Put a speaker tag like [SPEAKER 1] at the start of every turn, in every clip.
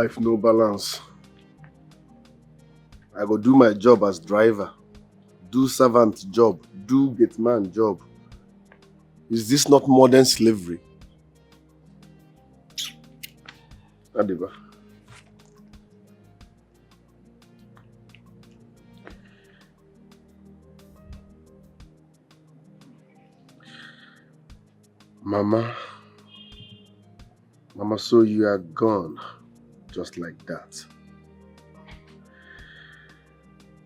[SPEAKER 1] life no balance. I go do my job as driver, do servant job, do gate man job. Is this not modern slavery? Adiba. Mama, so you are gone, just like that.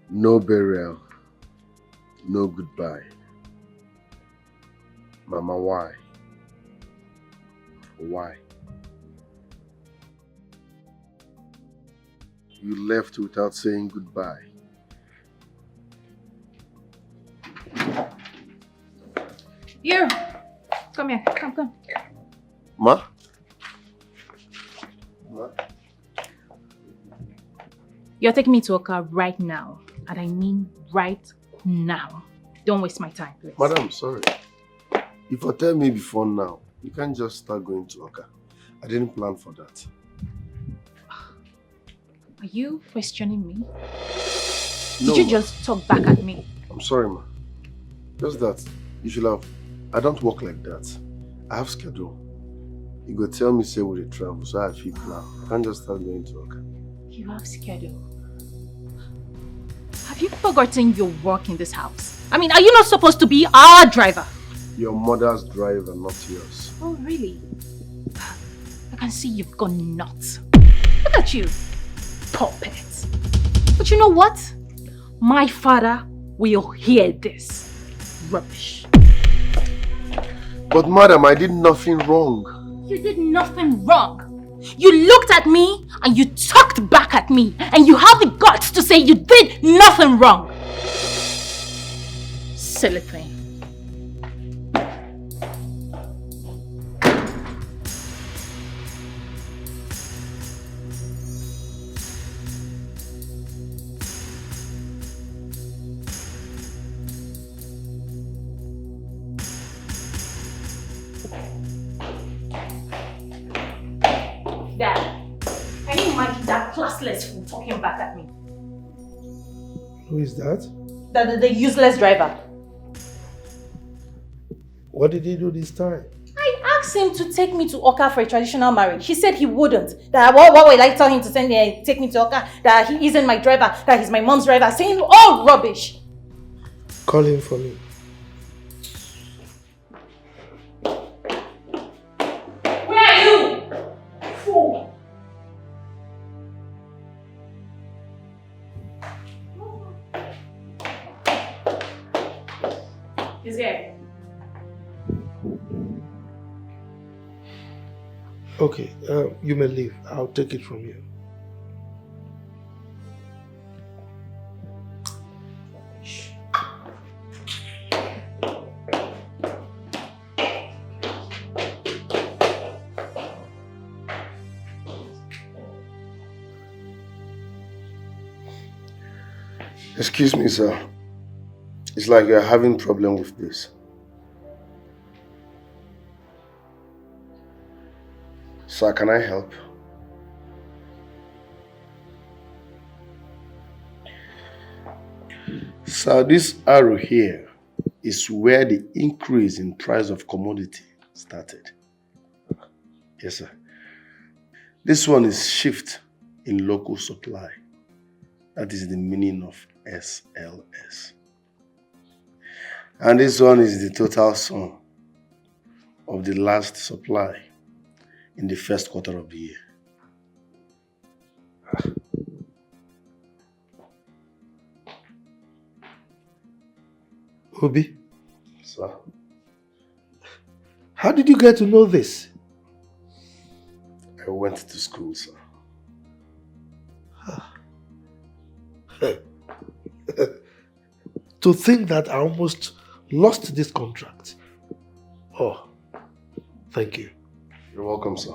[SPEAKER 1] No burial, no goodbye. Mama, why? Why? You left without saying goodbye.
[SPEAKER 2] Here, come here, come.
[SPEAKER 1] Ma?
[SPEAKER 2] You're taking me to Oka right now. And I mean right now. Don't waste my time, please.
[SPEAKER 1] Madam, sorry. If you tell me before now, you can't just start going to Oka. I didn't plan for that.
[SPEAKER 2] Are you questioning me?
[SPEAKER 1] No,
[SPEAKER 2] Did you just talk back at me?
[SPEAKER 1] I'm sorry, ma. Just that. You should have... I don't work like that. I have schedule. You go tell me say we dey travel, so I feel plan. I can't just start going to Oka.
[SPEAKER 2] You have schedule. Have you forgotten your work in this house? I mean, are you not supposed to be our driver?
[SPEAKER 1] Your mother's driver, not yours.
[SPEAKER 2] Oh, really? I can see you've gone nuts. Look at you, puppet. But you know what? My father will hear this. Rubbish.
[SPEAKER 1] But madam, I did nothing wrong.
[SPEAKER 2] You did nothing wrong. You looked at me and you talked back at me, and you have the guts to say you did nothing wrong. Silly thing. Dad, can you imagine that classless fool talking back at me?
[SPEAKER 3] Who is that?
[SPEAKER 2] The useless driver.
[SPEAKER 3] What did he do this time?
[SPEAKER 2] I asked him to take me to Oka for a traditional marriage. He said he wouldn't. That what will I tell him to take me to Oka? That he isn't my driver, that he's my mom's driver. Saying all rubbish.
[SPEAKER 3] Call him for me.
[SPEAKER 2] Where are you? Fool. He's here.
[SPEAKER 3] Okay, you may leave. I'll take it from you.
[SPEAKER 1] Excuse me, sir. It's like you're having problem with this. Sir, can I help? Sir, this arrow here is where the increase in price of commodity started. Yes, sir. This one is shift in local supply. That is the meaning of SLS. And this one is the total sum of the last supply in the first quarter of the year.
[SPEAKER 3] Obi?
[SPEAKER 1] Sir?
[SPEAKER 3] How did you get to know this?
[SPEAKER 1] I went to school, sir.
[SPEAKER 3] To think that I almost lost this contract. Oh, thank you.
[SPEAKER 1] You're welcome, sir.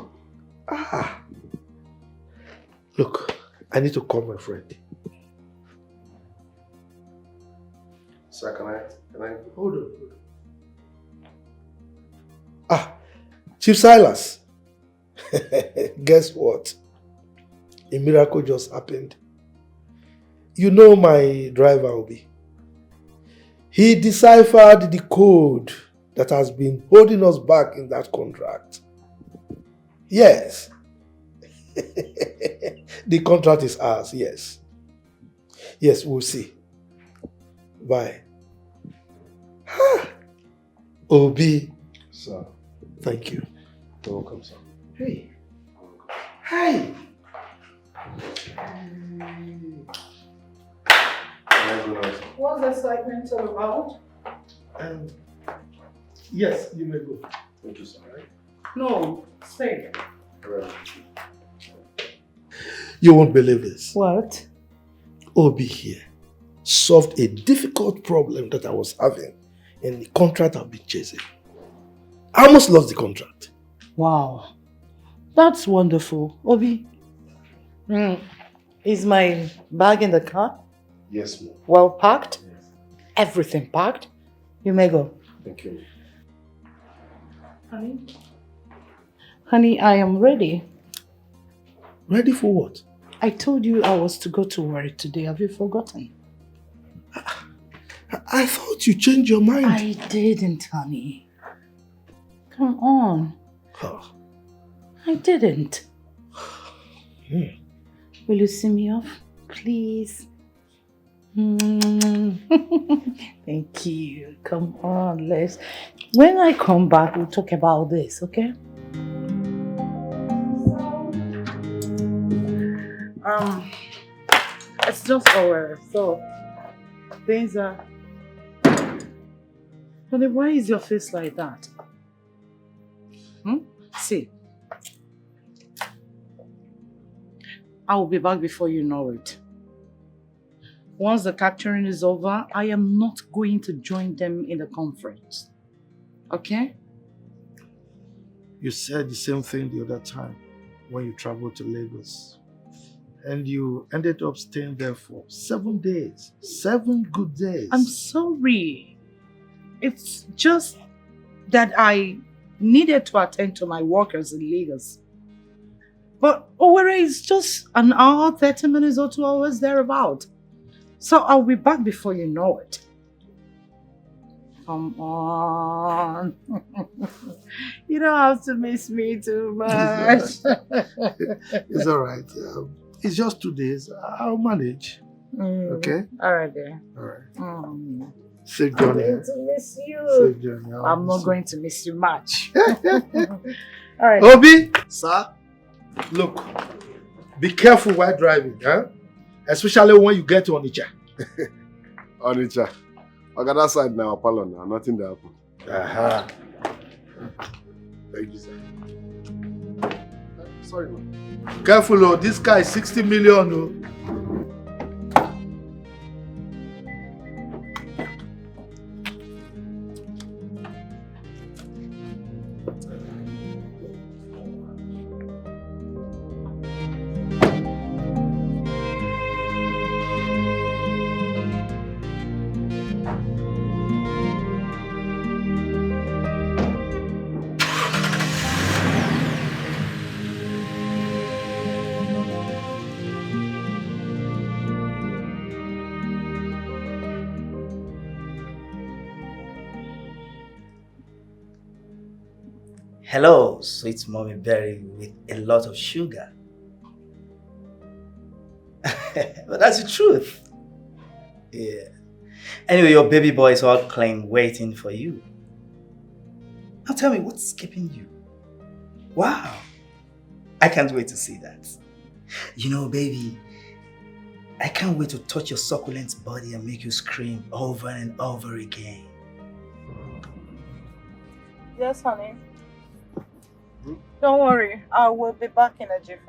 [SPEAKER 3] Look, I need to call my friend.
[SPEAKER 1] Sir, can I?
[SPEAKER 3] Hold on. Chief Silas. Guess what? a miracle just happened. You know my driver, Obi. He deciphered the code that has been holding us back in that contract. Yes. The contract is ours, yes. Yes, we'll see. Bye. Obi.
[SPEAKER 1] Sir.
[SPEAKER 3] Thank you.
[SPEAKER 1] You're welcome, sir.
[SPEAKER 3] Hey. Hi.
[SPEAKER 2] What's the excitement all about?
[SPEAKER 3] Yes, you may go.
[SPEAKER 1] Thank you, sir.
[SPEAKER 2] No, stay.
[SPEAKER 1] Alright.
[SPEAKER 3] You won't believe this.
[SPEAKER 2] What?
[SPEAKER 3] Obi here solved a difficult problem that I was having in the contract I've been chasing. I almost lost the contract.
[SPEAKER 4] Wow, that's wonderful. Obi, is my bag in the car?
[SPEAKER 1] Yes, ma'am.
[SPEAKER 4] Well packed?
[SPEAKER 1] Yes.
[SPEAKER 4] Everything packed? You may go.
[SPEAKER 1] Thank you.
[SPEAKER 4] Honey? Honey, I am ready.
[SPEAKER 3] Ready for what?
[SPEAKER 4] I told you I was to go to work today. Have you forgotten?
[SPEAKER 3] I thought you changed your mind.
[SPEAKER 4] I didn't, honey. Come on.
[SPEAKER 3] Oh.
[SPEAKER 4] I didn't. Will you see me off, please? Thank you. Come on, let's... When I come back, we'll talk about this, okay? It's just over. So, things are... Honey, why is your face like that? See. I will be back before you know it. Once the capturing is over, I am not going to join them in the conference. Okay?
[SPEAKER 3] You said the same thing the other time when you traveled to Lagos. And you ended up staying there for 7 days. 7 good days.
[SPEAKER 4] I'm sorry. It's just that I needed to attend to my workers in Lagos. But Owerri is just an hour, 30 minutes or 2 hours thereabout. So I'll be back before you know it. Come on. You don't have to miss me too much.
[SPEAKER 3] It's all right. It's just 2 days. I'll manage. Okay?
[SPEAKER 4] All right, then.
[SPEAKER 3] All right.
[SPEAKER 4] Mm.
[SPEAKER 3] Safe
[SPEAKER 4] I'm
[SPEAKER 3] journey.
[SPEAKER 4] going to miss you.
[SPEAKER 3] Safe journey.
[SPEAKER 4] I'm not going to miss you much. All right.
[SPEAKER 3] Obi! Sir? Look, be careful while driving, huh? Especially when you get to Onitsha.
[SPEAKER 1] Onitsha. Okay, that side now, Apollo now. Nothing that happened.
[SPEAKER 3] Aha.
[SPEAKER 1] Thank you, sir. Sorry, man.
[SPEAKER 3] Careful, oh. This guy is 60 million, oh.
[SPEAKER 5] Hello, sweet mommy berry with a lot of sugar. But that's the truth. Yeah. Anyway, your baby boy is all clean, waiting for you. Now tell me, what's keeping you? Wow. I can't wait to see that. You know, baby, I can't wait to touch your succulent body and make you scream over and over again.
[SPEAKER 4] Yes, honey. Don't worry, I will be back in a jiffy.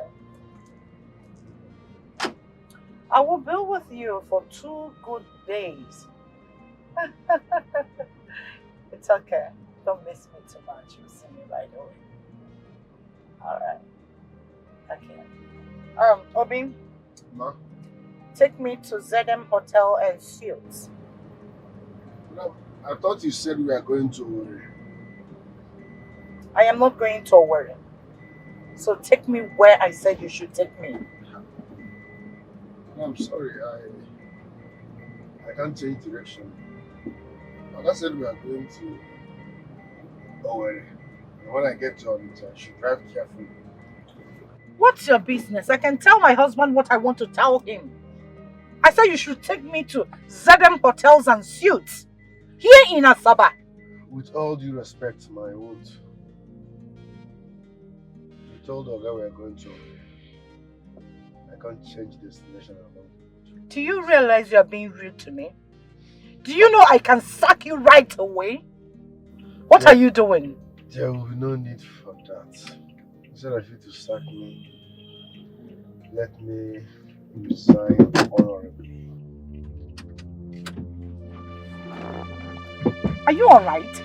[SPEAKER 4] I will be with you for 2 good days. It's okay. Don't miss me too much. You'll see me right away. Alright. Okay. Obi,
[SPEAKER 1] Ma?
[SPEAKER 4] take me to ZM Hotel and Suites.
[SPEAKER 1] No, I thought you said we were going to...
[SPEAKER 4] I am not going to Owerri. So take me where I said you should take me.
[SPEAKER 1] I'm sorry, I can't change direction. Like I said, we are going to Owerri. And when I get to Onitsha, I should drive carefully.
[SPEAKER 4] What's your business? I can tell my husband what I want to tell him. I said you should take me to ZM Hotels and Suites here in Asaba.
[SPEAKER 1] With all due respect, my word, you told Oga we are going to Owerri. I can't change destination alone.
[SPEAKER 4] Do you realize you are being rude to me? Do you know I can sack you right away? What are you doing?
[SPEAKER 1] There will be no need for that. Instead of you to sack me, let me resign honorably.
[SPEAKER 4] Are you alright?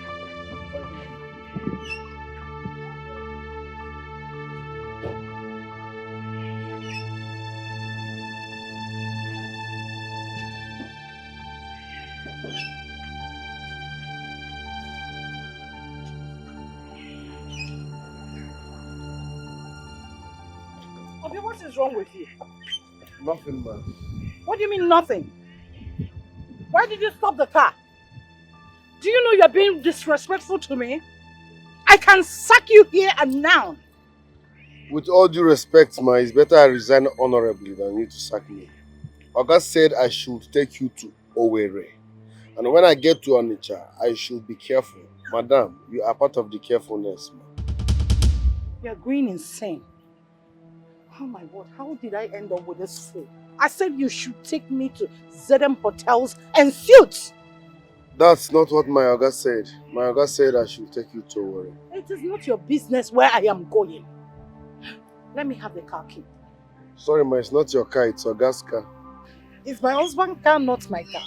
[SPEAKER 4] Obi, what is wrong with you?
[SPEAKER 1] Nothing, man.
[SPEAKER 4] What do you mean nothing? Why did you stop the car? Do you know you're being disrespectful to me? I can sack you here and now.
[SPEAKER 1] With all due respect, ma, it's better I resign honorably than you to sack me. Oga said I should take you to Owerri. And when I get to Onitsha, I should be careful. Madam, you are part of the carefulness, ma.
[SPEAKER 4] You're going insane. Oh my word, how did I end up with this fool? I said you should take me to ZM Hotels and Suites.
[SPEAKER 1] That's not what my Oga said. My Oga said I should take you to Owerri.
[SPEAKER 4] It is not your business where I am going. Let me have the car key.
[SPEAKER 1] Sorry, ma, it's not your car, it's Oga's car.
[SPEAKER 4] Is my husband's car not my car?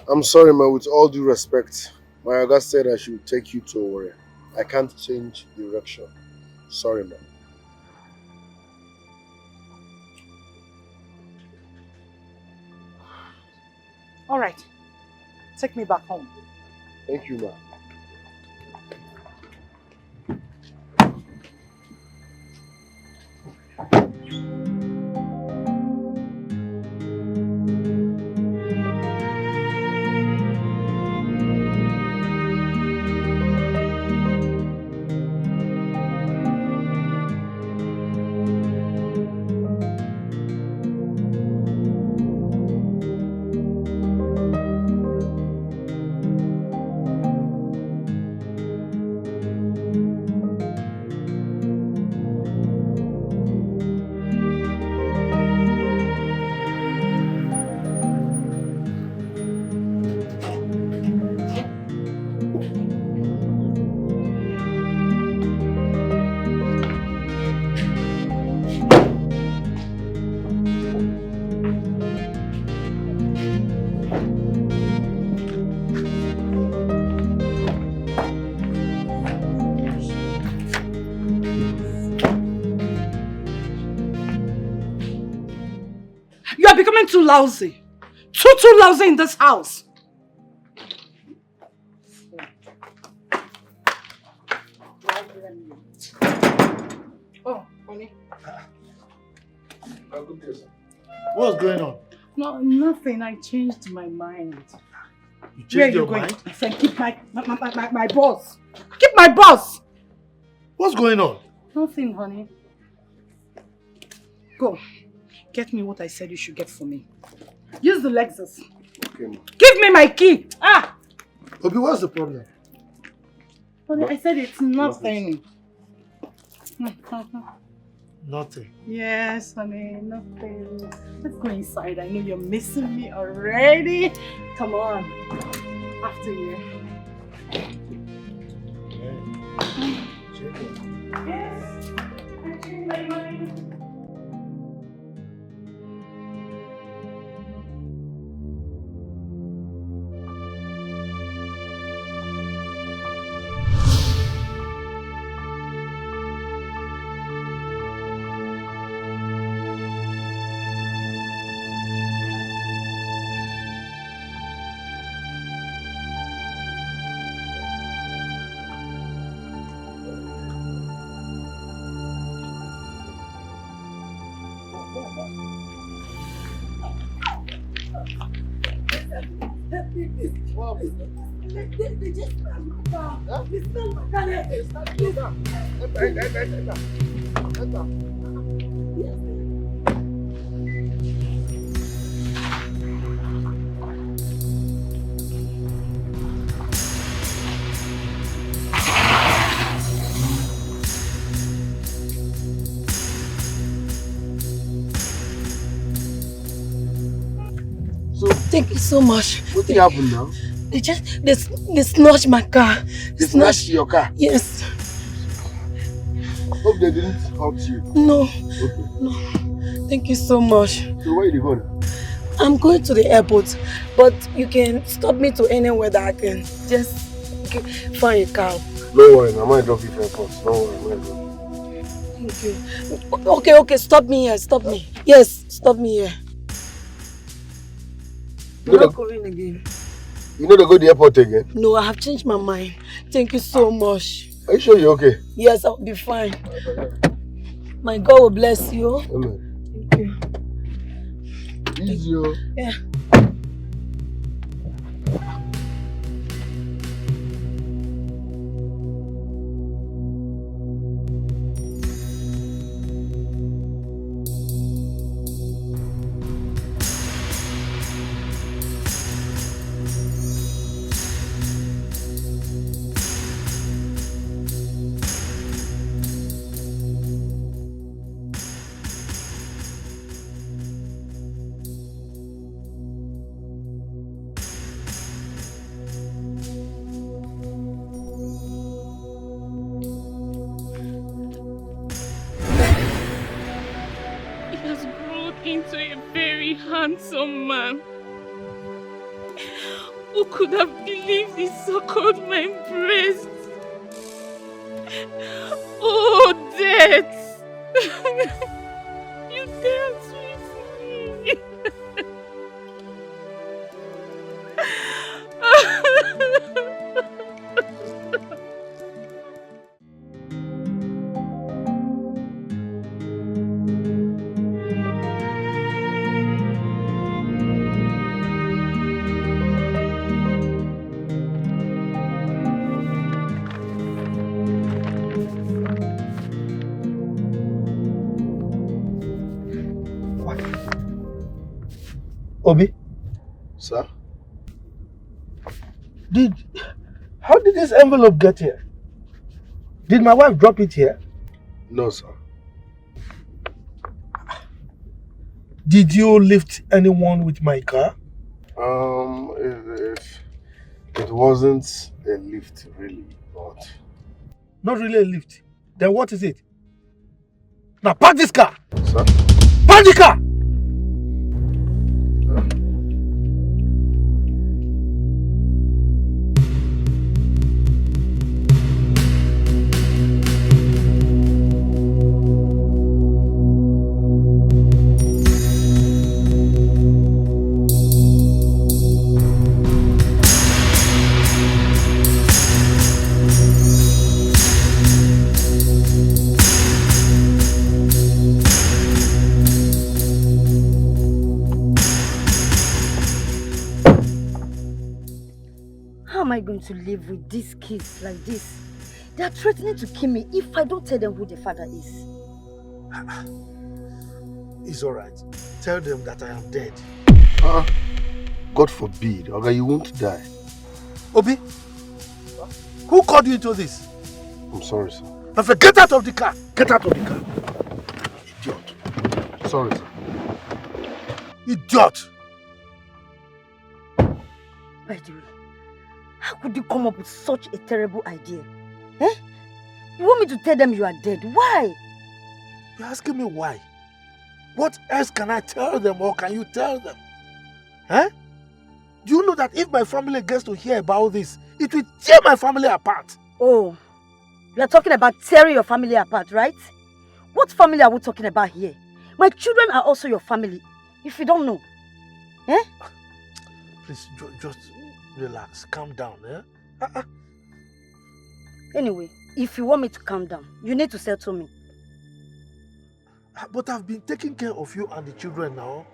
[SPEAKER 1] I'm sorry, ma, with all due respect. My Oga said I should take you to Owerri. I can't change direction. Sorry, ma.
[SPEAKER 4] Alright, take me back home.
[SPEAKER 1] Thank you, ma.
[SPEAKER 4] You are becoming too lousy. Too lousy in this house. Oh, honey.
[SPEAKER 3] What's going on?
[SPEAKER 4] No, nothing. I changed my mind.
[SPEAKER 3] You changed
[SPEAKER 4] Where are you
[SPEAKER 3] your
[SPEAKER 4] going?
[SPEAKER 3] mind?
[SPEAKER 4] I said keep my boss. Keep my boss.
[SPEAKER 3] What's going on?
[SPEAKER 4] Nothing, honey. Go. Get me what I said you should get for me. Use the Lexus.
[SPEAKER 1] Okay, ma.
[SPEAKER 4] Give me my key. Ah!
[SPEAKER 3] Obi, what's the problem?
[SPEAKER 4] Honey, I said it's nothing.
[SPEAKER 3] Nothing.
[SPEAKER 4] Yes, honey, nothing. Let's go inside. I know you're missing me already. Come on. After you. Yes. I changed my mind.
[SPEAKER 3] They just smell my car. They smell my car. Enter. Yes.
[SPEAKER 1] So,
[SPEAKER 6] thank you so much.
[SPEAKER 1] what happened now?
[SPEAKER 6] They snatched my car.
[SPEAKER 1] They snatched your car?
[SPEAKER 6] Yes.
[SPEAKER 1] Hope they didn't hurt you.
[SPEAKER 6] No.
[SPEAKER 1] Okay.
[SPEAKER 6] No. Thank you so much.
[SPEAKER 1] So where are you going?
[SPEAKER 6] I'm going to the airport, but you can stop me to anywhere that I can just find a car.
[SPEAKER 1] Don't worry, I might drop you for airport. Don't worry, I might drop you.
[SPEAKER 6] Thank you. Okay, stop me here. Stop me. Yes, stop me here. I'm not going again.
[SPEAKER 1] You know to go to the airport again?
[SPEAKER 6] No, I have changed my mind. Thank you so much.
[SPEAKER 1] Are you sure you're okay?
[SPEAKER 6] Yes, I'll be fine. My God will bless you.
[SPEAKER 1] Amen.
[SPEAKER 6] Thank you.
[SPEAKER 1] Easy.
[SPEAKER 6] Yeah.
[SPEAKER 2] Into a very handsome man. Who could have believed he suckled my breast? Oh, death! You dance with me!
[SPEAKER 3] Obi?
[SPEAKER 1] Sir?
[SPEAKER 3] How did this envelope get here? Did my wife drop it here?
[SPEAKER 1] No, sir.
[SPEAKER 3] Did you lift anyone with my car?
[SPEAKER 1] It wasn't a lift, really, but...
[SPEAKER 3] Not really a lift. Then what is it? Now park this car!
[SPEAKER 1] Sir?
[SPEAKER 3] Park the car!
[SPEAKER 6] How am I going to live with these kids like this? They are threatening to kill me if I don't tell them who their father is.
[SPEAKER 3] It's alright. Tell them that I am dead.
[SPEAKER 1] God forbid, okay, you won't die.
[SPEAKER 3] Obi, who called you into this?
[SPEAKER 1] I'm sorry, sir.
[SPEAKER 3] My friend, get out of the car! Get out of the car!
[SPEAKER 1] Idiot. Sorry, sir.
[SPEAKER 3] Idiot!
[SPEAKER 6] By the way, how could you come up with such a terrible idea? Eh? You want me to tell them you are dead? Why?
[SPEAKER 3] You're asking me why? What else can I tell them or can you tell them? Eh? Do you know that if my family gets to hear about this, it will tear my family apart?
[SPEAKER 6] Oh, you are talking about tearing your family apart, right? What family are we talking about here? My children are also your family, if you don't know. Eh?
[SPEAKER 3] Please, just relax, calm down. Eh?
[SPEAKER 6] Anyway, if you want me to calm down, you need to settle me.
[SPEAKER 3] But I've been taking care of you and the children now.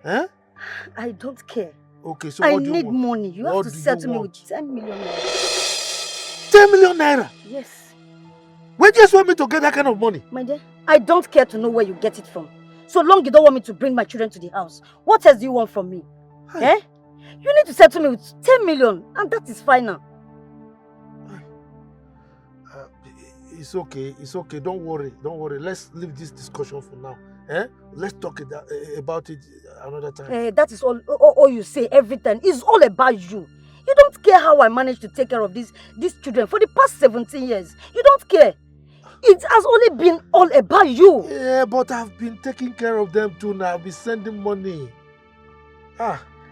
[SPEAKER 3] Eh?
[SPEAKER 6] I don't care.
[SPEAKER 3] Okay, so
[SPEAKER 6] I
[SPEAKER 3] what do you
[SPEAKER 6] need
[SPEAKER 3] want?
[SPEAKER 6] money. You have
[SPEAKER 3] What
[SPEAKER 6] to
[SPEAKER 3] do you
[SPEAKER 6] settle me
[SPEAKER 3] want?
[SPEAKER 6] with 10 million naira.
[SPEAKER 3] 10 million naira?
[SPEAKER 6] Yes.
[SPEAKER 3] Where do you just want me to get that kind of money?
[SPEAKER 6] My dear, I don't care to know where you get it from. So long you don't want me to bring my children to the house. What else do you want from me?
[SPEAKER 3] Hey.
[SPEAKER 6] Eh? You need to settle me with 10 million and that is final.
[SPEAKER 3] It's okay. It's okay. Don't worry. Don't worry. Let's leave this discussion for now. Eh? Let's talk about it another time.
[SPEAKER 6] That is all you say every time. It's all about you. You don't care how I managed to take care of these children for the past 17 years. You don't care. It has only been all about you.
[SPEAKER 3] Yeah, but I've been taking care of them too now. I've been sending money.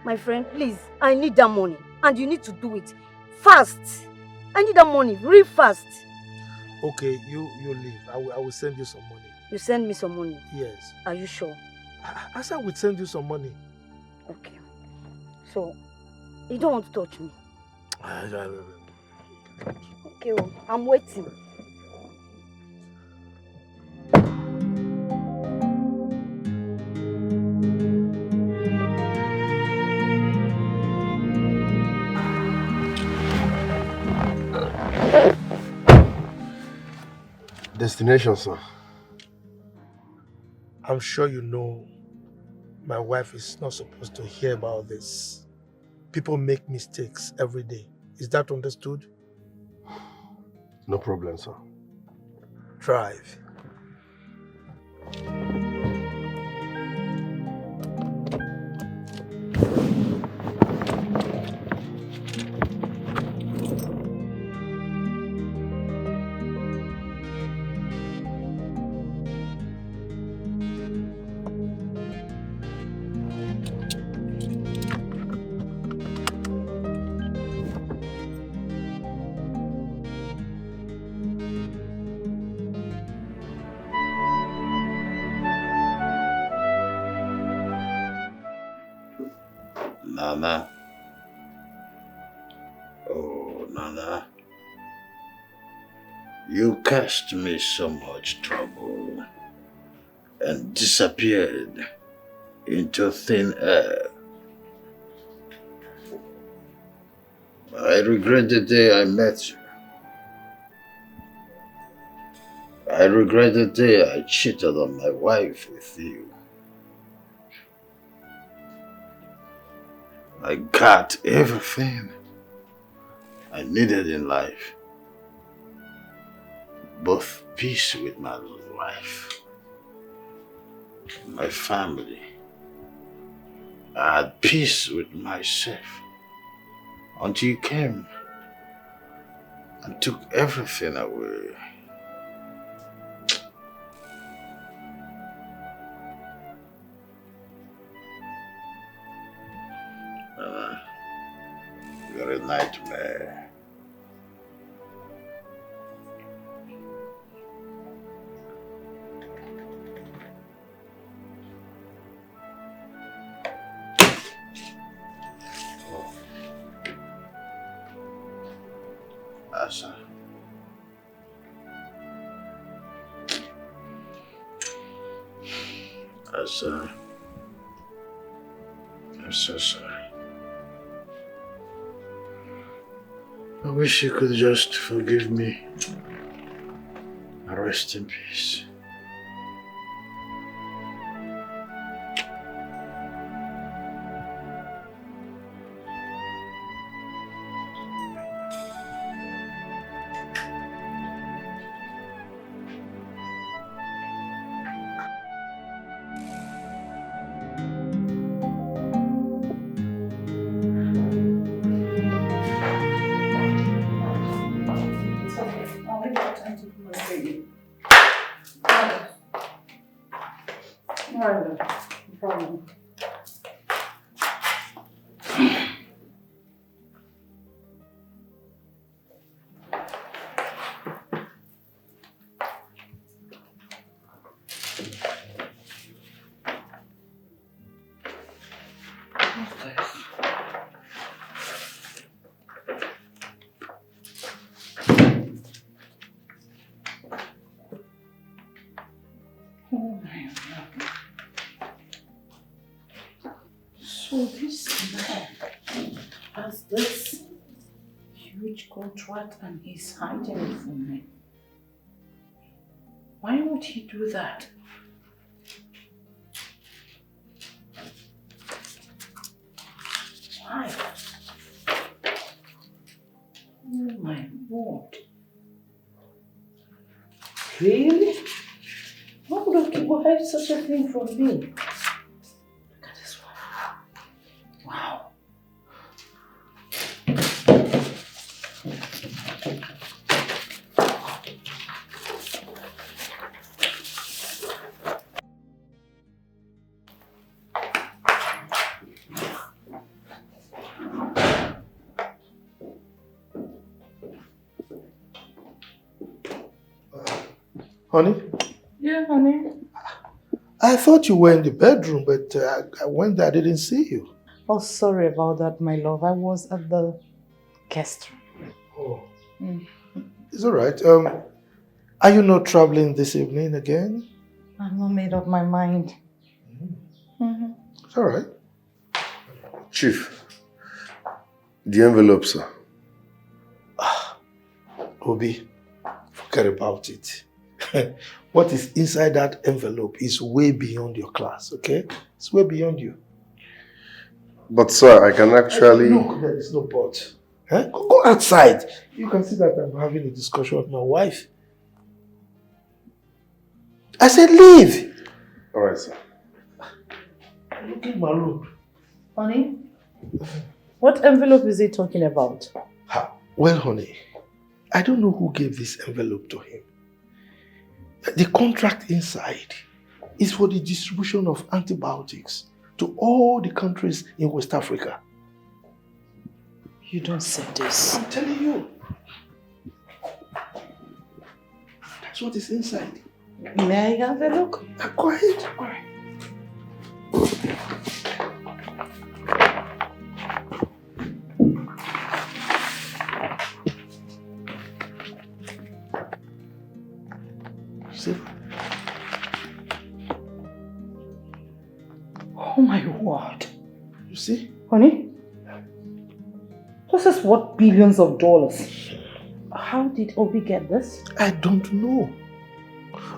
[SPEAKER 6] My friend, please, I need that money. And you need to do it fast. I need that money real fast.
[SPEAKER 3] Okay, you leave. I will send you some money.
[SPEAKER 6] You send me some money?
[SPEAKER 3] Yes.
[SPEAKER 6] Are you sure?
[SPEAKER 3] I said I would send you some money.
[SPEAKER 6] Okay. So, you don't want to touch me? Okay, well, I'm waiting.
[SPEAKER 1] Destination, sir.
[SPEAKER 3] I'm sure you know my wife is not supposed to hear about this. People make mistakes every day. Is that understood?
[SPEAKER 1] No problem, sir.
[SPEAKER 3] Drive.
[SPEAKER 7] Nana. Oh, Nana. You caused me so much trouble and disappeared into thin air. I regret the day I met you. I regret the day I cheated on my wife with you. I got everything I needed in life. Both peace with my wife, my family. I had peace with myself until you came and took everything away. You're a nightmare. Asa. Asa. I'm so sorry. I wish you could just forgive me and rest in peace.
[SPEAKER 4] So this man has this huge contract and he's hiding it from me. Why would he do that? Why? Oh my word. Really? Why would he hide such a thing from me? Look at this one. Wow.
[SPEAKER 3] Honey,
[SPEAKER 4] Yeah, honey.
[SPEAKER 3] I thought you were in the bedroom, but I went there, I didn't see you.
[SPEAKER 4] Oh, sorry about that, my love. I was at the guest room.
[SPEAKER 3] Oh.
[SPEAKER 4] Mm.
[SPEAKER 3] It's all right. Are you not traveling this evening again?
[SPEAKER 4] I've not made up my mind. Mm-hmm.
[SPEAKER 3] It's all right.
[SPEAKER 1] Chief, the envelope, sir.
[SPEAKER 3] Obi, forget about it. What is inside that envelope is way beyond your class, okay? It's way beyond you.
[SPEAKER 1] But sir, I can actually...
[SPEAKER 3] Look, there is no but. Huh? Go outside. You can see that I'm having a discussion with my wife. I said leave.
[SPEAKER 1] All right, sir.
[SPEAKER 3] Look at my room.
[SPEAKER 4] Honey, what envelope is he talking about?
[SPEAKER 3] Well, honey, I don't know who gave this envelope to him. The contract inside is for the distribution of antibiotics to all the countries in West Africa.
[SPEAKER 4] You don't say this.
[SPEAKER 3] I'm telling you. That's what is inside.
[SPEAKER 4] May I have a look?
[SPEAKER 3] Go ahead. All right. See?
[SPEAKER 4] Oh my word.
[SPEAKER 3] You see?
[SPEAKER 4] Honey, this is worth billions of dollars. How did Obi get this?
[SPEAKER 3] I don't know.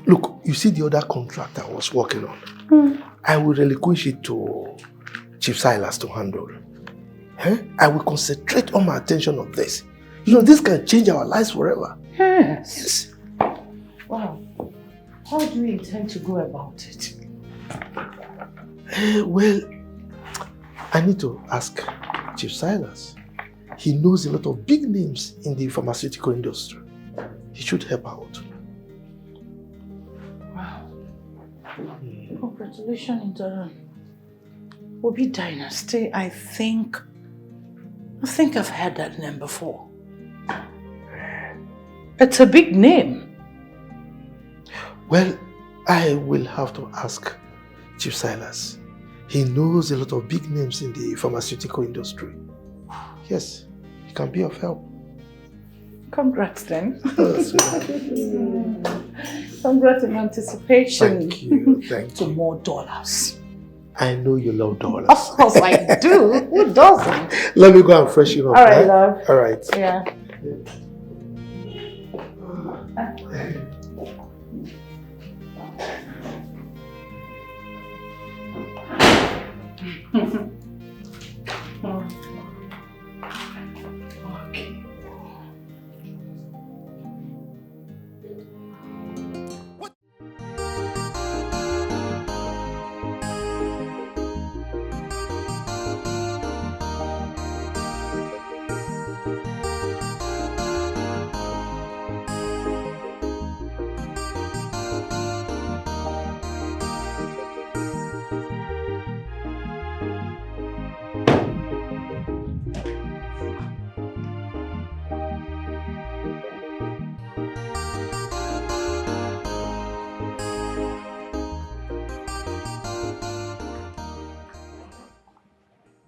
[SPEAKER 3] Look, you see the other contract I was working on? I will relinquish it to Chief Silas to handle. I will concentrate all my attention on this. You know, this can change our lives forever.
[SPEAKER 4] Yes. Wow. How do you intend to go about it?
[SPEAKER 3] Well, I need to ask Chief Silas. He knows a lot of big names in the pharmaceutical industry. He should help out.
[SPEAKER 4] Wow. Congratulations in the Obi dynasty. I think I've heard that name before. It's a big name.
[SPEAKER 3] Well, I will have to ask Chief Silas. He knows a lot of big names in the pharmaceutical industry. Yes, he can be of help.
[SPEAKER 4] Congrats then. Congrats in anticipation.
[SPEAKER 3] Thank you. Thank
[SPEAKER 4] to
[SPEAKER 3] you.
[SPEAKER 4] more dollars.
[SPEAKER 3] I know you love dollars.
[SPEAKER 4] Of course I do. Who doesn't?
[SPEAKER 3] Let me go and freshen up.
[SPEAKER 4] All right, love.
[SPEAKER 3] All right.
[SPEAKER 4] Yeah. Okay.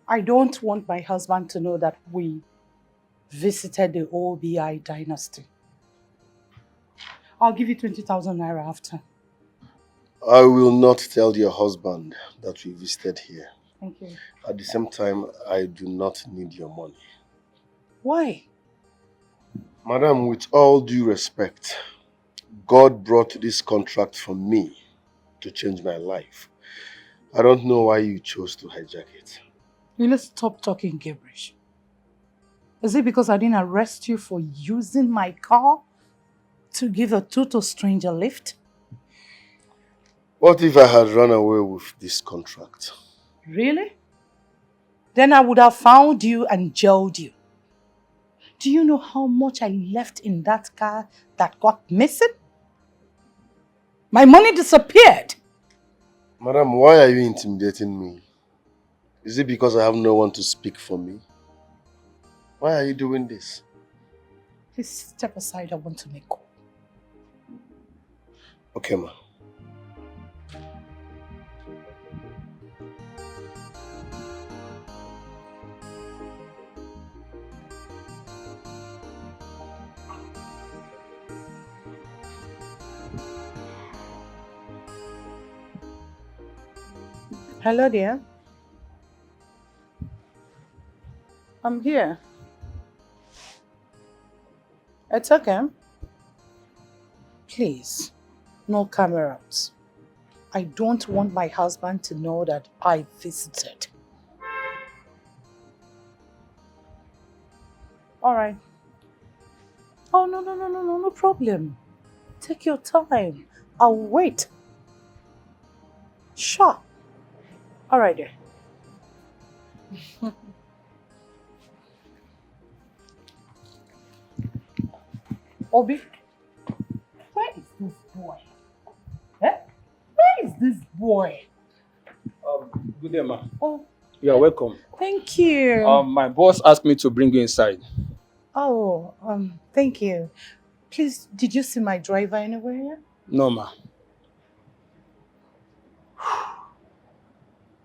[SPEAKER 4] I don't want my husband to know that we visited the OBI dynasty. I'll give you 20,000 naira after.
[SPEAKER 1] I will not tell your husband that we visited here.
[SPEAKER 4] Thank you.
[SPEAKER 1] At the same time, I do not need your money.
[SPEAKER 4] Why?
[SPEAKER 1] Madam, with all due respect, God brought this contract for me to change my life. I don't know why you chose to hijack it.
[SPEAKER 4] You need to stop talking gibberish. Is it because I didn't arrest you for using my car to give a total stranger lift?
[SPEAKER 1] What if I had run away with this contract?
[SPEAKER 4] Really? Then I would have found you and jailed you. Do you know how much I left in that car that got missing? My money disappeared.
[SPEAKER 1] Madam, why are you intimidating me? Is it because I have no one to speak for me? Why are you doing this?
[SPEAKER 4] Please step aside, I want to make call.
[SPEAKER 1] Okay, ma.
[SPEAKER 4] Hello, dear. I'm here. It's okay. Please, no cameras. I don't want my husband to know that I visited. All right. Oh, no problem. Take your time. I'll wait. Sure. All right, dear. Obi, where is this boy? Eh? Where is this boy?
[SPEAKER 8] Good day, ma.
[SPEAKER 4] Oh,
[SPEAKER 8] You are welcome.
[SPEAKER 4] thank you.
[SPEAKER 8] My boss asked me to bring you inside.
[SPEAKER 4] Oh, thank you. Please, did you see my driver anywhere?
[SPEAKER 8] No, ma.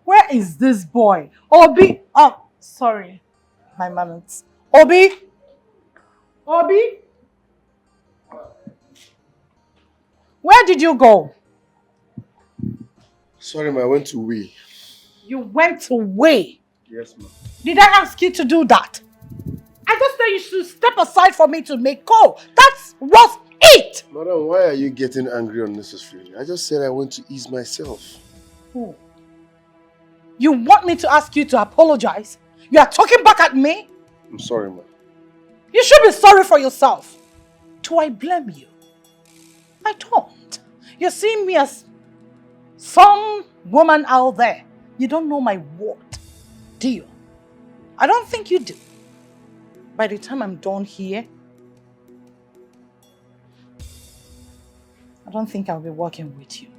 [SPEAKER 4] Where is this boy? Obi! Oh, sorry. My manners. Obi! Obi! Where did you go?
[SPEAKER 1] Sorry, ma, I went to wee.
[SPEAKER 4] You went away.
[SPEAKER 1] Yes, ma.
[SPEAKER 4] Did I ask you to do that? I just said you should step aside for me to make call. That was it!
[SPEAKER 1] Madam, why are you getting angry unnecessarily? I just said I went to ease myself.
[SPEAKER 4] Who? You want me to ask you to apologize? You are talking back at me?
[SPEAKER 1] I'm sorry, ma.
[SPEAKER 4] You should be sorry for yourself. Do I blame you? I don't. You're seeing me as some woman out there. You don't know my word, do you? I don't think you do. By the time I'm done here, I don't think I'll be working with you.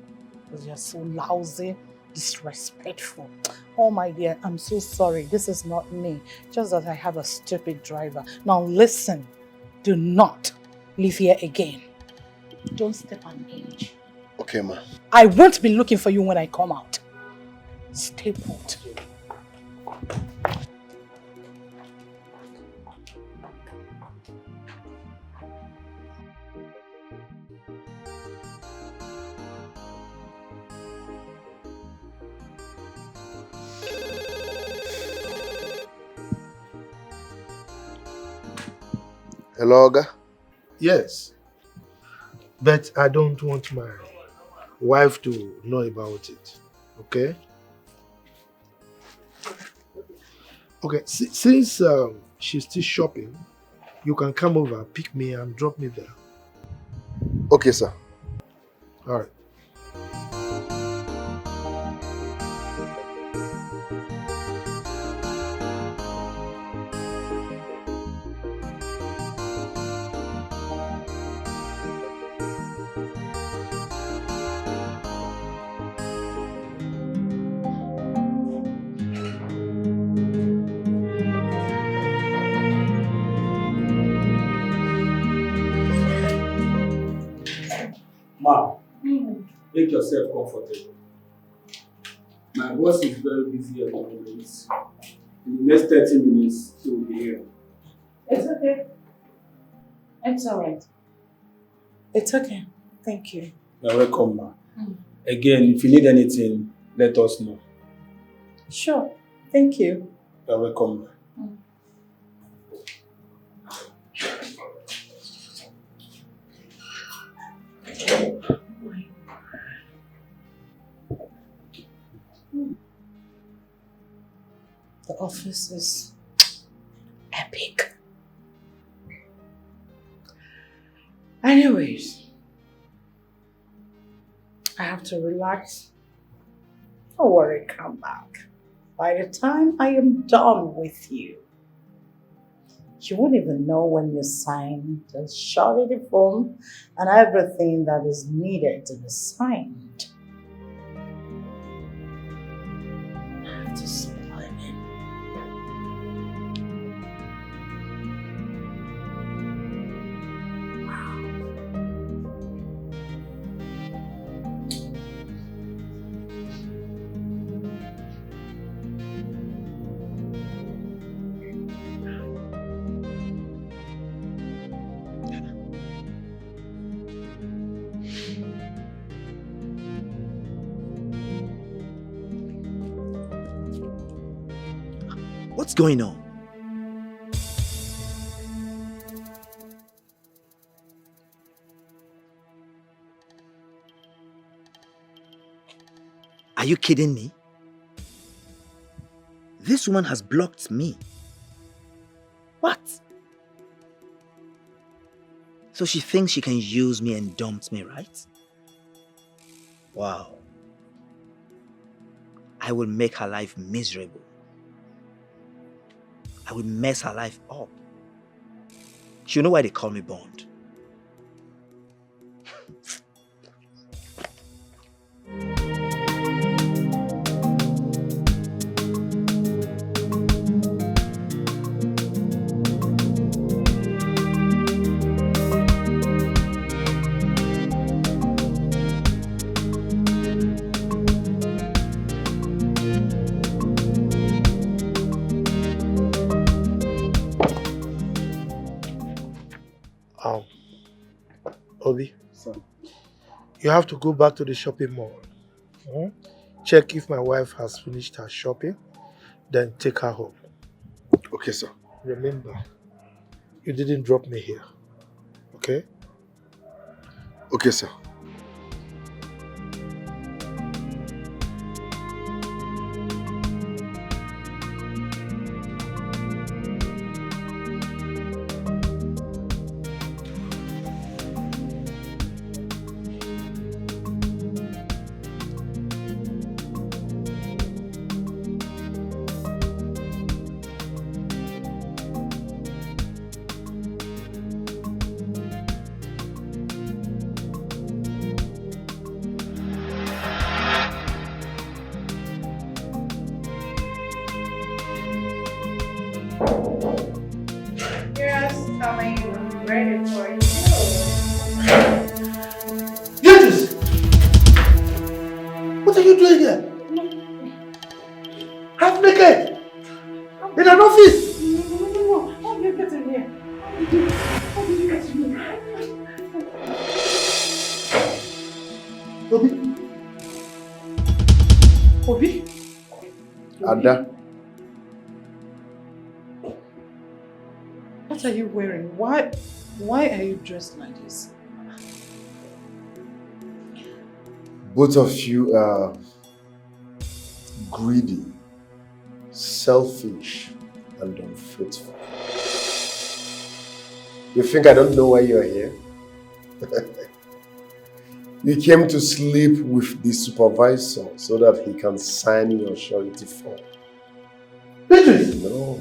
[SPEAKER 4] Because you're so lousy, disrespectful. Oh my dear, I'm so sorry. This is not me. Just that I have a stupid driver. Now listen, do not live here again. Don't step on inch.
[SPEAKER 1] Okay, ma.
[SPEAKER 4] I won't be looking for you when I come out. Stay put.
[SPEAKER 1] Hello, Oga?
[SPEAKER 3] Yes. But I don't want my wife to know about it. Okay? Okay, since she's still shopping, you can come over, pick me and drop me there.
[SPEAKER 1] Okay, sir.
[SPEAKER 3] All right.
[SPEAKER 8] Ma, make yourself comfortable. My boss is very busy at the moment. In the next 30 minutes, he will be here.
[SPEAKER 4] It's okay. It's all right. It's okay. Thank you.
[SPEAKER 8] You are welcome, ma. Again, if you need anything, let us know.
[SPEAKER 4] Sure. Thank you.
[SPEAKER 3] You're welcome.
[SPEAKER 4] The office is epic. Anyways, I have to relax. Don't worry, come back. By the time I am done with you, you won't even know when you sign the surety form and everything that is needed to be signed. I have to smile it.
[SPEAKER 5] What's going on? Are you kidding me? This woman has blocked me. What? So she thinks she can use me and dump me, right? Wow. I will make her life miserable. I will mess her life up. She'll know why they call me Bond.
[SPEAKER 3] Obi, you have to go back to the shopping mall. Check if my wife has finished her shopping, then take her home.
[SPEAKER 1] Okay, sir.
[SPEAKER 3] Remember, you didn't drop me here, okay?
[SPEAKER 1] Okay, sir.
[SPEAKER 3] What are you doing here? Half naked? In an office?
[SPEAKER 4] No. How did you get in here? How did you get in here? Obi?
[SPEAKER 1] Ada.
[SPEAKER 4] What are you wearing? Why are you dressed like this?
[SPEAKER 1] Both of you are greedy, selfish, and unfaithful. You think I don't know why you're here? You came to sleep with the supervisor so that he can sign your surety form. No.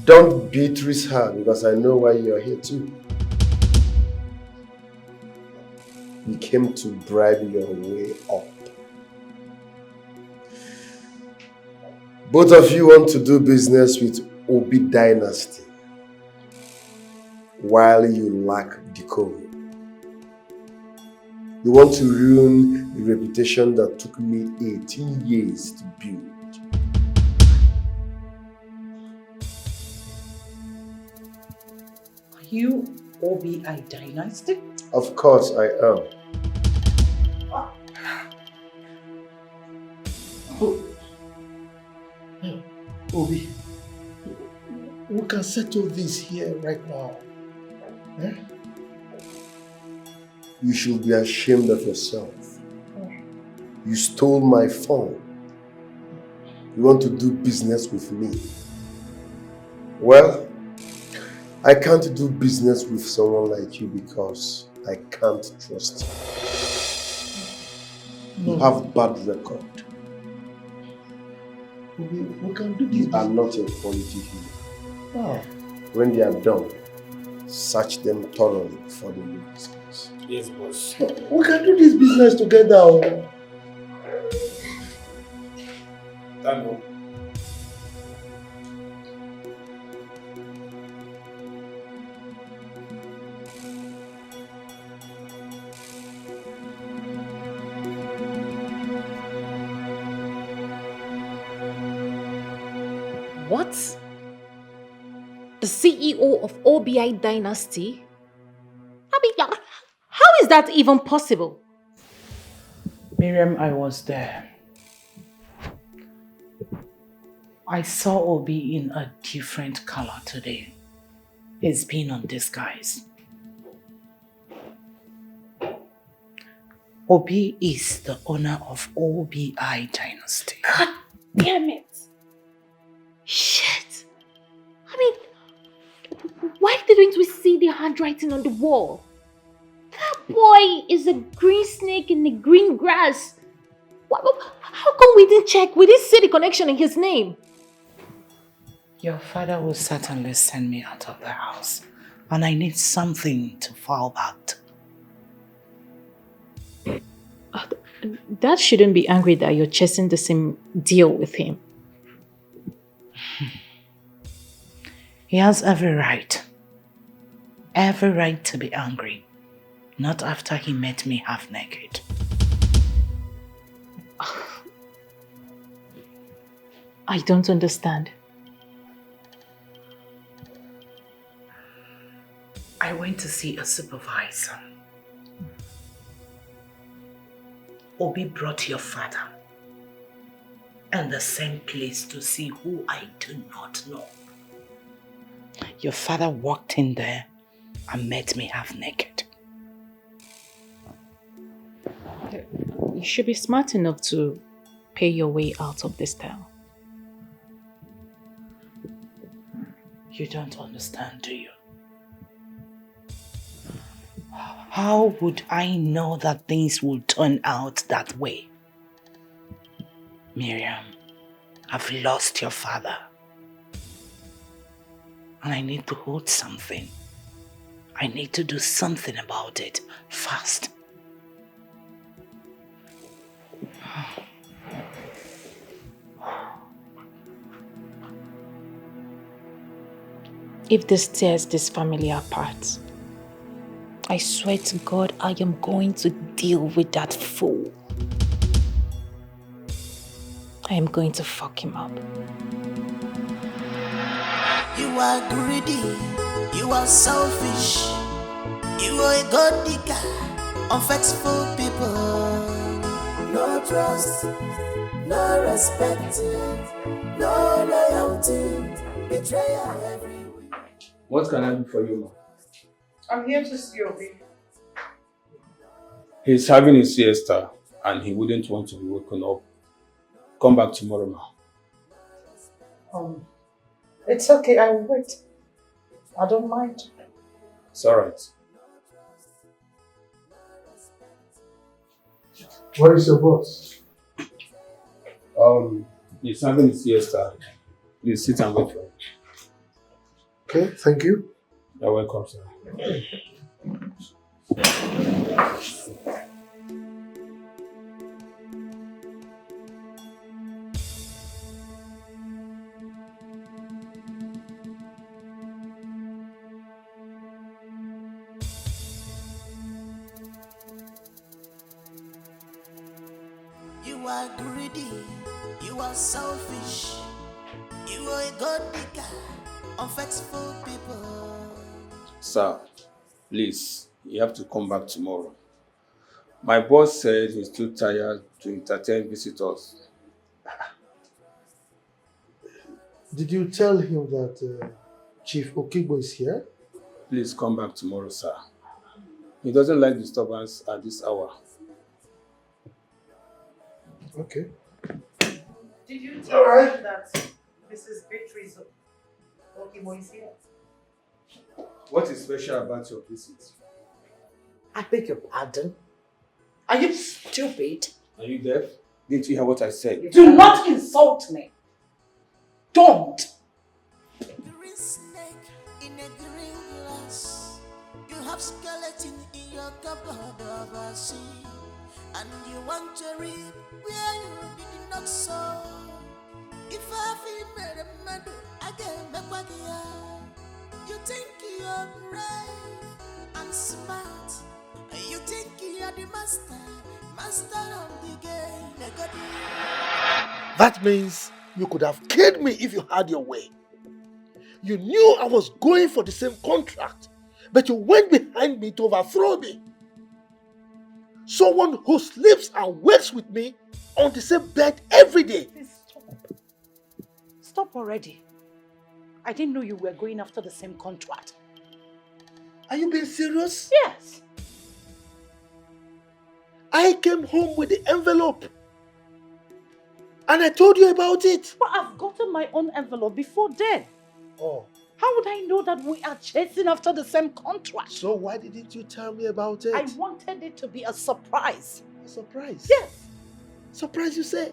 [SPEAKER 1] Don't Beatrice her because I know why you're here too. You came to bribe your way up. Both of you want to do business with Obi Dynasty while you lack decorum. You want to ruin the reputation that took me 18 years to build.
[SPEAKER 4] Are you Obi Dynasty?
[SPEAKER 1] Of course I am.
[SPEAKER 3] Oh, Obi, we can settle this here right now. Eh?
[SPEAKER 1] You should be ashamed of yourself. You stole my phone. You want to do business with me? Well, I can't do business with someone like you because I can't trust you. You have bad record.
[SPEAKER 3] We can do this.
[SPEAKER 1] You are not a quality human.
[SPEAKER 3] Oh.
[SPEAKER 1] When they are done, search them thoroughly before they leave this place.
[SPEAKER 8] Yes, boss.
[SPEAKER 3] We can do this business together. Oh.
[SPEAKER 8] Tango.
[SPEAKER 2] What? The CEO of OBI Dynasty? I mean, how is that even possible?
[SPEAKER 4] Miriam, I was there. I saw Obi in a different color today. He's been on disguise. Obi is the owner of OBI Dynasty.
[SPEAKER 2] God damn it! Shit! I mean, why didn't we see the handwriting on the wall? That boy is a green snake in the green grass. How come we didn't check? We didn't see the connection in his name.
[SPEAKER 4] Your father will certainly send me out of the house, and I need something to fall back to.
[SPEAKER 2] Dad shouldn't be angry that you're chasing the same deal with him.
[SPEAKER 4] He has every right to be angry. Not after he met me half naked.
[SPEAKER 2] I don't understand.
[SPEAKER 4] I went to see a supervisor. Obi brought your father and the same place to see who I do not know. Your father walked in there and met me half naked.
[SPEAKER 2] You should be smart enough to pay your way out of this town.
[SPEAKER 4] You don't understand, do you? How would I know that things will turn out that way? Miriam, I've lost your father. And I need to hold something. I need to do something about it fast.
[SPEAKER 2] If this tears this family apart, I swear to God, I am going to deal with that fool. I am going to fuck him up.
[SPEAKER 9] You are greedy, you are selfish, you are a god digger, unfaithful people. No trust, no respect, no loyalty, betrayal everywhere.
[SPEAKER 8] What can I do for you, ma?
[SPEAKER 4] I'm here to see Obi.
[SPEAKER 8] He's having a siesta and he wouldn't want to be woken up. Come back tomorrow, ma.
[SPEAKER 4] It's okay, I will wait. I don't mind.
[SPEAKER 8] It's alright.
[SPEAKER 3] Where is your boss?
[SPEAKER 8] He's having a siesta. Please sit and wait for him.
[SPEAKER 3] Okay, thank you.
[SPEAKER 8] You're welcome, sir.
[SPEAKER 9] You are greedy, you are selfish, you are a god digger, unfaithful people.
[SPEAKER 8] Sir, please, you have to come back tomorrow. My boss said he's too tired to entertain visitors.
[SPEAKER 3] Did you tell him that Chief Okigbo is here?
[SPEAKER 8] Please come back tomorrow, sir. He doesn't like disturbance at this hour.
[SPEAKER 3] Okay.
[SPEAKER 4] Did you tell him that Mrs. Beatrice Okigbo is here?
[SPEAKER 8] What is special about your visit?
[SPEAKER 4] I beg your pardon? Are you stupid?
[SPEAKER 8] Are you deaf? Didn't you hear what I said?
[SPEAKER 4] Do not insult me. Don't.
[SPEAKER 9] Green snake in a green glass. You have skeleton in your cupboard of a sea. And you want to reap where you did not sow. If I feel made a medal, I can make what you think you're brave and smart. You think you're the master of the game.
[SPEAKER 3] That means you could have killed me if you had your way. You knew I was going for the same contract, but you went behind me to overthrow me. Someone who sleeps and wakes with me on the same bed every day.
[SPEAKER 4] Please stop. Stop already. I didn't know you were going after the same contract.
[SPEAKER 3] Are you being serious?
[SPEAKER 4] Yes.
[SPEAKER 3] I came home with the envelope. And I told you about it.
[SPEAKER 4] But I've gotten my own envelope before then.
[SPEAKER 3] Oh.
[SPEAKER 4] How would I know that we are chasing after the same contract?
[SPEAKER 3] So why didn't you tell me about it?
[SPEAKER 4] I wanted it to be a surprise.
[SPEAKER 3] A surprise?
[SPEAKER 4] Yes.
[SPEAKER 3] Surprise, you say?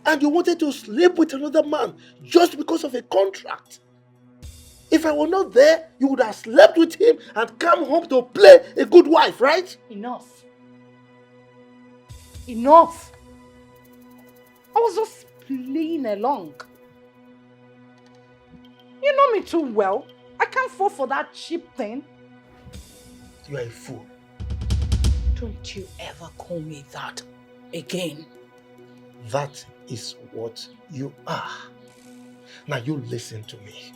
[SPEAKER 3] And you wanted to sleep with another man just because of a contract? If I were not there, you would have slept with him and come home to play a good wife, right?
[SPEAKER 4] Enough. Enough. I was just playing along. You know me too well. I can't fall for that cheap thing.
[SPEAKER 3] You are a fool.
[SPEAKER 4] Don't you ever call me that again.
[SPEAKER 3] That is what you are. Now you listen to me.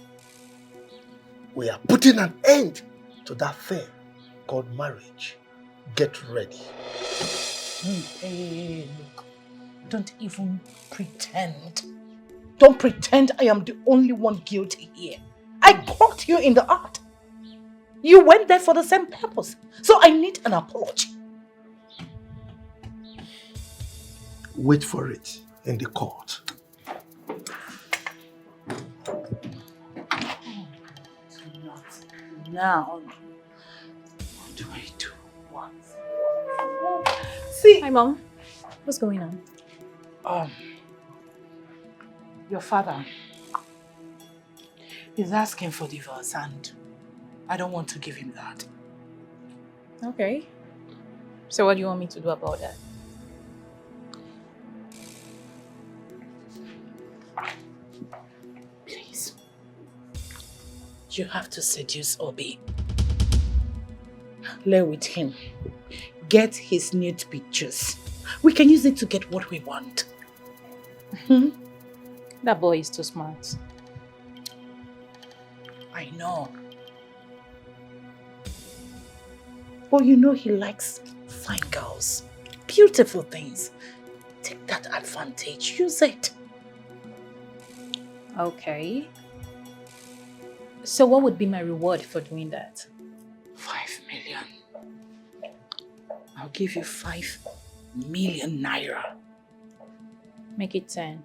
[SPEAKER 3] We are putting an end to that thing called marriage. Get ready.
[SPEAKER 4] Hey, look. Don't even pretend. Don't pretend I am the only one guilty here. I caught you in the act. You went there for the same purpose. So I need an apology.
[SPEAKER 3] Wait for it in the court.
[SPEAKER 4] Not now. What do I do? What? See.
[SPEAKER 2] Hi, Mom. What's going on?
[SPEAKER 4] Your father is asking for divorce and I don't want to give him that.
[SPEAKER 2] Okay. So what do you want me to do about that?
[SPEAKER 4] Please. You have to seduce Obi. Lay with him. Get his nude pictures. We can use it to get what we want.
[SPEAKER 2] That boy is too smart.
[SPEAKER 4] I know. But you know he likes fine girls. Beautiful things. Take that advantage. Use it.
[SPEAKER 2] Okay. So what would be my reward for doing that?
[SPEAKER 4] 5 million. I'll give you 5 million naira.
[SPEAKER 2] Make it 10.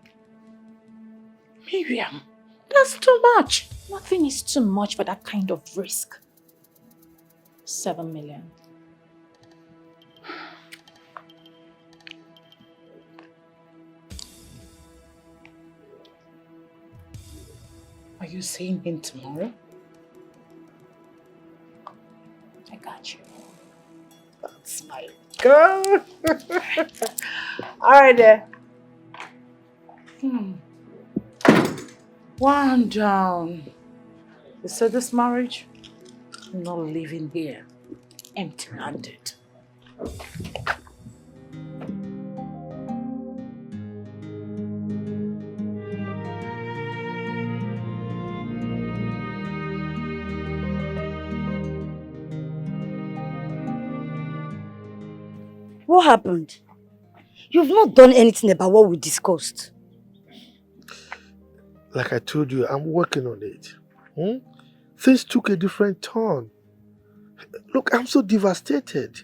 [SPEAKER 4] Miriam, that's too much.
[SPEAKER 2] Nothing is too much for that kind of risk. 7 million.
[SPEAKER 4] Are you seeing him tomorrow?
[SPEAKER 2] I got you.
[SPEAKER 4] That's my girl. All right there. One down. You said this marriage? I'm not living here empty-handed.
[SPEAKER 6] What happened? You've not done anything about what we discussed.
[SPEAKER 3] Like I told you, I'm working on it. Things took a different turn. Look, I'm so devastated.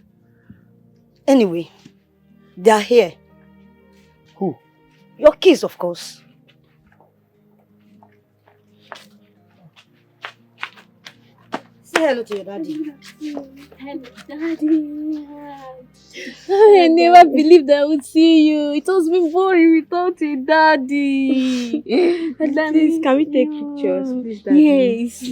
[SPEAKER 6] Anyway, they are here.
[SPEAKER 3] Who?
[SPEAKER 6] Your kids, of course. Say hello to your daddy.
[SPEAKER 2] Hello, Daddy. I never believed I would see you. It was been boring without a daddy.
[SPEAKER 10] Please, can we take pictures, please, Daddy?
[SPEAKER 2] Yes.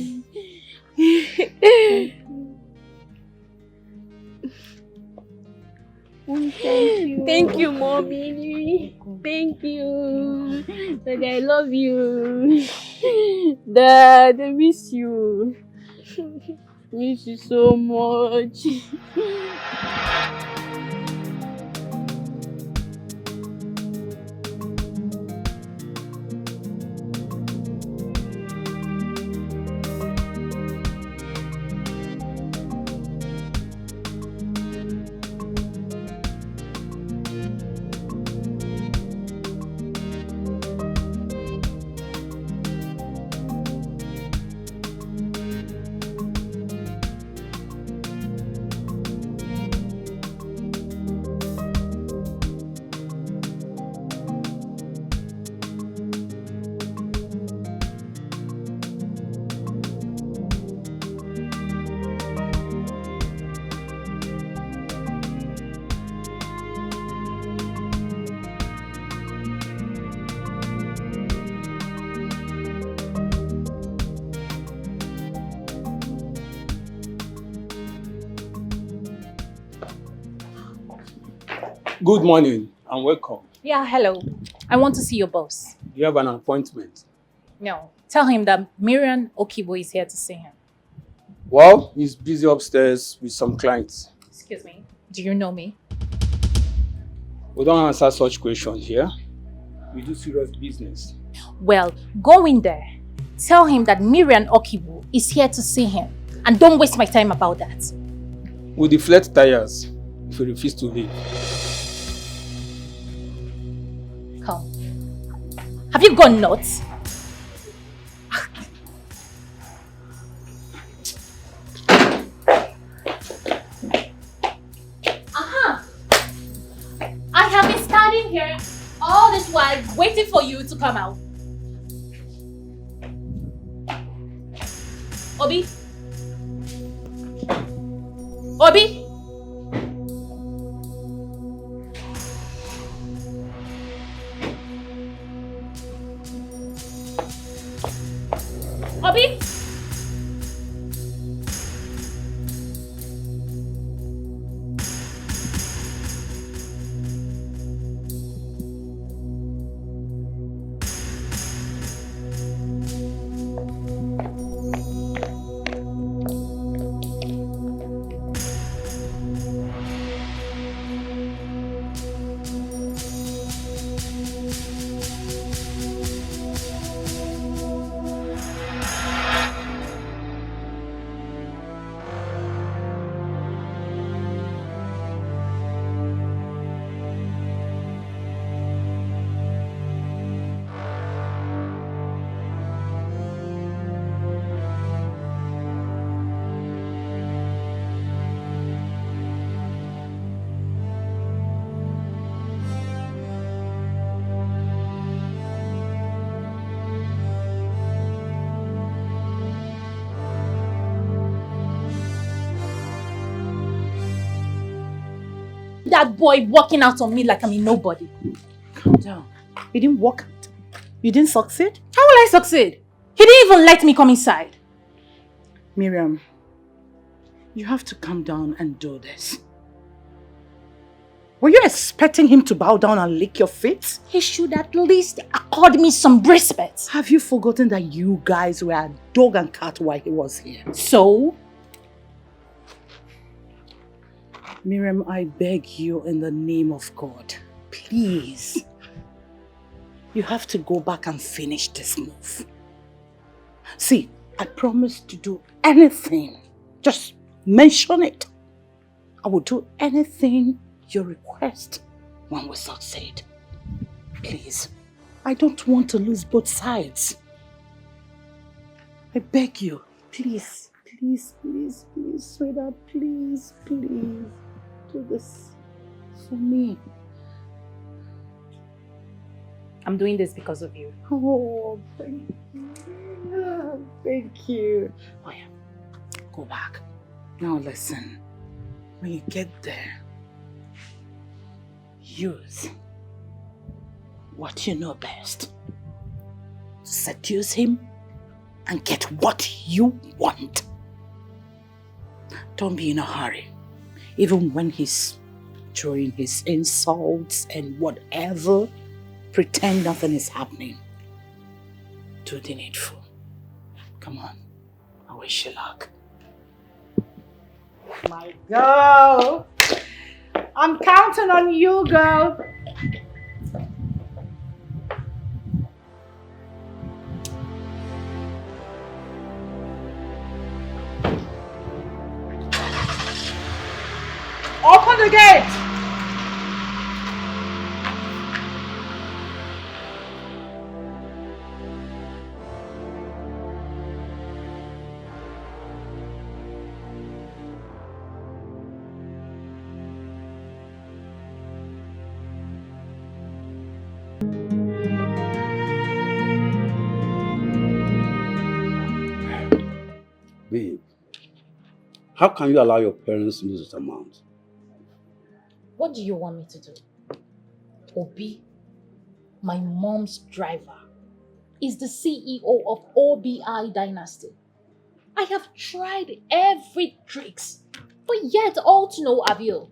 [SPEAKER 2] Thank you, Mommy. Thank you. Daddy, I love you. Dad, I miss you. Miss you so much.
[SPEAKER 8] Good morning and welcome.
[SPEAKER 2] Yeah, hello. I want to see your boss.
[SPEAKER 8] You have an appointment.
[SPEAKER 2] No. Tell him that Miriam Okibo is here to see him.
[SPEAKER 8] Well, he's busy upstairs with some clients.
[SPEAKER 2] Excuse me. Do you know me?
[SPEAKER 8] We don't answer such questions here. We do serious business.
[SPEAKER 2] Well, go in there. Tell him that Miriam Okibo is here to see him. And don't waste my time about that.
[SPEAKER 8] We'll deflate tires if you refuse to leave.
[SPEAKER 2] Come. Have you gone nuts? I have been standing here all this while waiting for you to come out. Obi? Obi? Obi? That boy walking out on me like I'm a nobody.
[SPEAKER 4] Calm down. You didn't walk out. You didn't succeed?
[SPEAKER 2] How will I succeed? He didn't even let me come inside.
[SPEAKER 4] Miriam, you have to calm down and do this. Were you expecting him to bow down and lick your feet?
[SPEAKER 2] He should at least accord me some respect.
[SPEAKER 4] Have you forgotten that you guys were a dog and cat while he was here?
[SPEAKER 2] So?
[SPEAKER 4] Miriam, I beg you in the name of God, please. You have to go back and finish this move. See, I promise to do anything. Just mention it. I will do anything you request. when we succeed. Please, I don't want to lose both sides. I beg you, please, please, please, please, sweetheart, please, please, do this for me.
[SPEAKER 2] I'm doing this because of you.
[SPEAKER 4] Oh, thank you. Thank you. Oh yeah, go back. Now listen, when you get there, use what you know best to seduce him and get what you want. Don't be in a hurry. Even when he's throwing his insults and whatever, pretend nothing is happening. Do the needful. Come on. I wish you luck. My girl. I'm counting on you, girl. Open the gate!
[SPEAKER 11] Babe, how can you allow your parents to lose this amount?
[SPEAKER 2] What do you want me to do? Obi, my mom's driver, is the CEO of OBI Dynasty. I have tried every tricks, but yet all to no avail.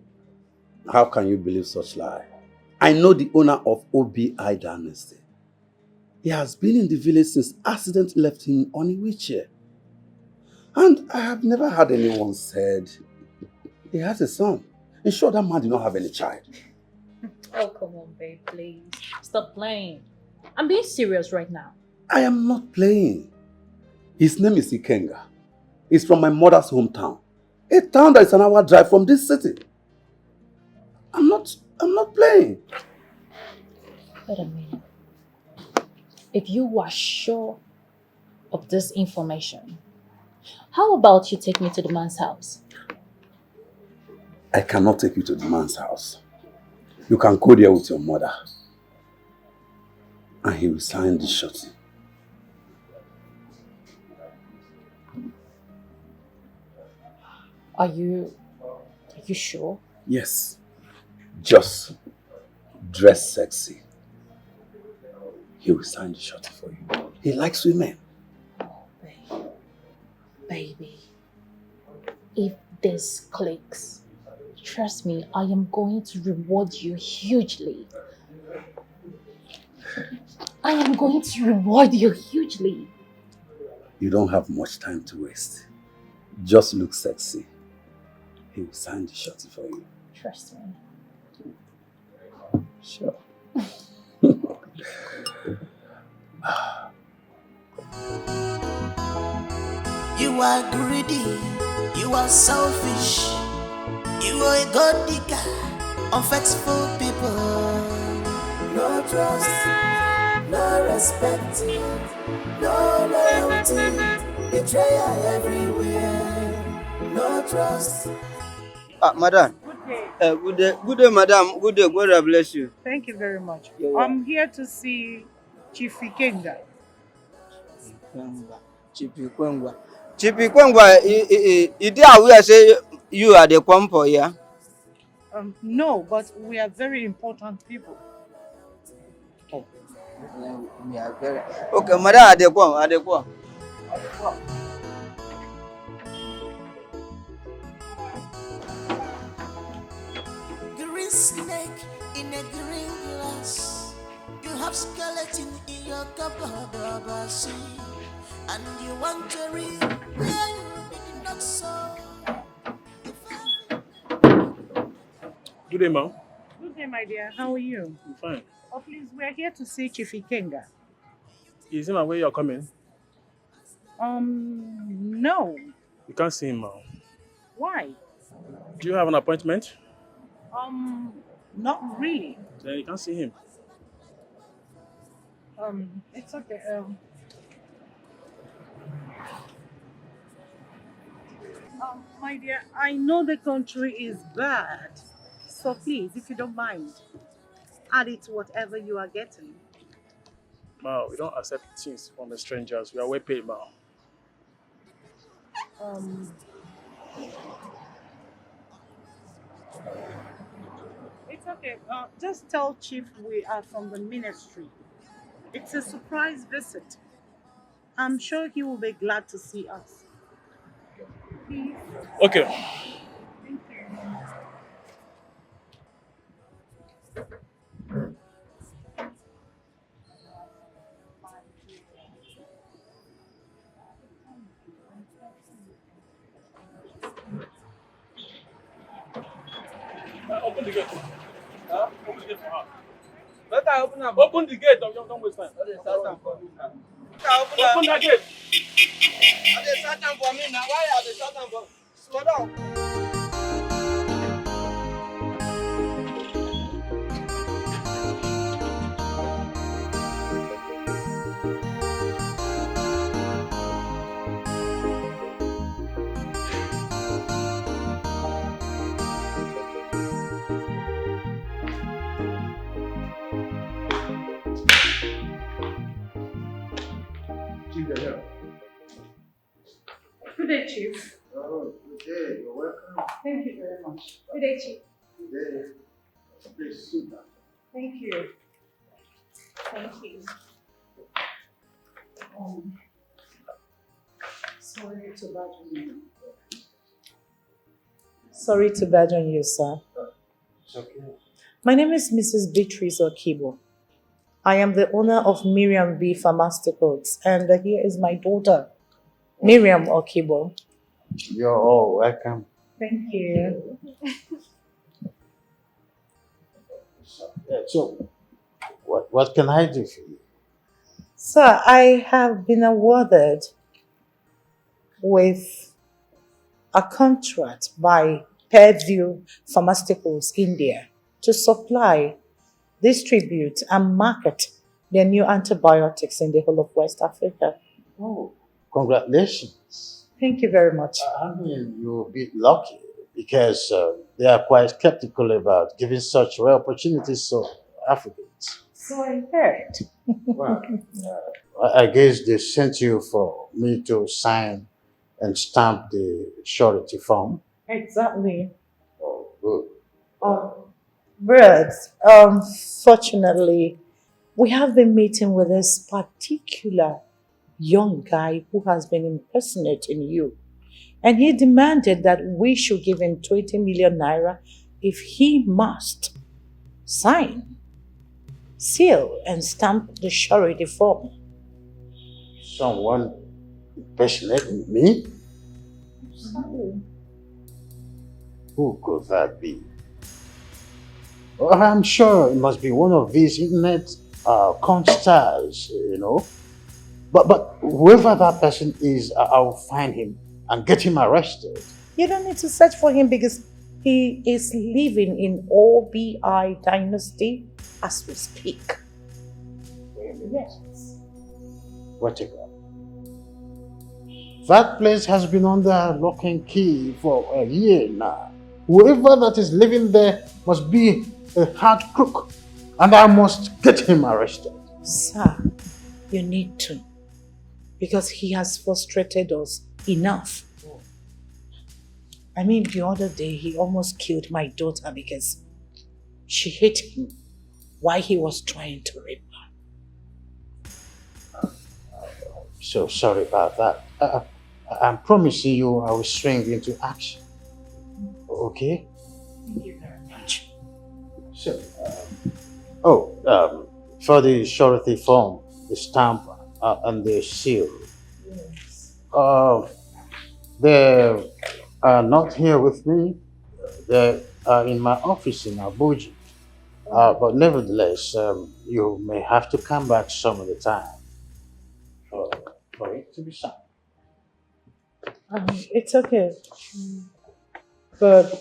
[SPEAKER 11] How can you believe such lie? I know the owner of OBI Dynasty. He has been in the village since accident left him on a wheelchair. And I have never heard anyone said he has a son. In short, that man did not have any child.
[SPEAKER 2] Oh, come on, babe, please. Stop playing. I'm being serious right now.
[SPEAKER 11] I am not playing. His name is Ikenga. He's from my mother's hometown. A town that is an hour drive from this city. I'm not playing.
[SPEAKER 2] Wait a minute. If you are sure of this information, how about you take me to the man's house?
[SPEAKER 11] I cannot take you to the man's house. You can go there with your mother. And he will sign the shorty.
[SPEAKER 2] Are you sure?
[SPEAKER 11] Yes. Just dress sexy. He will sign the shorty for you. He likes women.
[SPEAKER 2] Oh, baby. If this clicks, trust me, I am going to reward you hugely. I am going to reward you hugely.
[SPEAKER 11] You don't have much time to waste. Just look sexy. He will sign the shorty for you.
[SPEAKER 2] Trust me.
[SPEAKER 11] Sure.
[SPEAKER 9] You are greedy, you are selfish, you are a god digger, unfaithful people. No trust, no respect, no loyalty, betrayal everywhere. No trust.
[SPEAKER 12] Madam.
[SPEAKER 4] Good day.
[SPEAKER 12] Good day, madam. Good day. God bless you.
[SPEAKER 4] Thank you very much.
[SPEAKER 12] You're
[SPEAKER 4] I'm here to see Chief Ikenga.
[SPEAKER 12] Chipi Kwengwa, you did aware say you are the kwampo, yeah?
[SPEAKER 4] No, but we are very important people.
[SPEAKER 12] Oh, we are very... Okay, madam, adequate.
[SPEAKER 9] Green snake in a green glass. You have skeleton in your cupboard, see, and you want to read where you did not sow.
[SPEAKER 13] Good day, ma'am.
[SPEAKER 4] Good day, my dear. How are you?
[SPEAKER 13] I'm fine.
[SPEAKER 4] Oh, please, we're here to see Chief Ikenga.
[SPEAKER 13] Is him aware you're coming?
[SPEAKER 4] No.
[SPEAKER 13] You can't see him, ma'am.
[SPEAKER 4] Why?
[SPEAKER 13] Do you have an appointment?
[SPEAKER 4] Not really.
[SPEAKER 13] Then you can't see him.
[SPEAKER 4] It's okay. My dear, I know the country is bad. So please, if you don't mind, add it to whatever you are getting.
[SPEAKER 13] Ma, we don't accept things from the strangers. We are well paid, ma.
[SPEAKER 4] Um, it's okay. Just tell Chief we are from the ministry. It's a surprise visit. I'm sure he will be glad to see us. Please.
[SPEAKER 13] Okay.
[SPEAKER 4] Thank you.
[SPEAKER 13] Open the gate. Huh? Open the gate for her. Let her open them. Open the gate. Don't waste time. Open that gate.
[SPEAKER 12] They shut down for me now. Why are they shut down for? Slow down.
[SPEAKER 4] Good day, Chief.
[SPEAKER 7] Oh, good day. You're welcome.
[SPEAKER 4] Thank you very much. Good day, Chief.
[SPEAKER 7] Good day. Please sit down.
[SPEAKER 4] Thank you. Thank you. Sorry to badger you. Sorry to badger you, sir.
[SPEAKER 7] It's okay.
[SPEAKER 4] My name is Mrs. Beatrice Okibo. I am the owner of Miriam B. Pharmaceuticals, and here is my daughter, Miriam Okibo.
[SPEAKER 7] You're all welcome.
[SPEAKER 4] Thank you.
[SPEAKER 7] So, what can I do for you?
[SPEAKER 4] Sir, I have been awarded with a contract by Purview Pharmaceuticals India to supply, distribute, and market their new antibiotics in the whole of West Africa.
[SPEAKER 7] Oh, congratulations.
[SPEAKER 4] Thank you very much.
[SPEAKER 7] I mean, you're a bit lucky because they are quite skeptical about giving such rare opportunities to Africans.
[SPEAKER 4] So I heard.
[SPEAKER 7] Well, I guess they sent you for me to sign and stamp the surety form.
[SPEAKER 4] Exactly.
[SPEAKER 7] Oh, good.
[SPEAKER 4] But fortunately, we have been meeting with this particular young guy who has been impersonating you. And he demanded that we should give him 20 million naira if he must sign, seal, and stamp the surety form.
[SPEAKER 7] Someone impersonating me? Who could that be? Well, I'm sure it must be one of these internet con stars, you know. But whoever that person is, I'll find him and get him arrested.
[SPEAKER 4] You don't need to search for him because he is living in OBI dynasty as we speak. Yes.
[SPEAKER 7] What you got? That place has been under lock and key for a year now. Whoever that is living there must be a hard crook, and I must get him arrested.
[SPEAKER 4] Sir, you need to, because he has frustrated us enough. I mean, the other day he almost killed my daughter because she hit him while he was trying to rape her.
[SPEAKER 7] So sorry about that. I'm promising you I will swing into action. Okay?
[SPEAKER 4] Thank you very much.
[SPEAKER 7] So, for the surety form, the stamp, and the seal.
[SPEAKER 4] Yes.
[SPEAKER 7] They are not here with me. They are in my office in Abuja. But nevertheless, you may have to come back some of the time for it to be signed.
[SPEAKER 4] It's okay. But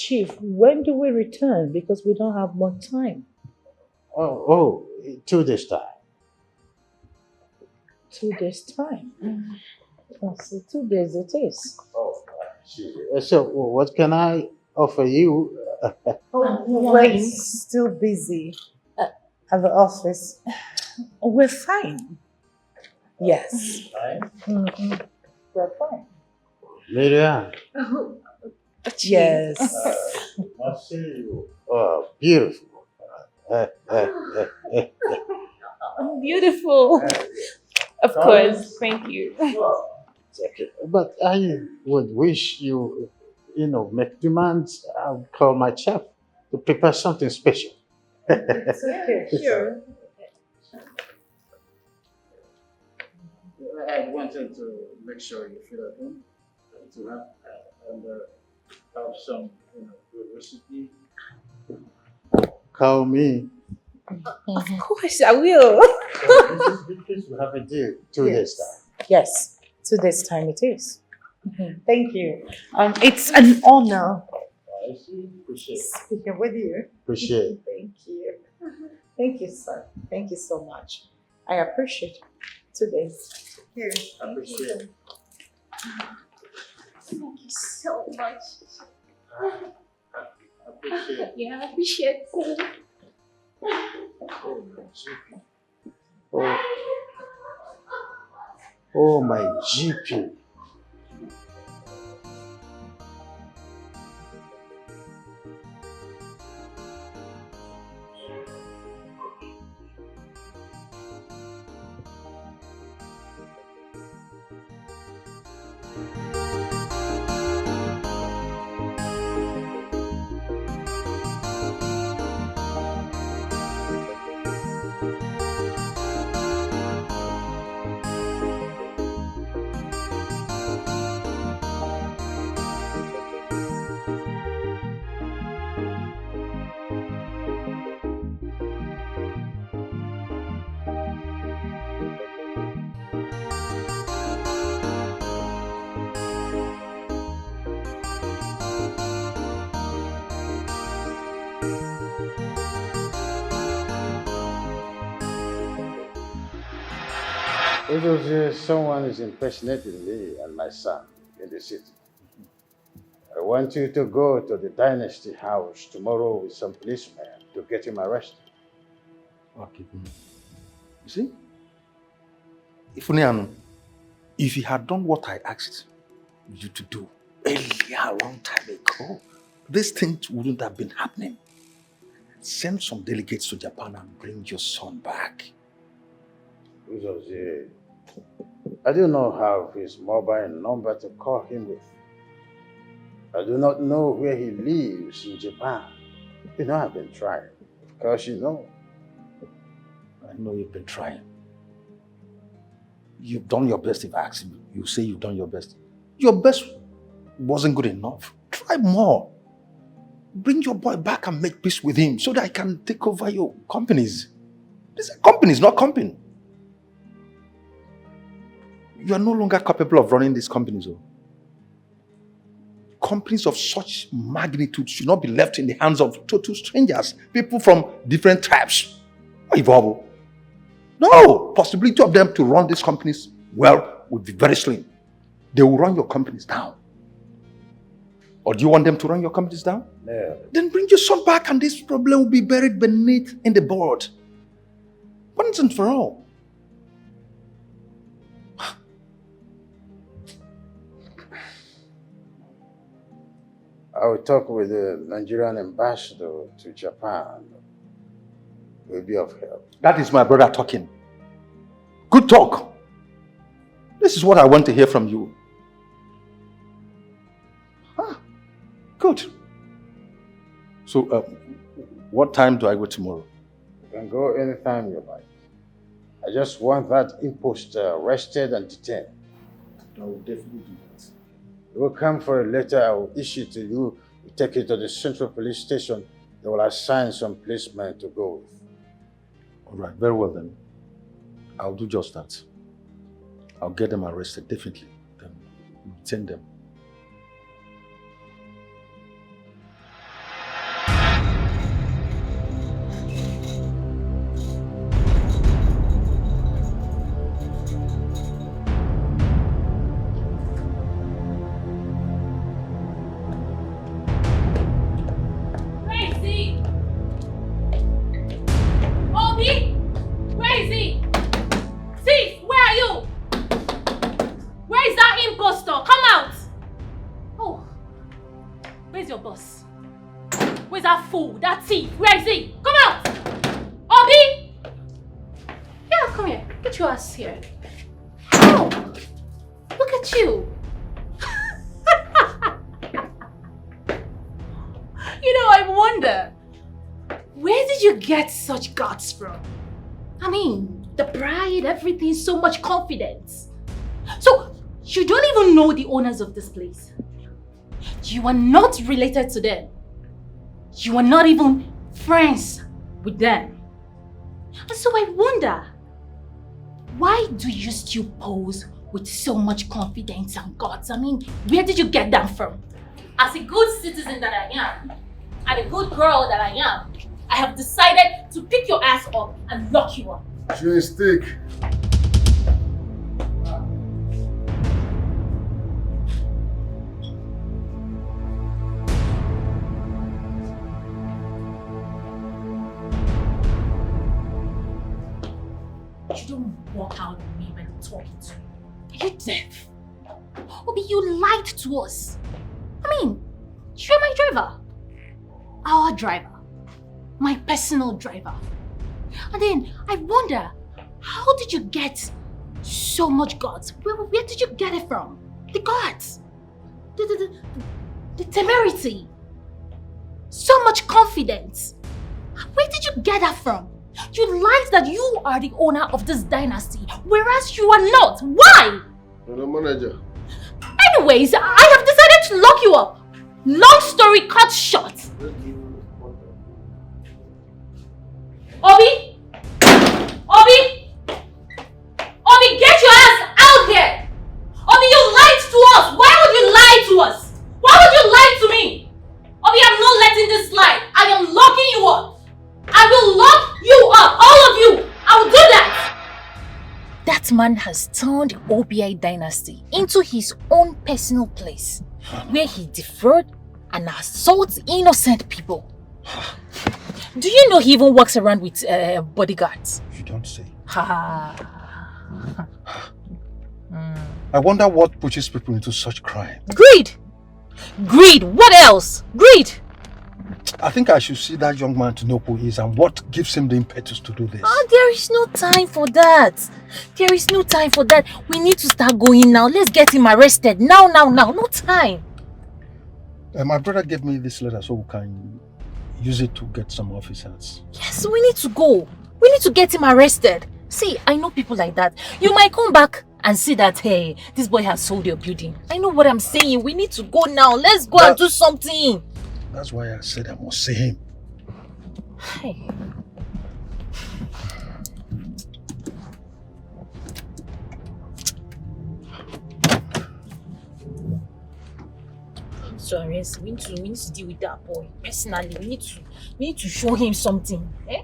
[SPEAKER 4] Chief, when do we return? Because we don't have more time.
[SPEAKER 7] Oh, 2 days time.
[SPEAKER 4] 2 days time. Oh, so 2 days it is.
[SPEAKER 7] Oh, so what can I offer you?
[SPEAKER 4] Oh, we're still busy at the office. We're fine. Yes. Mhm. We're fine.
[SPEAKER 7] Miriam.
[SPEAKER 4] Yes.
[SPEAKER 7] I see you. Oh, beautiful.
[SPEAKER 10] Beautiful. Of course. Thank you.
[SPEAKER 7] Okay. But I would wish you, make demands. I'll call my chef to prepare something special.
[SPEAKER 4] It's okay. Sure.
[SPEAKER 7] I wanted to make sure you feel at home to have some good recipe. Call me.
[SPEAKER 10] Of course, I will.
[SPEAKER 7] Because we have a deal 2 days time.
[SPEAKER 4] Yes. 2 days time it is. Thank you. It's an honor
[SPEAKER 7] I see. Appreciate it.
[SPEAKER 4] speaking with you.
[SPEAKER 7] Appreciate it.
[SPEAKER 4] Thank you. Thank you, sir. Thank you so much. I appreciate 2 days. Here.
[SPEAKER 7] Appreciate it.
[SPEAKER 10] Thank you so much.
[SPEAKER 7] Appreciate it.
[SPEAKER 10] Yeah, I appreciate it.
[SPEAKER 7] Oh, my GP. It was someone is impersonating me and my son in the city. I want you to go to the Dynasty house tomorrow with some policemen to get him arrested.
[SPEAKER 14] Okay. You see? Ifunianu, if you had done what I asked you to do earlier, a long time ago, these things wouldn't have been happening. Send some delegates to Japan and bring your son back.
[SPEAKER 7] Uzozie, I do not have his mobile number to call him with. I do not know where he lives in Japan. I've been trying. Because
[SPEAKER 14] I know you've been trying. You've done your best. If I ask you say you've done your best. Your best wasn't good enough. Try more. Bring your boy back and make peace with him so that I can take over your companies. These are companies, not company. You are no longer capable of running these companies. Companies of such magnitude should not be left in the hands of total strangers, people from different tribes. No, possibility of them to run these companies well would be very slim. They will run your companies down. Or do you want them to run your companies down?
[SPEAKER 7] No.
[SPEAKER 14] Then bring your son back and this problem will be buried beneath in the board. Once and for all.
[SPEAKER 7] I will talk with the Nigerian ambassador to Japan. It will be of help.
[SPEAKER 14] That is my brother talking. Good talk. This is what I want to hear from you. Good. So, what time do I go tomorrow?
[SPEAKER 7] You can go anytime you like. I just want that imposter arrested and detained.
[SPEAKER 14] I will definitely do that.
[SPEAKER 7] You will come for a letter I will issue to you. You take it to the central police station. They will assign some policemen to go with.
[SPEAKER 14] All right, very well then. I'll do just that. I'll get them arrested, definitely. Then detain them.
[SPEAKER 2] Obi! Where is he? Thief, where are you? Where is that imposter? Come out! Oh, where's your boss? Where's that fool? That thief? Where is he? Come out! Obi! Yeah, come here. Get your ass here. Oh, look at you. You know, I wonder, where did you get such guts from? I mean, the pride, everything, so much confidence. So, you don't even know the owners of this place. You are not related to them. You are not even friends with them. And so I wonder, why do you still pose with so much confidence and guts? I mean, where did you get that from? As a good citizen that I am, and a good girl that I am, I have decided to pick your ass up and lock you up.
[SPEAKER 1] Chewing stick.
[SPEAKER 2] You don't walk out on me when I'm talking to you. Are you deaf? Obi, you lied to us. I mean, you're my driver. Our driver. My personal driver. And then I wonder, how did you get so much guts? Where did you get it from? The guts. The temerity. So much confidence. Where did you get that from? You lied that you are the owner of this dynasty, whereas you are not. Why?
[SPEAKER 1] I'm the manager.
[SPEAKER 2] Anyways, I have decided to lock you up. Long story cut short. Obi! Obi! Obi, get your ass out here! Obi, you lied to us! Why would you lie to us? Why would you lie to me? Obi, I'm not letting this slide. I am locking you up. I will lock you up, all of you. I will do that. That man has turned the OBI dynasty into his own personal place, where he defraud and assaults innocent people. Do you know he even walks around with bodyguards?
[SPEAKER 14] You don't say.
[SPEAKER 2] Ha.
[SPEAKER 14] I wonder what pushes people into such crime.
[SPEAKER 2] Greed! Greed! What else? Greed!
[SPEAKER 14] I think I should see that young man to know who he is and what gives him the impetus to do this.
[SPEAKER 2] There is no time for that. There is no time for that. We need to start going now. Let's get him arrested. Now. No time.
[SPEAKER 14] My brother gave me this letter so we can use it to get some officers.
[SPEAKER 2] Yes, we need to go. We need to get him arrested. See, I know people like that. You might come back and see that, hey, this boy has sold your building. I know what I'm saying. We need to go now. Let's go and do something.
[SPEAKER 14] That's why I said I must see him.
[SPEAKER 2] Hey. So we need to deal with that boy. Personally, we need to show him something. Eh?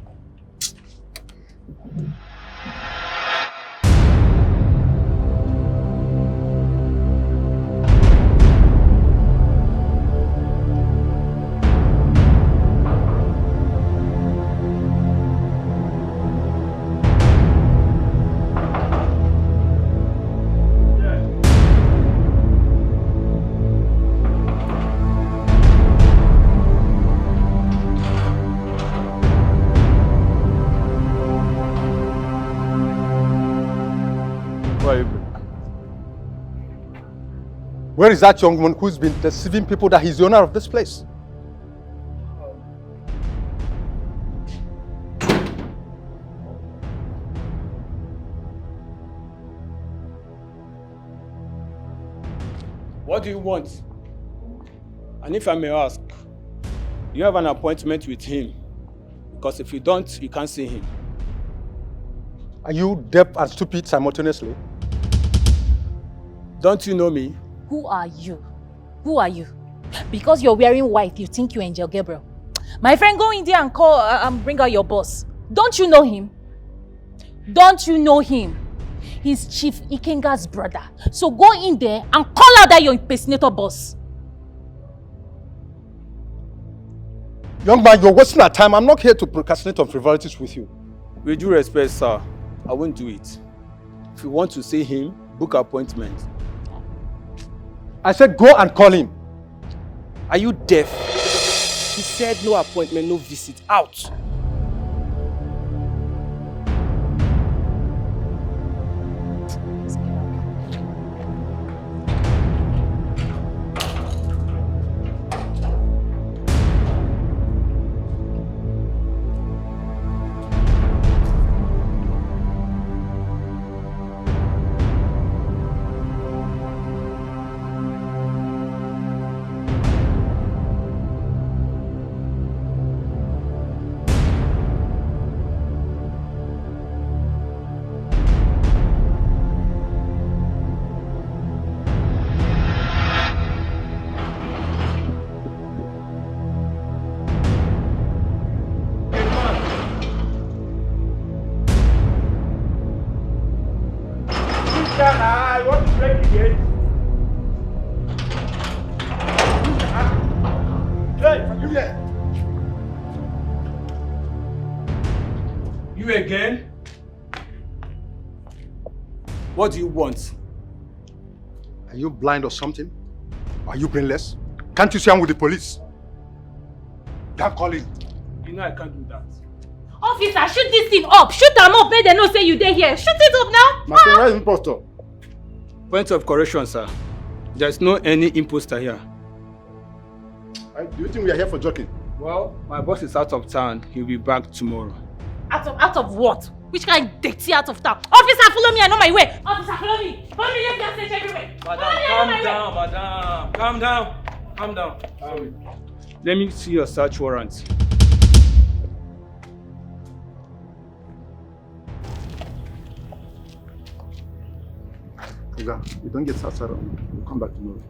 [SPEAKER 14] Where is that young man who's been deceiving people that he's the owner of this place?
[SPEAKER 8] What do you want? And if I may ask, you have an appointment with him? Because if you don't, you can't see him.
[SPEAKER 14] Are you deaf and stupid simultaneously?
[SPEAKER 8] Don't you know me?
[SPEAKER 2] Who are you? Who are you? Because you're wearing white, you think you're Angel Gabriel. My friend, go in there and call and bring out your boss. Don't you know him? Don't you know him? He's Chief Ikenga's brother. So go in there and call out that your impersonator boss.
[SPEAKER 14] Young man, you're wasting our time. I'm not here to procrastinate on frivolities with you.
[SPEAKER 13] With due respect, sir, I won't do it. If you want to see him, book appointment.
[SPEAKER 14] I said go and call him.
[SPEAKER 13] Are you deaf? He said no appointment, no visit. Out!
[SPEAKER 8] I want to break the gate. Hey, you there?
[SPEAKER 13] You again? What do you want?
[SPEAKER 14] Are you blind or something? Are you brainless? Can't you see I'm with the police? Can't call him.
[SPEAKER 13] You know I can't do that.
[SPEAKER 2] Officer, shoot this thing up. Shoot them up. Make them know say you there here. Shoot it up now.
[SPEAKER 14] My friend, where is imposter?
[SPEAKER 13] Point of correction, sir. There's no any imposter here.
[SPEAKER 14] Do you think we are here for joking?
[SPEAKER 13] Well, my boss is out of town. He'll be back tomorrow.
[SPEAKER 2] Out of what? Which kind of dirty out of town? Officer, follow me. I know my way. Officer, follow me. Follow me. Let's just search everywhere.
[SPEAKER 13] Madam, calm down. Calm down. Let me see your search warrant.
[SPEAKER 14] You don't get outside of me. We'll come back tomorrow.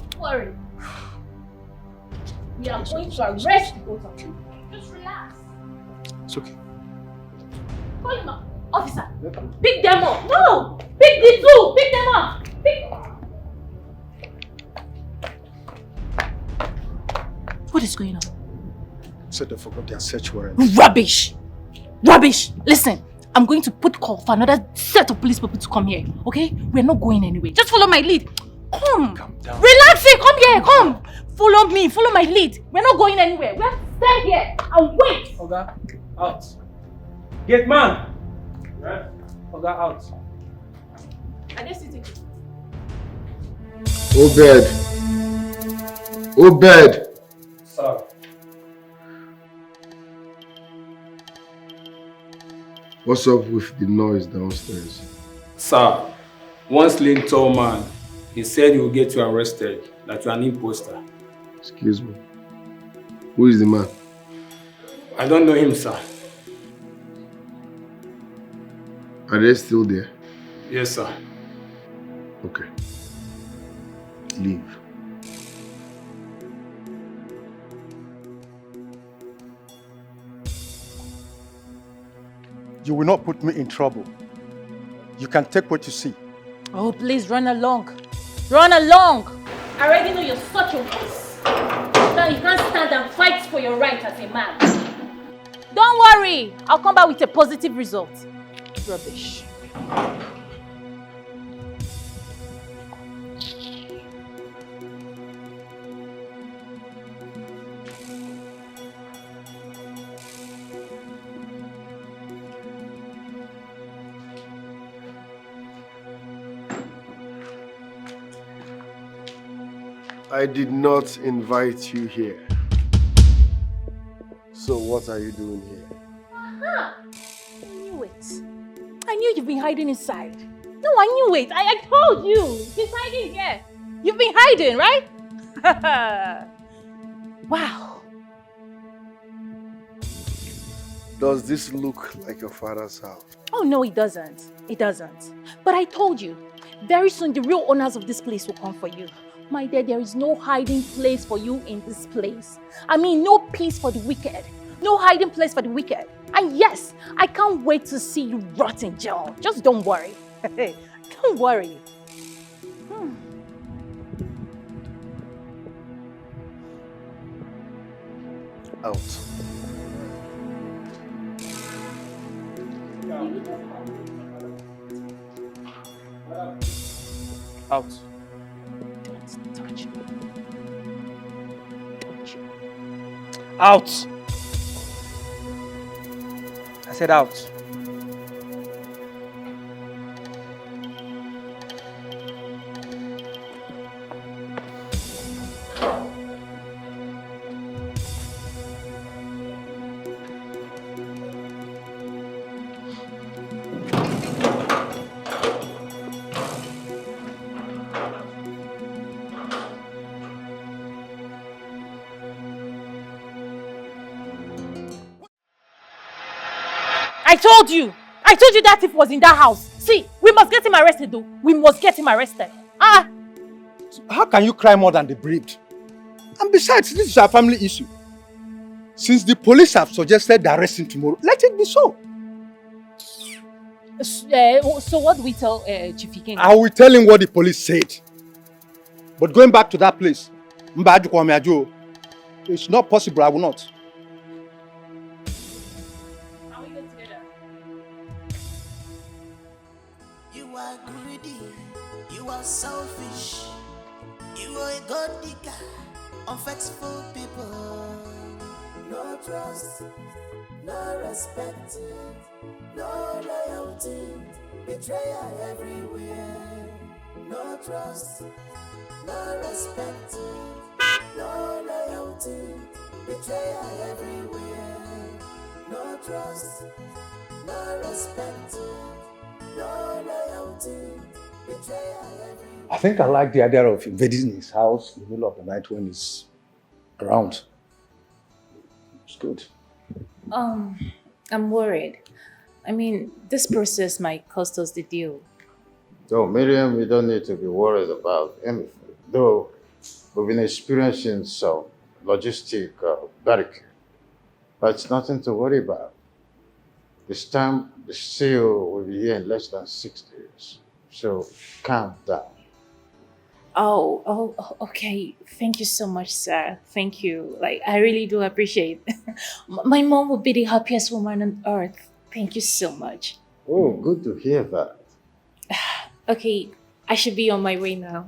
[SPEAKER 2] Don't worry. We are going to arrest the both of you. Just relax.
[SPEAKER 14] It's okay.
[SPEAKER 2] Call him up. Officer, pick them up. No! Pick the two. Pick them up. What is going on?
[SPEAKER 14] Said they forgot their search warrant.
[SPEAKER 2] Rubbish! Listen, I'm going to put call for another set of police people to come here, okay? We're not going anywhere. Just follow my lead. Come.
[SPEAKER 14] Calm down.
[SPEAKER 2] Relax it. Come here. Come. Follow me. Follow my lead. We're not going anywhere. We have to stay here and wait.
[SPEAKER 13] Oga, out. Gate man. Yes. Oga, out.
[SPEAKER 2] I just need to.
[SPEAKER 1] Obed.
[SPEAKER 13] Sir.
[SPEAKER 1] What's up with the noise downstairs?
[SPEAKER 13] Sir, one slim tall man, he said he will get you arrested, that you're an imposter.
[SPEAKER 1] Excuse me. Who is the man?
[SPEAKER 13] I don't know him, sir.
[SPEAKER 1] Are they still there?
[SPEAKER 13] Yes, sir.
[SPEAKER 1] Okay. Leave.
[SPEAKER 14] You will not put me in trouble. You can take what you see.
[SPEAKER 2] Oh, please run along. Run along. I already know you're such a wuss. Now you can't stand and fight for your right as a man. Don't worry. I'll come back with a positive result. Rubbish.
[SPEAKER 1] I did not invite you here. So what are you doing here?
[SPEAKER 2] Aha! I knew it. I knew you've been hiding inside. No, I knew it. I told you. He's hiding here. You've been hiding, right? Wow.
[SPEAKER 1] Does this look like your father's house?
[SPEAKER 2] Oh, no, it doesn't. It doesn't. But I told you, very soon the real owners of this place will come for you. My dear, there is no hiding place for you in this place. I mean, no peace for the wicked. No hiding place for the wicked. And yes, I can't wait to see you rot in jail. Just don't worry. Don't worry.
[SPEAKER 14] Out.
[SPEAKER 13] Out.
[SPEAKER 2] Don't touch me.
[SPEAKER 13] Out. I said out.
[SPEAKER 2] I told you that thief was in that house. See, we must get him arrested though. We must get him arrested.
[SPEAKER 14] How can you cry more than the bereaved? And besides, this is a family issue. Since the police have suggested the arresting tomorrow, let it be so.
[SPEAKER 2] So what do we tell Chief Ikenga?
[SPEAKER 14] I will tell him what the police said. But going back to that place, it's not possible, I will not.
[SPEAKER 2] Are we good together?
[SPEAKER 9] You are greedy, you are selfish, you are a god digger, unfaithful people. No trust, no respect, no loyalty, betrayal everywhere. No trust, no respect, no loyalty, betrayal everywhere. No trust, no respect, no loyalty, betrayal everywhere.
[SPEAKER 14] I think I like the idea of invading his house in the middle of the night when he's around. It's good.
[SPEAKER 15] I'm worried. I mean, this process might cost us the deal.
[SPEAKER 7] So, Miriam, we don't need to be worried about anything. Though we've been experiencing some logistic barricade. But it's nothing to worry about. This time, the seal will be here in less than 6 days. So, calm down.
[SPEAKER 15] Oh, okay. Thank you so much, sir. Thank you. Like, I really do appreciate it. My mom would be the happiest woman on earth. Thank you so much.
[SPEAKER 7] Oh, good to hear that.
[SPEAKER 15] Okay, I should be on my way now.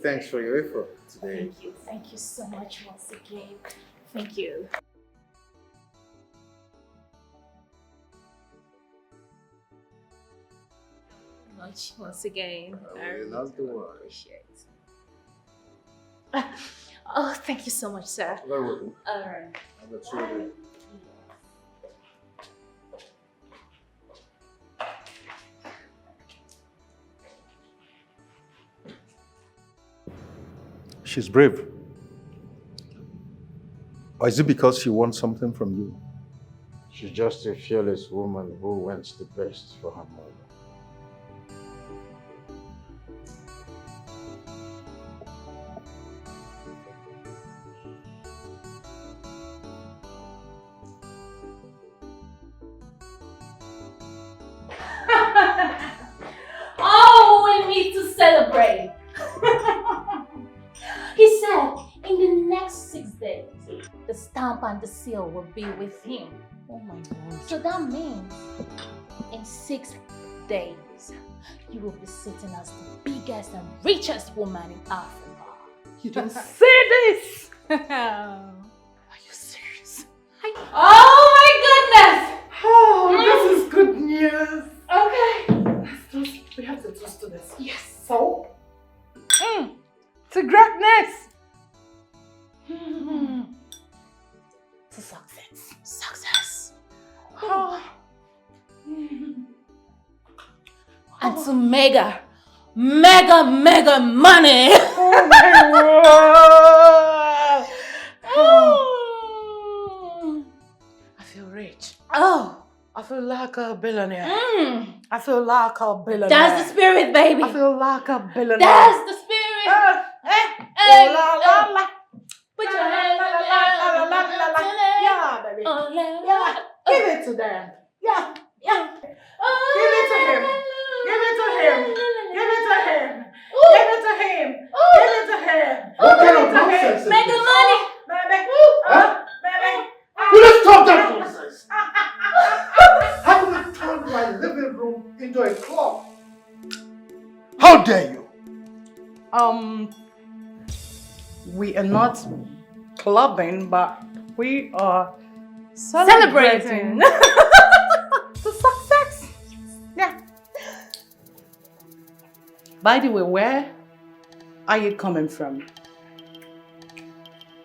[SPEAKER 7] Thanks for your effort today.
[SPEAKER 15] Thank you. Thank you so much once again. Thank you. Much once again. I really do appreciate. Oh, thank you so much, sir.
[SPEAKER 7] Very welcome.
[SPEAKER 15] All right.
[SPEAKER 14] She's brave. Or is it because she wants something from you?
[SPEAKER 7] She's just a fearless woman who wants the best for her mother.
[SPEAKER 2] Oh, we need to celebrate. He said in the next 6 days, the stamp and the seal will be with him.
[SPEAKER 3] Oh my God.
[SPEAKER 2] So that means in 6 days, you will be sitting as the biggest and richest woman in Africa.
[SPEAKER 3] You don't say this!
[SPEAKER 2] Are you serious? Oh my goodness!
[SPEAKER 3] Oh, this is good news.
[SPEAKER 2] Okay.
[SPEAKER 3] We have to toast to this.
[SPEAKER 2] Yes.
[SPEAKER 3] So, to greatness.
[SPEAKER 2] To success. Success. And to mega money.
[SPEAKER 3] Oh my word. I feel rich.
[SPEAKER 2] Oh.
[SPEAKER 3] I feel like a billionaire. I feel like a billionaire.
[SPEAKER 2] That's the spirit, baby.
[SPEAKER 3] I feel like a billionaire.
[SPEAKER 2] That's the spirit.
[SPEAKER 3] Oh, la, la, la.
[SPEAKER 2] Put your hands
[SPEAKER 3] Yeah, baby. Yeah. Give it to them. Yeah. Yeah. Give it to him. Give it to him. Give it to him. Give it to him. Give it to him.
[SPEAKER 14] What kind of nonsense is
[SPEAKER 2] Make the
[SPEAKER 14] this?
[SPEAKER 2] money.
[SPEAKER 3] Baby.
[SPEAKER 4] we are not clubbing, but we are
[SPEAKER 2] Celebrating.
[SPEAKER 4] the success. Yeah. By the way, where are you coming from?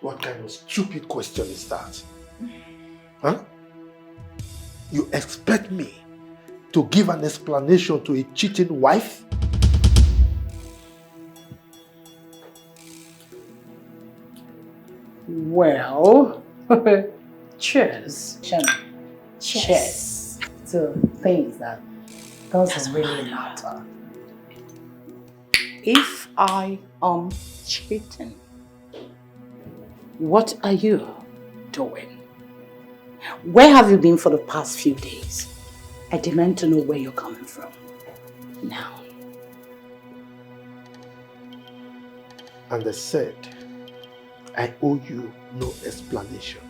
[SPEAKER 3] What kind of stupid question is that? Huh? You expect me to give an explanation to a cheating wife?
[SPEAKER 4] Well, cheers. Cheers to things that doesn't really matter. If I am cheating, what are you doing? Where have you been for the past few days? I demand to know where you're coming from. Now.
[SPEAKER 3] And I said, I owe you no explanation.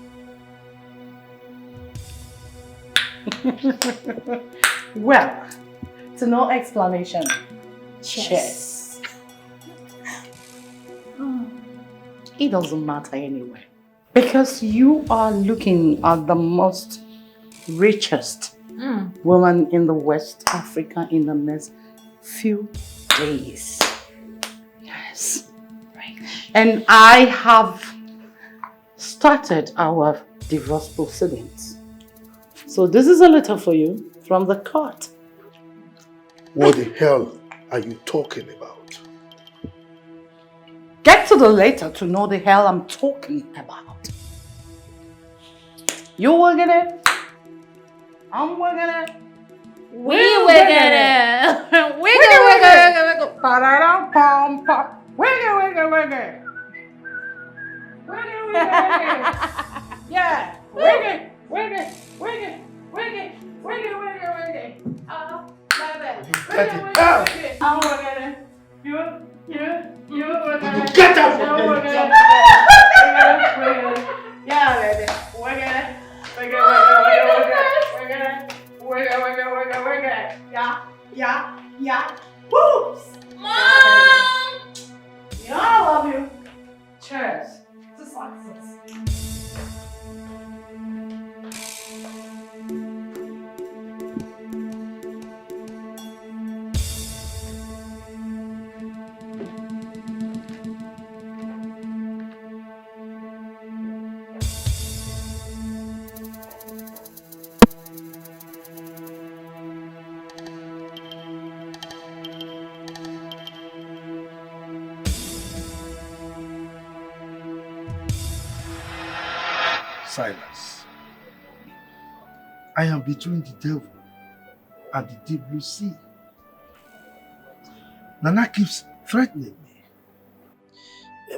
[SPEAKER 4] Well, to no explanation. Cheers. It doesn't matter anyway. Because you are looking at the most richest woman in the West Africa in the next few days. Yes. Right. And I have started our divorce proceedings. So this is a letter for you from the court.
[SPEAKER 3] What the hell are you talking about?
[SPEAKER 4] Get to the letter to know the hell I'm talking about. You working it? I'm working it.
[SPEAKER 2] We working it. Wiggle.
[SPEAKER 4] Pa-da-dum-pum-pum. Wiggle. Yeah. Wiggle. Oh, my bad. I'm working it. You working it.
[SPEAKER 3] Get out of here.
[SPEAKER 4] Yeah, baby. Working it. Working it. Yeah. Whoops.
[SPEAKER 2] Mom!
[SPEAKER 4] Yeah, I love you. Cheers. Just like this.
[SPEAKER 3] Silas, I am between the devil and the deep blue sea. Nana keeps threatening me.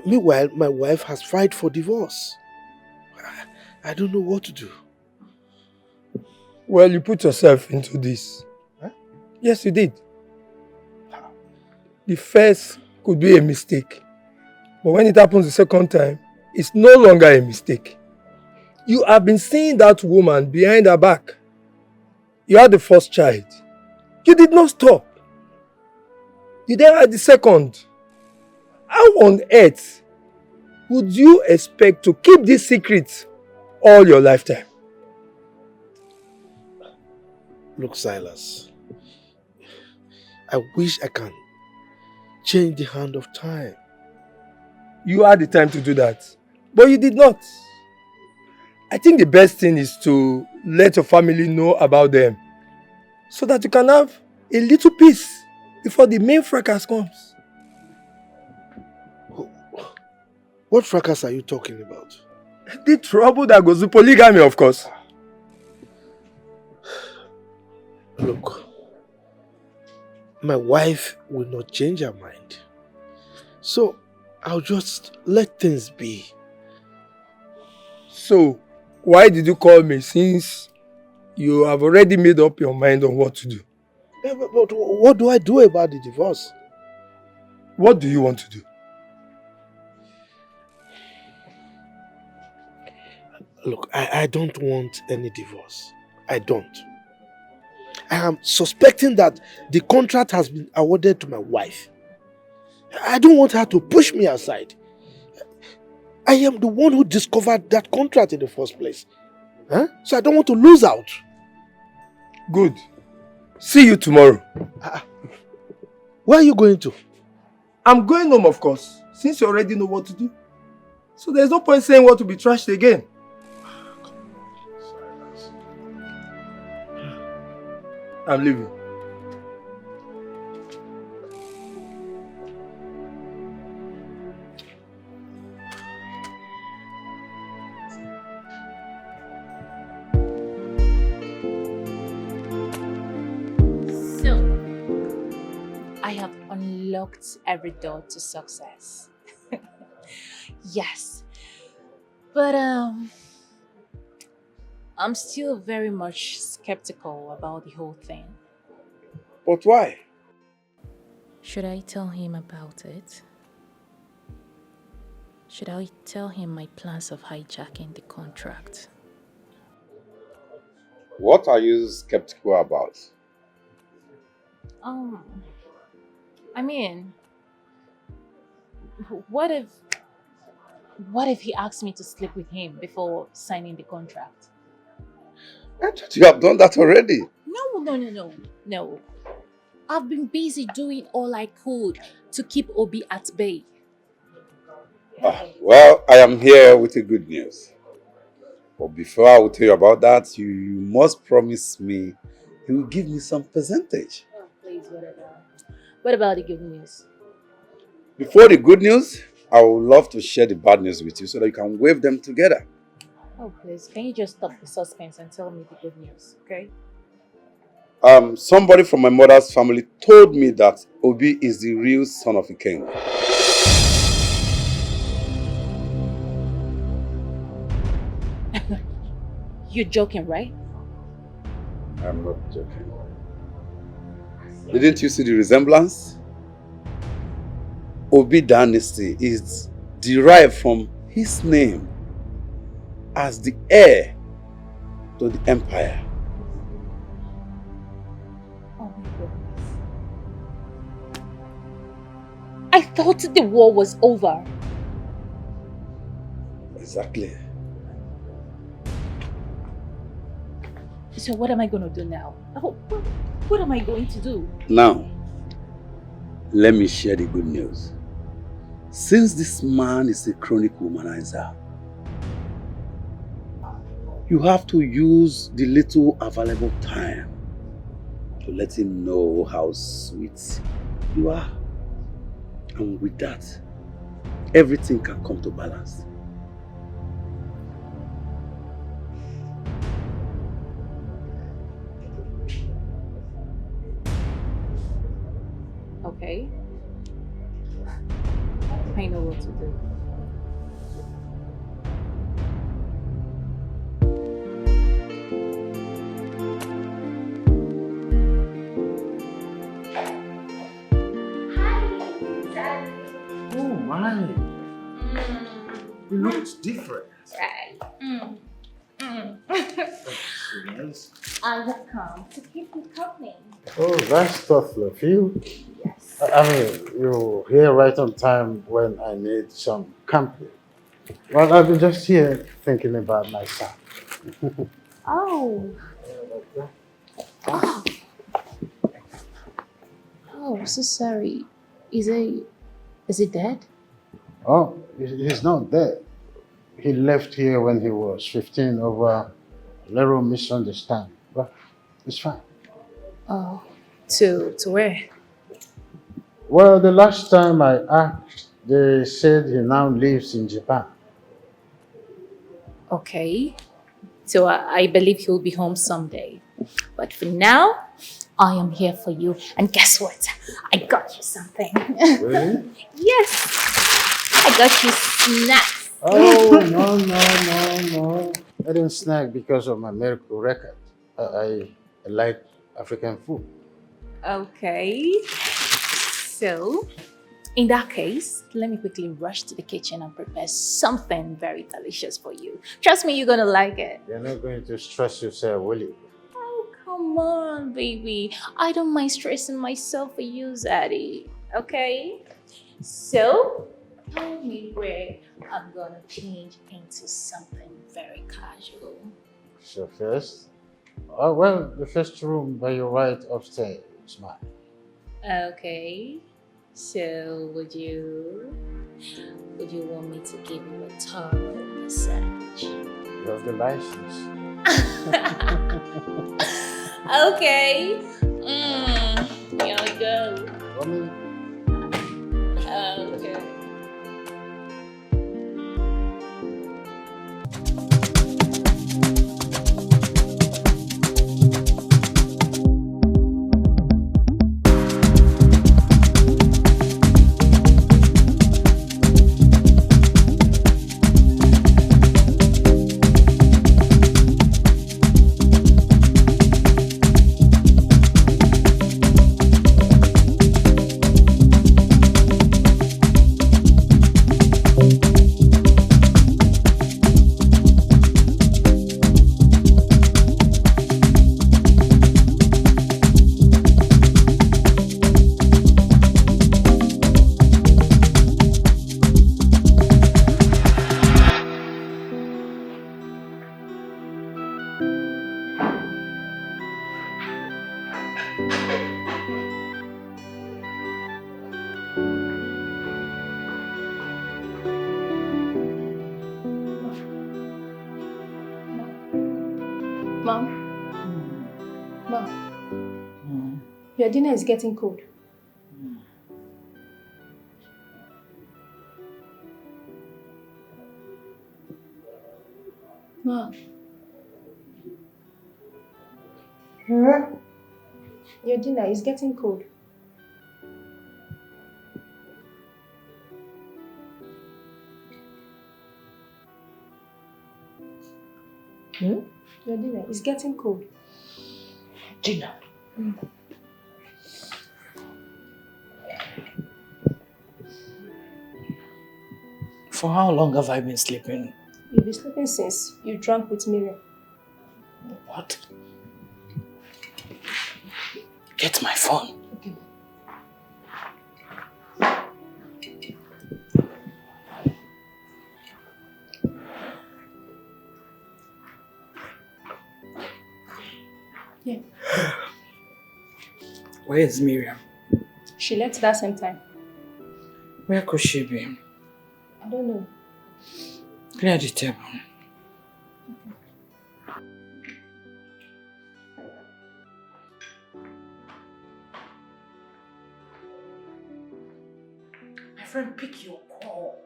[SPEAKER 3] Meanwhile, my wife has filed for divorce. I don't know what to do.
[SPEAKER 16] Well, you put yourself into this.
[SPEAKER 3] Huh?
[SPEAKER 16] Yes, you did. The first could be a mistake. But when it happens the second time, it's no longer a mistake. You have been seeing that woman behind her back. You had the first child. You did not stop. You then had the second. How on earth would you expect to keep this secret all your lifetime?
[SPEAKER 3] Look, Silas, I wish I can change the hand of time.
[SPEAKER 16] You had the time to do that, but you did not. I think the best thing is to let your family know about them so that you can have a little peace before the main fracas comes.
[SPEAKER 3] What fracas are you talking about?
[SPEAKER 16] The trouble that goes with polygamy, of course.
[SPEAKER 3] Look, my wife will not change her mind. So, I'll just let things be.
[SPEAKER 16] So, why did you call me since you have already made up your mind on what to do?
[SPEAKER 3] Yeah, but what do I do about the divorce?
[SPEAKER 16] What do you want to do?
[SPEAKER 3] Look, I don't want any divorce. I don't. I am suspecting that the contract has been awarded to my wife. I don't want her to push me aside. I am the one who discovered that contract in the first place. Huh? So I don't want to lose out.
[SPEAKER 16] Good. See you tomorrow.
[SPEAKER 3] Where are you going to?
[SPEAKER 16] I'm going home, of course, since you already know what to do. So there's no point saying what to be trashed again. I'm leaving.
[SPEAKER 15] So, I have unlocked every door to success. Yes. But I'm still very much skeptical about the whole thing.
[SPEAKER 11] But why?
[SPEAKER 15] Should I tell him about it? Should I tell him my plans of hijacking the contract?
[SPEAKER 11] What are you skeptical about?
[SPEAKER 15] I mean, what if he asked me to sleep with him before signing the contract?
[SPEAKER 11] I thought you have done that already.
[SPEAKER 15] No. I've been busy doing all I could to keep Obi at bay.
[SPEAKER 11] Well, I am here with the good news. But before I will tell you about that, you must promise me you will give me some percentage.
[SPEAKER 15] Oh, please, whatever. What about the good news?
[SPEAKER 11] Before the good news, I would love to share the bad news with you so that you can wave them together.
[SPEAKER 15] Oh, please, can you just stop the suspense and tell me the good news, okay?
[SPEAKER 11] Somebody from my mother's family told me that Obi is the real son of a king.
[SPEAKER 15] You're joking, right?
[SPEAKER 11] I'm not joking. Didn't you see the resemblance? Obi dynasty is derived from his name as the heir to the empire.
[SPEAKER 15] Oh my goodness. I thought the war was over.
[SPEAKER 11] Exactly.
[SPEAKER 15] So what am I going to do now? What am I going to do?
[SPEAKER 11] Now, let me share the good news. Since this man is a chronic womanizer, you have to use the little available time to let him know how sweet you are. And with that, everything can come to balance.
[SPEAKER 15] Okay. I know what to do.
[SPEAKER 7] Oh my. You look different.
[SPEAKER 15] Right.
[SPEAKER 7] Yes.
[SPEAKER 15] I have come to keep you company.
[SPEAKER 7] Oh, that's thoughtful of you. Yes. I mean, you're here right on time when I need some company. Well, I've been just here thinking about my son.
[SPEAKER 15] Oh. Oh, so sorry. Is he dead?
[SPEAKER 7] Oh, he's not dead. He left here when he was 15 over a little misunderstanding. But it's fine.
[SPEAKER 15] Oh. To where?
[SPEAKER 7] Well, the last time I asked, they said he now lives in Japan.
[SPEAKER 15] Okay. So I believe he'll be home someday. But for now, I am here for you. And guess what? I got you something.
[SPEAKER 7] Really?
[SPEAKER 15] Yes. I got you snacks.
[SPEAKER 7] Oh, no. I didn't snack because of my medical record. I like African food.
[SPEAKER 15] Okay. So, in that case, let me quickly rush to the kitchen and prepare something very delicious for you. Trust me, you're gonna like it.
[SPEAKER 7] You're not going to stress yourself, will you?
[SPEAKER 15] Oh, come on, baby. I don't mind stressing myself for you, Zaddy. Okay? So, tell me where I'm gonna change into something very casual.
[SPEAKER 7] So first, well, the first room by your right upstairs, ma'am.
[SPEAKER 15] Okay. So, would you want me to give you a thorough massage?
[SPEAKER 7] You have the license.
[SPEAKER 15] Okay. Here we go. Okay. Mom? Mom? Your dinner is getting cold. Mom? Your dinner is getting cold. Your dinner is getting cold.
[SPEAKER 4] Dinner? For how long have I been sleeping?
[SPEAKER 10] You've been sleeping since you drank with Miriam.
[SPEAKER 4] What? Get my phone.
[SPEAKER 10] Okay. Yeah.
[SPEAKER 4] Where is Miriam?
[SPEAKER 10] She left that same time.
[SPEAKER 4] Where could she be?
[SPEAKER 10] I don't know.
[SPEAKER 4] Clear the table. My friend, pick your call.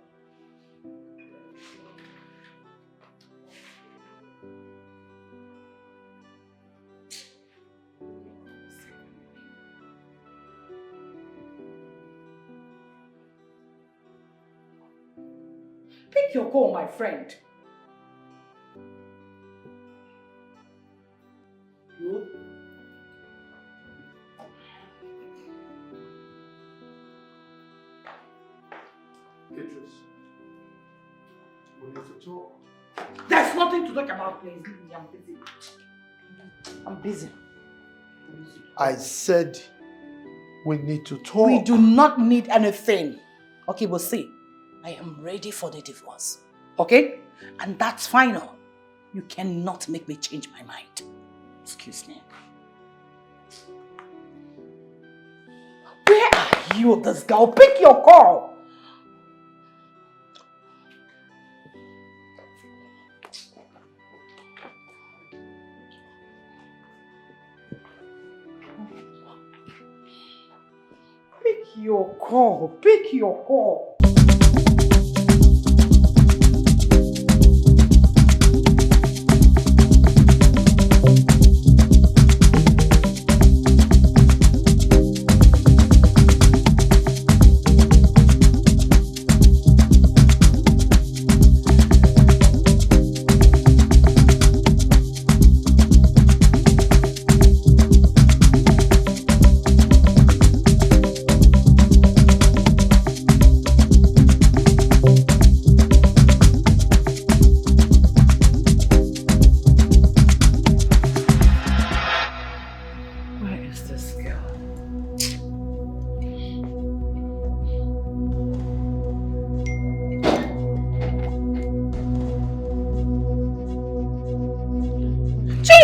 [SPEAKER 4] Pick your call, my friend. You?
[SPEAKER 3] Beatrice, we need to talk.
[SPEAKER 4] There's nothing to talk about, please. I'm busy. I'm busy.
[SPEAKER 3] I said we need to talk.
[SPEAKER 4] We do not need anything. Okay, we'll see. I am ready for the divorce. Okay? And that's final. You cannot make me change my mind. Excuse me. Where are you, this girl? Pick your call. Pick your call. Pick your call.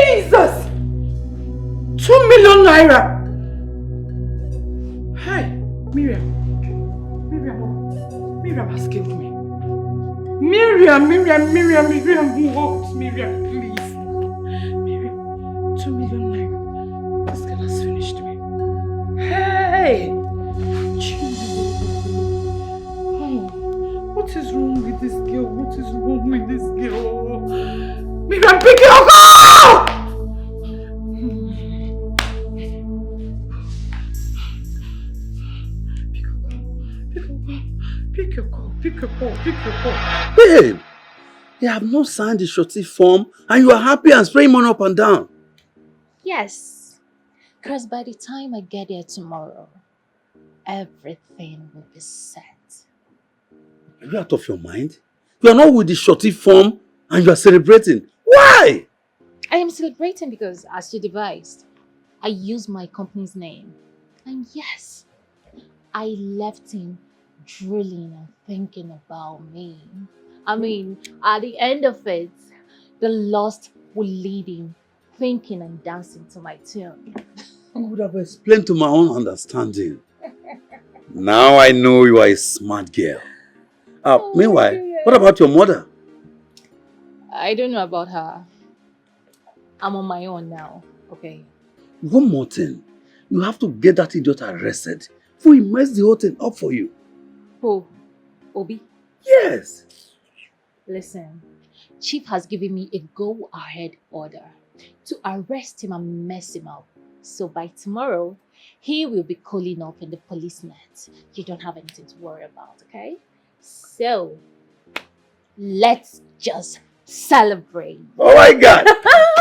[SPEAKER 4] Jesus! 2 million naira! Hey, Miriam has killed me. Miriam, what? Miriam, please. Miriam, 2 million naira. This girl has finished me. Hey! Oh, what is wrong with this girl? Miriam, pick your call! Pick your call.
[SPEAKER 11] Babe, you have not signed the surety form and you are happy and spraying money up and down.
[SPEAKER 15] Yes, because by the time I get there tomorrow, everything will be set.
[SPEAKER 11] Are you out of your mind? You are not with the surety form and you are celebrating. Why?
[SPEAKER 15] I am celebrating because, as you devised, I used my company's name. And yes, I left him drooling and thinking about me. I mean, at the end of it, the lost will lead him thinking and dancing to my tune.
[SPEAKER 11] I would have explained to my own understanding. Now I know you are a smart girl. Meanwhile, what about your mother?
[SPEAKER 15] I don't know about her. I'm on my own now, okay?
[SPEAKER 11] One more thing. You have to get that idiot arrested before he messed the whole thing up for you.
[SPEAKER 15] Who? Obi?
[SPEAKER 11] Yes.
[SPEAKER 15] Listen, Chief has given me a go-ahead order to arrest him and mess him up. So by tomorrow, he will be calling up in the police net. You don't have anything to worry about, okay? So, let's just celebrate.
[SPEAKER 11] Oh my God!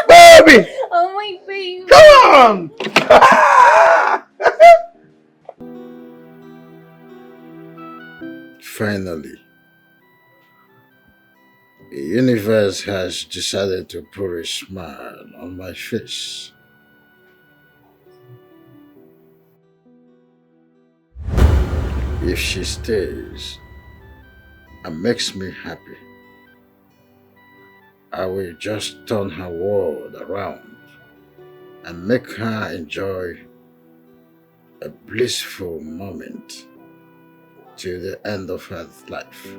[SPEAKER 11] Baby!
[SPEAKER 15] Oh my baby!
[SPEAKER 11] Come on!
[SPEAKER 7] Finally, the universe has decided to put a smile on my face. If she stays and makes me happy, I will just turn her world around and make her enjoy a blissful moment till the end of her life.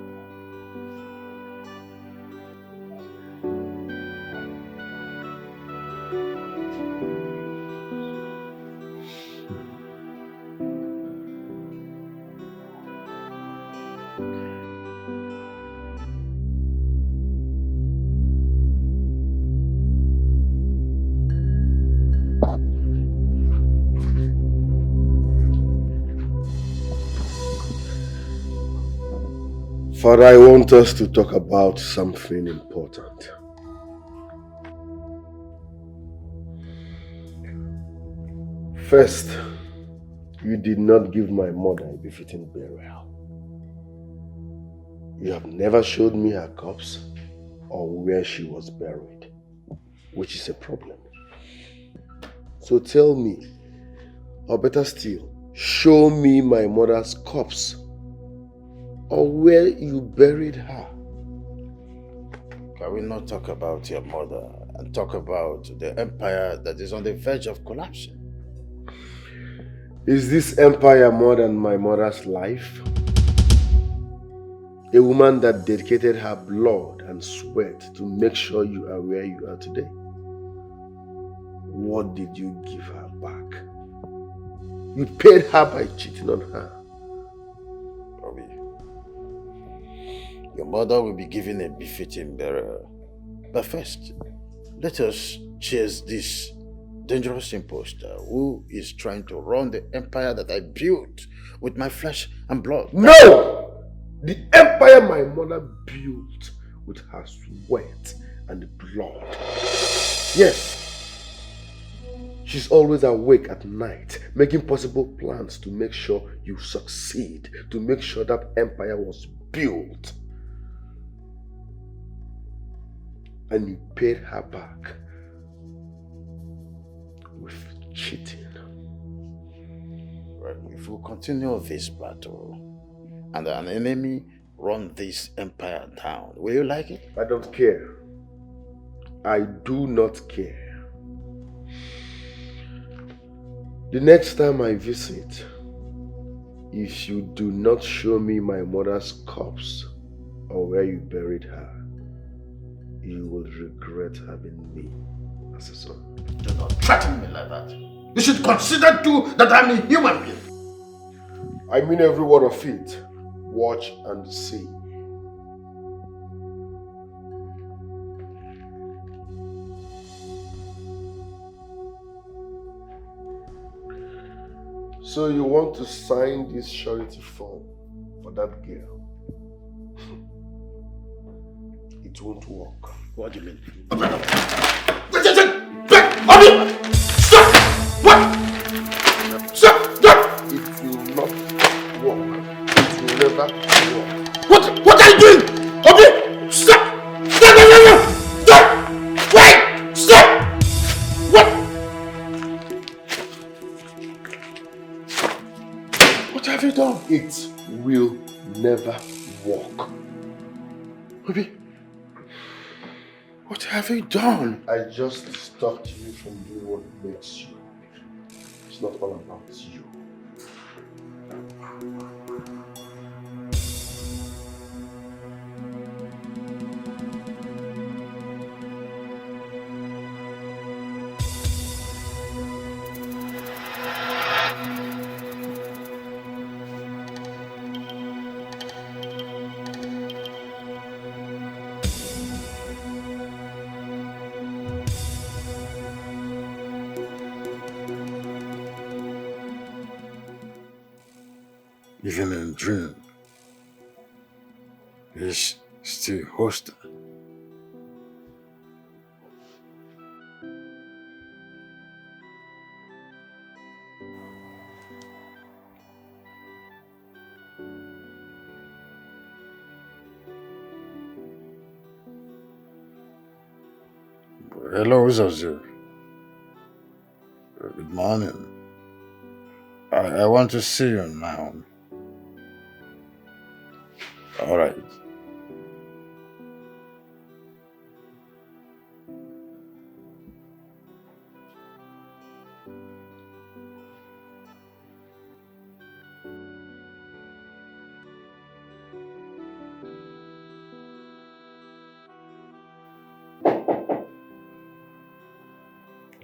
[SPEAKER 1] Father, I want us to talk about something important. First, you did not give my mother a befitting burial. You have never showed me her corpse or where she was buried, which is a problem. So tell me, or better still, show me my mother's corpse or where you buried her.
[SPEAKER 7] Can we not talk about your mother and talk about the empire that is on the verge of collapsing?
[SPEAKER 1] Is this empire more than my mother's life? A woman that dedicated her blood and sweat to make sure you are where you are today. What did you give her back? You paid her by cheating on her.
[SPEAKER 7] Bobby, your mother will be given a befitting burial. But first, let us chase this dangerous imposter who is trying to run the empire that I built with my flesh and blood.
[SPEAKER 1] No! The empire my mother built with her sweat and blood. Yes. She's always awake at night, making possible plans to make sure you succeed, to make sure that empire was built. And you paid her back with cheating.
[SPEAKER 7] Right. If we continue this battle and an enemy run this empire down, will you like it?
[SPEAKER 1] I don't care. I do not care. The next time I visit, if you do not show me my mother's corpse or where you buried her, you will regret having me as a son.
[SPEAKER 7] Do not threaten me like that. You should consider too that I'm a human being.
[SPEAKER 1] I mean every word of it. Watch and see. So you want to sign this surety form for that girl? It won't work.
[SPEAKER 7] What do you mean?
[SPEAKER 1] Stop! What? Stop! Stop! It will not work. It will never work. What are you doing? Obi! Stop! Stop! Stop! Wait! Stop! What? What have you done? It will never work.
[SPEAKER 7] Obi, what have you done?
[SPEAKER 1] I just stopped you from doing what makes you. It's not all about you.
[SPEAKER 7] Even in dream, he's still hostile. Hello, Zazu. Good morning. I want to see you now. All right.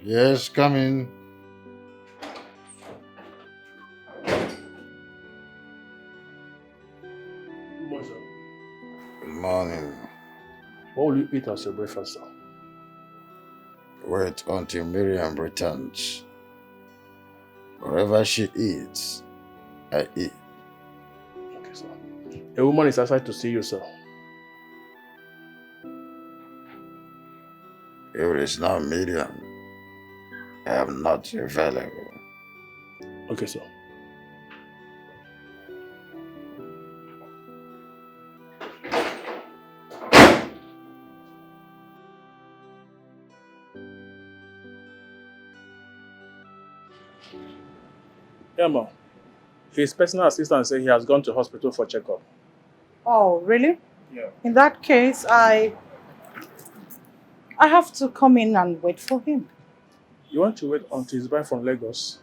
[SPEAKER 7] Yes, come in. Good morning.
[SPEAKER 14] What will you eat as your breakfast, sir?
[SPEAKER 7] Wait until Miriam returns. Wherever she eats, I eat.
[SPEAKER 14] Okay, sir. A woman is outside to see you, sir.
[SPEAKER 7] If it is not Miriam, I am not available.
[SPEAKER 14] Okay, sir. Yeah, ma'am. His personal assistant said he has gone to hospital for checkup.
[SPEAKER 4] Oh, really?
[SPEAKER 14] Yeah.
[SPEAKER 4] In that case, I have to come in and wait for him.
[SPEAKER 14] You want to wait until he's back from Lagos?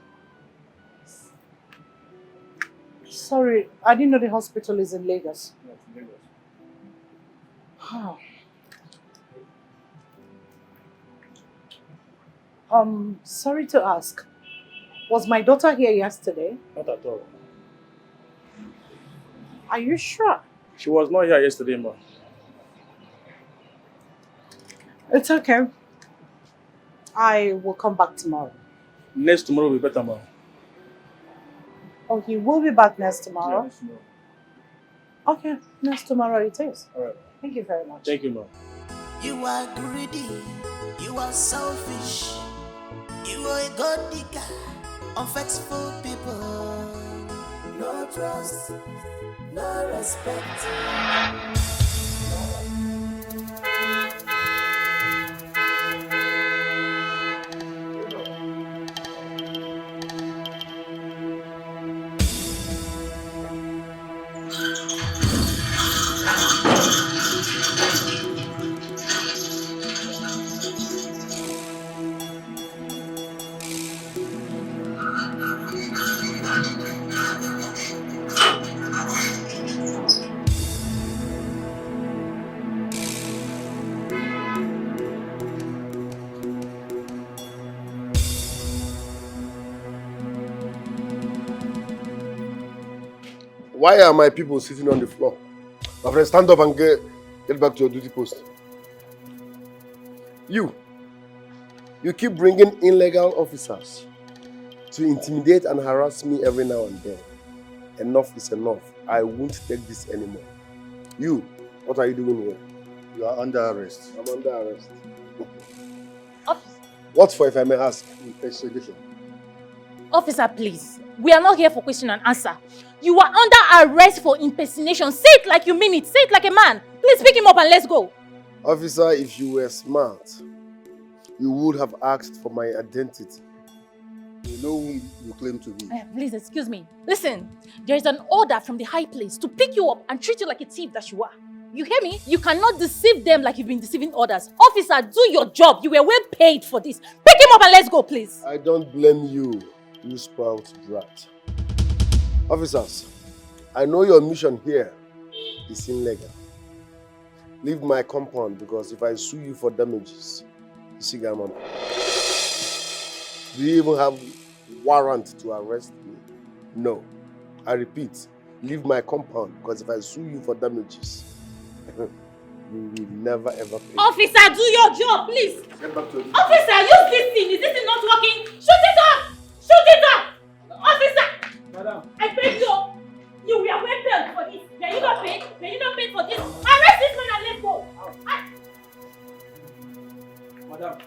[SPEAKER 4] Sorry, I didn't know the hospital is in Lagos.
[SPEAKER 14] No, it's Lagos.
[SPEAKER 4] Sorry to ask. Was my daughter here yesterday?
[SPEAKER 14] Not at all.
[SPEAKER 4] Are you sure?
[SPEAKER 14] She was not here yesterday, ma'am.
[SPEAKER 4] It's okay. I will come back tomorrow.
[SPEAKER 14] Next tomorrow will be better, ma'am.
[SPEAKER 4] Oh, he will be back next tomorrow?
[SPEAKER 14] Yes, ma'am.
[SPEAKER 4] Okay, next tomorrow it is.
[SPEAKER 14] All right.
[SPEAKER 4] Thank you very much.
[SPEAKER 14] Thank you, ma'am.
[SPEAKER 9] You are greedy, you are selfish, you are a god digger, unfaithful people. No trust, no respect.
[SPEAKER 1] Why are my people sitting on the floor? My friend, stand up and get back to your duty post. You keep bringing illegal officers to intimidate and harass me every now and then. Enough is enough. I won't take this anymore. You, what are you doing here?
[SPEAKER 7] You are under arrest.
[SPEAKER 1] I'm under arrest.
[SPEAKER 2] Officer.
[SPEAKER 1] What for, if I may ask?
[SPEAKER 7] Investigation.
[SPEAKER 2] Officer, please. We are not here for question and answer. You are under arrest for impersonation. Say it like you mean it. Say it like a man. Please pick him up and let's go.
[SPEAKER 1] Officer, if you were smart, you would have asked for my identity.
[SPEAKER 7] You know who you claim to be.
[SPEAKER 2] Please, excuse me. Listen, there is an order from the high place to pick you up and treat you like a thief that you are. You hear me? You cannot deceive them like you've been deceiving others. Officer, do your job. You were well paid for this. Pick him up and let's go, please.
[SPEAKER 1] I don't blame you, you spout brat. Officers, I know your mission here is illegal. Leave my compound because if I sue you for damages, you see, Gaman. Do you even have warrant to arrest me? No. I repeat, leave my compound because if I sue you for damages, you will never ever pay.
[SPEAKER 2] Officer, do your job, please.
[SPEAKER 1] Get back to it.
[SPEAKER 2] Officer, use this thing. Is this thing not working? Shoot it up! Shoot it up! Officer!
[SPEAKER 8] Madam.
[SPEAKER 2] I paid you. You were well paid for this. Were you not paid? Were you not paid for this? Arrest this man and let's go.
[SPEAKER 8] Madam.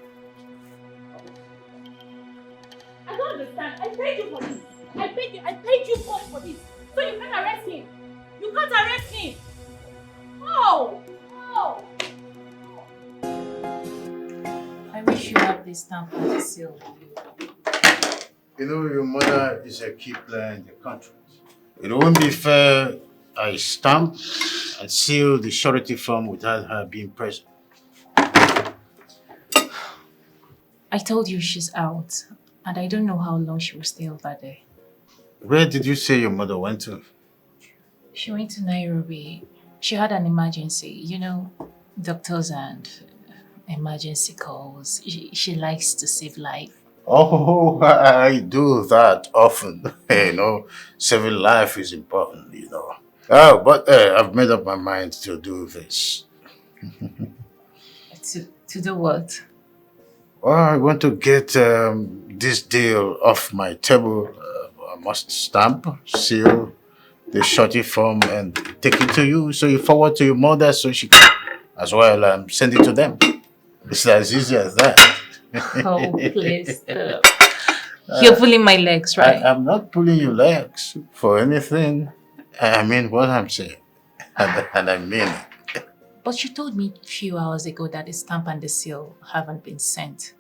[SPEAKER 2] I don't understand. I paid you for this. I paid you for this. So you can't arrest him. You can't arrest him. Oh! Oh!
[SPEAKER 15] I wish you had this stamp on the seal.
[SPEAKER 7] You know, your mother is a key player in the contract. It won't be fair I stamp and seal the surety form without her being present.
[SPEAKER 15] I told you she's out, and I don't know how long she will stay over there.
[SPEAKER 7] Where did you say your mother went to?
[SPEAKER 15] She went to Nairobi. She had an emergency. You know, doctors and emergency calls. She likes to save life.
[SPEAKER 7] Oh, I do that often. You know, saving life is important, you know. Oh, but I've made up my mind to do this.
[SPEAKER 15] To do what?
[SPEAKER 7] Well, I want to get this deal off my table. I must stamp, seal the shorty form and take it to you. So you forward to your mother so she can as well send it to them. It's as easy as that.
[SPEAKER 15] Oh, please stop. You're pulling my legs, right?
[SPEAKER 7] I'm not pulling your legs for anything. I mean what I'm saying. And I mean it.
[SPEAKER 15] But you told me a few hours ago that the stamp and the seal haven't been sent.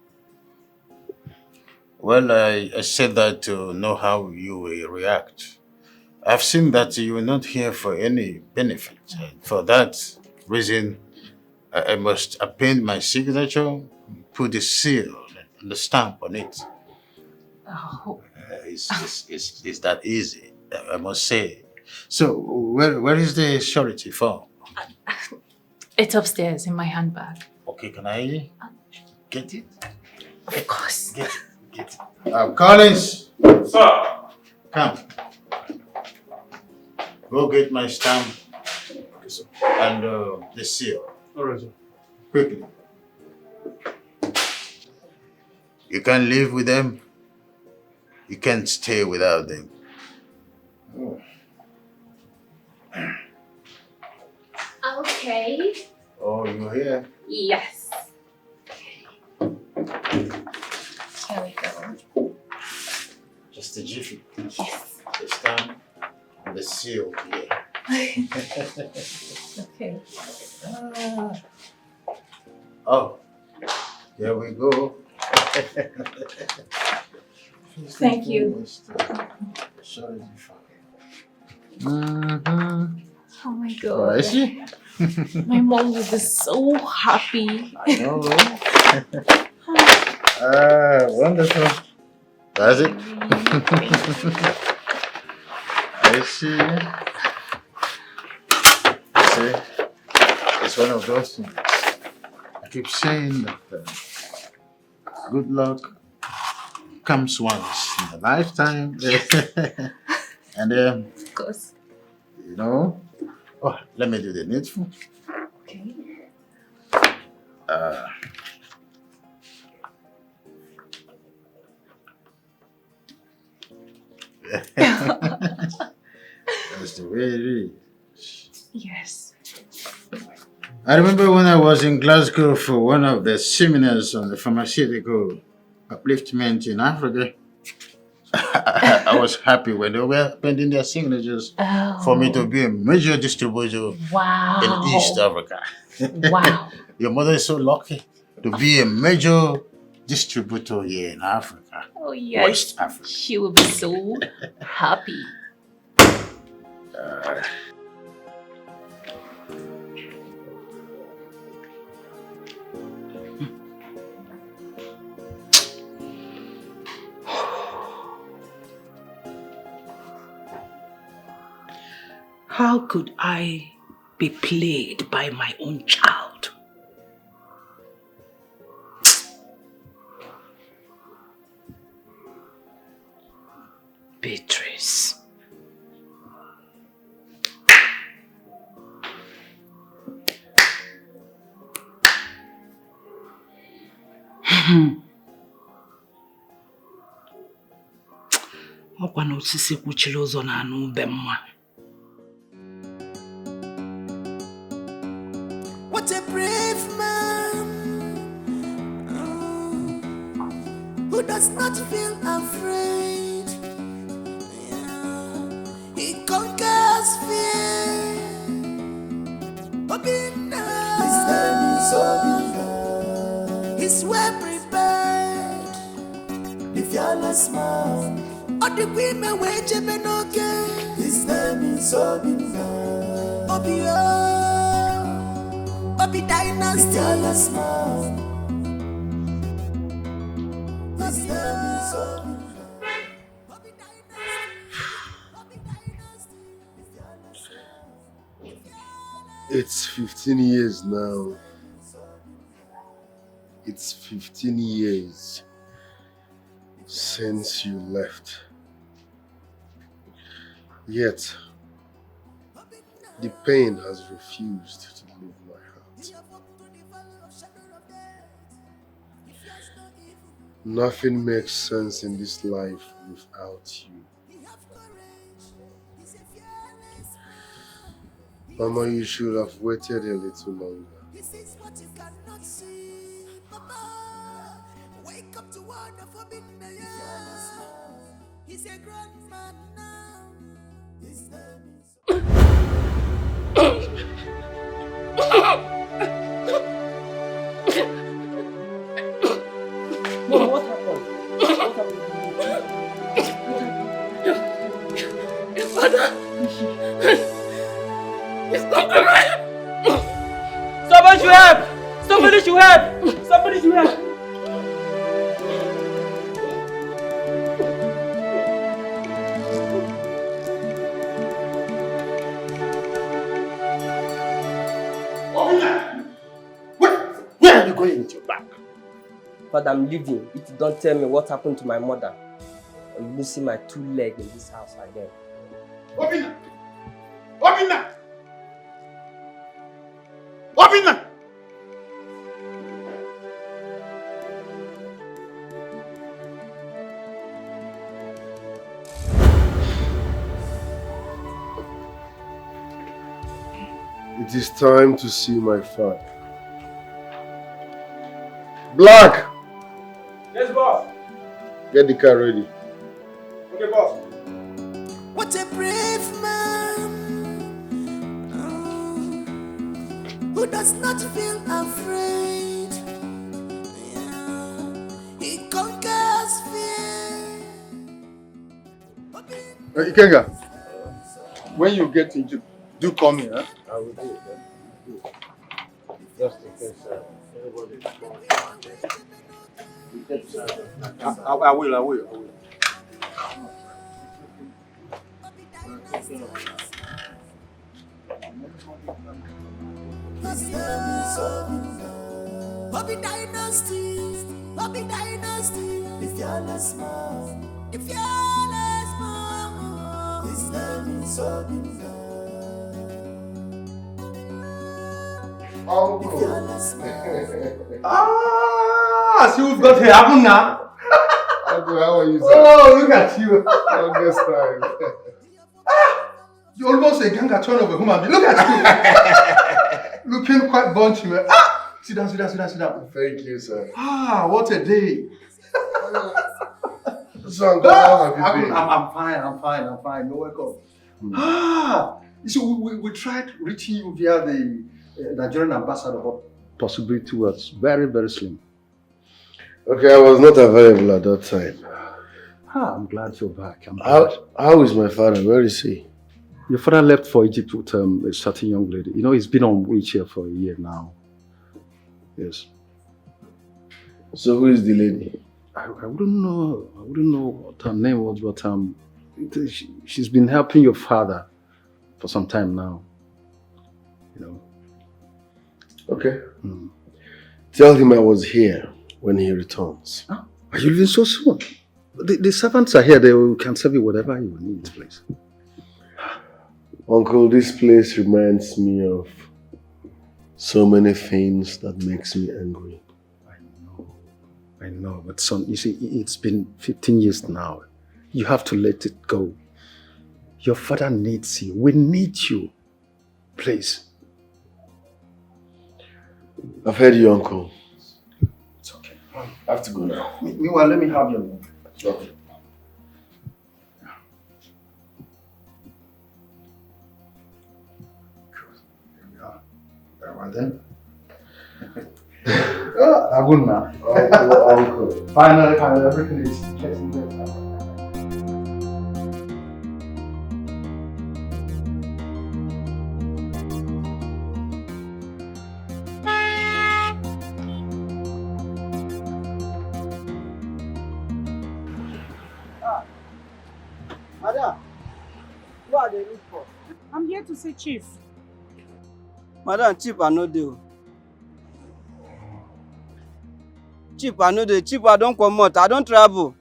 [SPEAKER 7] Well, I said that to know how you will react. I've seen that you are not here for any benefit. For that reason, I must append my signature, put the seal and the stamp on it.
[SPEAKER 15] Oh.
[SPEAKER 7] It's that easy, I must say. So, where is the surety form?
[SPEAKER 15] It's upstairs in my handbag.
[SPEAKER 7] Okay, can I get it?
[SPEAKER 15] Of course.
[SPEAKER 7] Get it. Collins!
[SPEAKER 8] Sir!
[SPEAKER 7] Come. Go get my stamp and the seal.
[SPEAKER 8] All right, sir.
[SPEAKER 7] Quickly. You can't live with them. You can't stay without them. Oh.
[SPEAKER 15] Okay.
[SPEAKER 7] Oh, you're here?
[SPEAKER 15] Yes. Here we go.
[SPEAKER 7] Just a jiffy.
[SPEAKER 15] Yes.
[SPEAKER 7] The stamp and the seal here.
[SPEAKER 15] Okay.
[SPEAKER 7] Oh, here we go.
[SPEAKER 15] Thank you. Oh my God.
[SPEAKER 7] Is she?
[SPEAKER 15] My mom will be so happy.
[SPEAKER 7] I know. Wonderful. That's it. I see. See, it's one of those things. I keep saying that good luck comes once in a lifetime. And
[SPEAKER 15] of course.
[SPEAKER 7] you know. Oh, let me do the needful.
[SPEAKER 2] Okay.
[SPEAKER 7] That's the way it is.
[SPEAKER 2] Yes.
[SPEAKER 7] I remember when I was in Glasgow for one of the seminars on the pharmaceutical upliftment in Africa. I was happy when they were pending their signatures for me to be a major distributor in East Africa.
[SPEAKER 2] Wow.
[SPEAKER 7] Your mother is so lucky to be a major distributor here in Africa.
[SPEAKER 2] Oh yes.
[SPEAKER 7] West Africa.
[SPEAKER 2] She will be so happy.
[SPEAKER 4] How could I be played by my own child? Beatrice. Ọkwa na osisi kwuchiri ụzọ na-anụ ube mma.
[SPEAKER 9] What a brave man who does not feel afraid. Yeah. He conquers fear. Obina. His name is Obina. He's well prepared. The fearless man. All the women wage okay. His name is Obina. Obio. Obi Dynasty. The fearless man. His name is Obina. Obi Dynasty.
[SPEAKER 1] It's 15 years now. It's 15 years since you left. Yet, the pain has refused to leave my heart. Nothing makes sense in this life without you. Mama, you should have waited a little longer.
[SPEAKER 9] This is what you cannot see, Papa. Wake up to one of Obina. He's a grown man now. His name is.
[SPEAKER 12] Mom, what happened?
[SPEAKER 16] Your father is not alive.
[SPEAKER 12] Somebody should help! Somebody should help! Somebody should help!
[SPEAKER 7] Where are you going with your bag?
[SPEAKER 12] But I'm leaving if you don't tell me what happened to my mother. Or you will see my two legs in this house again.
[SPEAKER 7] Obina! Obina! Obina!
[SPEAKER 1] It is time to see my father. Black!
[SPEAKER 13] Yes, boss.
[SPEAKER 1] Get the car ready.
[SPEAKER 13] Okay, boss.
[SPEAKER 9] What a brave man who does not feel afraid. Yeah. He conquers fear.
[SPEAKER 14] Ikenga, when you get into, do call me, huh?
[SPEAKER 7] I will do it. Just in case everybody is
[SPEAKER 14] I will.
[SPEAKER 9] His name is Obina. Dynasty. The fearless man. His name is Obina.
[SPEAKER 14] See who's got here. Happen now.
[SPEAKER 1] Uncle, how are you, sir?
[SPEAKER 14] Oh, look at you.
[SPEAKER 1] Longest time.
[SPEAKER 14] You're almost a ganga turn of a human being. Look at you. Looking quite bunchy, man. Sit down.
[SPEAKER 1] Thank you, sir.
[SPEAKER 14] What a day.
[SPEAKER 1] So, Uncle, how have you been?
[SPEAKER 14] I'm fine. You're welcome. You see, we tried reaching you via the Nigerian ambassador, but possibility was very, very slim.
[SPEAKER 1] Okay, I was not available at that time.
[SPEAKER 14] I'm glad you're back.
[SPEAKER 1] How is my father? Where is he?
[SPEAKER 14] Your father left for Egypt with a certain young lady. You know, he's been on wheelchair for a year now. Yes.
[SPEAKER 1] So who is the lady?
[SPEAKER 14] I wouldn't know what her name was, but she's been helping your father for some time now. You know.
[SPEAKER 1] Okay. Tell him I was here when he returns.
[SPEAKER 14] Are you leaving so soon? The servants are here. They can serve you whatever you need, please.
[SPEAKER 1] Uncle, this place reminds me of so many things that makes me angry.
[SPEAKER 14] I know, but son, you see, it's been 15 years now. You have to let it go. Your father needs you. We need you. Please.
[SPEAKER 1] I've heard you, Uncle.
[SPEAKER 14] It's okay.
[SPEAKER 1] I have to go now.
[SPEAKER 14] Meanwhile, let me have your number.
[SPEAKER 1] Okay.
[SPEAKER 14] Then. I wouldn't now.
[SPEAKER 1] Uncle.
[SPEAKER 14] Finally, everything is getting better.
[SPEAKER 12] Madam, who are they looking for?
[SPEAKER 4] I'm here to see Chief.
[SPEAKER 12] Madam, Chief, I know you. Chief, I know the Chief, I don't come out. I don't travel.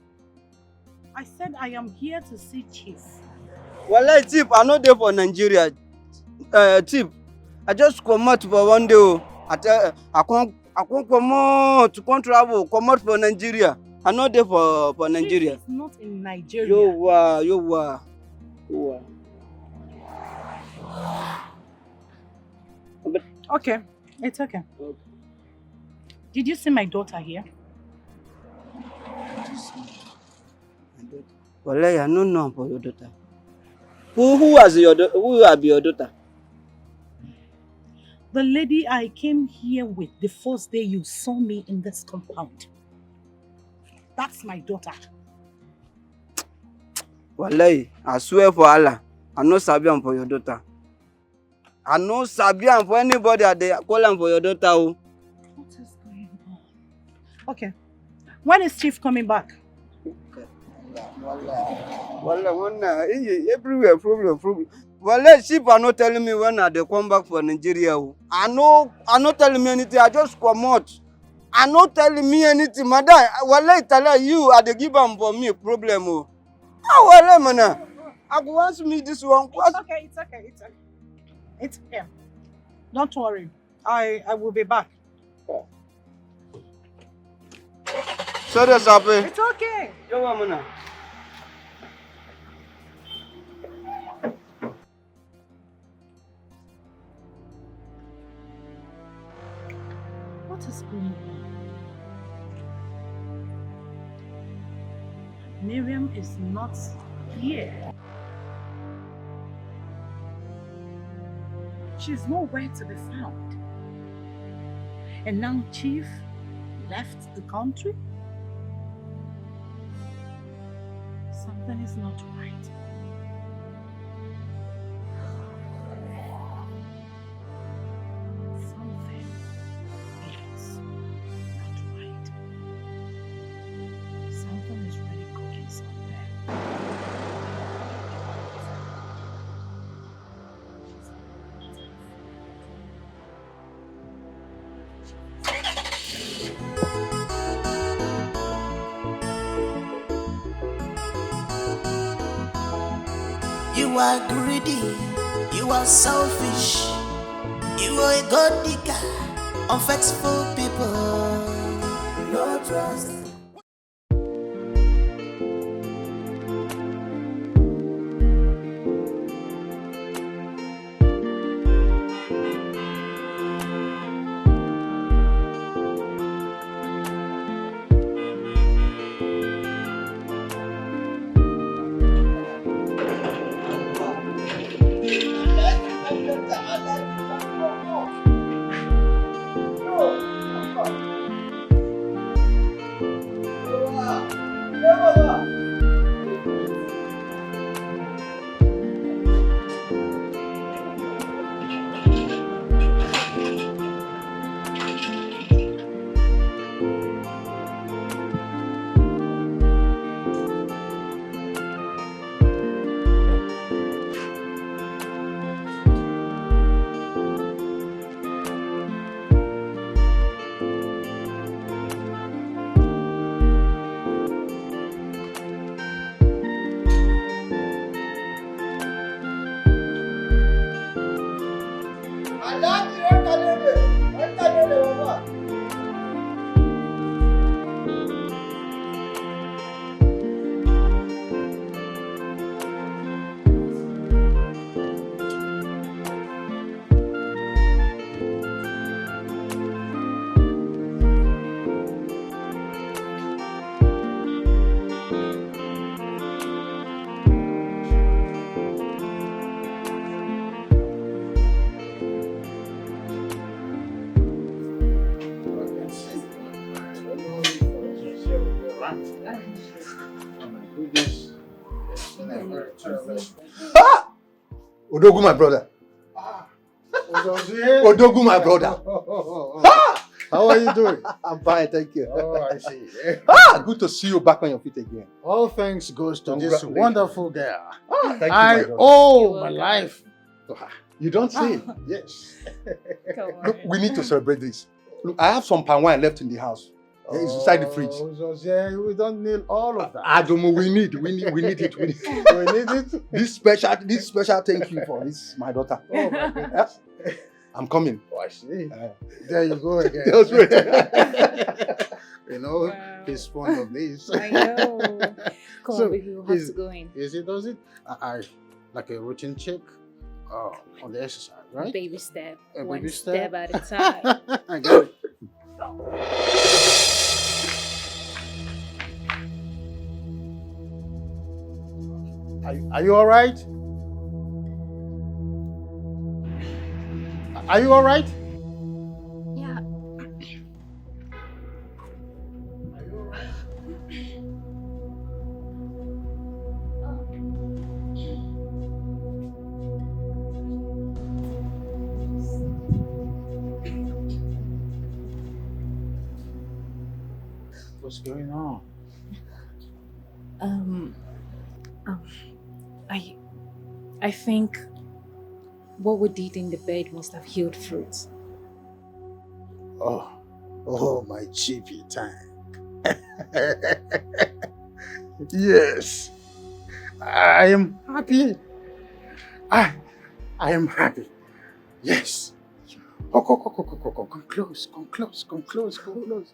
[SPEAKER 4] I said I am here to see Chief.
[SPEAKER 12] Well, Chief, I know they for Nigeria. Chief, I just come out for one day. I can't come out to travel. Come out for Nigeria. I know they for Nigeria.
[SPEAKER 4] Chief is not in Nigeria.
[SPEAKER 12] You are.
[SPEAKER 4] Okay, it's okay. Did you see my daughter here?
[SPEAKER 12] Well, I don't know for your daughter. Who was your daughter? Who will be your daughter?
[SPEAKER 4] The lady I came here with the first day you saw me in this compound. That's my daughter.
[SPEAKER 12] Wallahi, I swear for Allah, I know Sabian for your daughter. I know Sabian for anybody that they call him for your daughter.
[SPEAKER 4] What is going on? Okay. When is Chief coming back?
[SPEAKER 12] Wallah, everywhere problem. Well, Chief are not telling me when they come back for Nigeria. I not telling me anything. I just come out. I not telling me anything, madam. Wallah, tell you are the give them for me a problem. Wallah, man. I go ask me this one.
[SPEAKER 4] It's okay. It's okay. Don't worry. I will be back.
[SPEAKER 12] Sorry, Sabi.
[SPEAKER 4] It's okay.
[SPEAKER 12] Yo, man.
[SPEAKER 4] What is going on? Miriam is not here. She's nowhere to be found. And now Chief left the country? Something is not right. Something is not right. Something is really cooking somewhere.
[SPEAKER 9] You are greedy, you are selfish, you are a god digger. unfaithful people, no trust.
[SPEAKER 14] Odogu, my brother. Odogu, my brother.
[SPEAKER 7] How are you doing?
[SPEAKER 14] I'm fine, thank you.
[SPEAKER 7] Oh, I see.
[SPEAKER 14] Good to see you back on your feet again.
[SPEAKER 7] All thanks goes to this
[SPEAKER 14] Congratulations.
[SPEAKER 7] wonderful girl.
[SPEAKER 14] Thank you, my
[SPEAKER 7] I
[SPEAKER 14] brother.
[SPEAKER 7] owe my life to her.
[SPEAKER 14] You don't say.
[SPEAKER 7] Yes.
[SPEAKER 14] Look, we need to celebrate this. Look, I have some palm wine left in the house. It's inside the fridge.
[SPEAKER 7] Jose, we don't need all of that.
[SPEAKER 14] Adomo, we need it. We need it.
[SPEAKER 7] We need it.
[SPEAKER 14] This special thank you for this, my daughter.
[SPEAKER 7] Oh my goodness.
[SPEAKER 14] I'm coming.
[SPEAKER 7] Oh, I see. There you go again.
[SPEAKER 14] That's right.
[SPEAKER 7] You know, he's fond of this.
[SPEAKER 15] I know. Come on, baby, we'll have to go in.
[SPEAKER 7] Does it? I like a routine check on the exercise, right?
[SPEAKER 15] Baby step.
[SPEAKER 7] A
[SPEAKER 15] One
[SPEAKER 7] baby
[SPEAKER 15] step at a time.
[SPEAKER 7] I got it. Are you all right? Are you all right?
[SPEAKER 15] Yeah.
[SPEAKER 7] What's going on?
[SPEAKER 15] I think what we did in the bed must have healed fruit.
[SPEAKER 7] Oh, my chippy tank. Yes, I am happy. I am happy. Yes. Come close.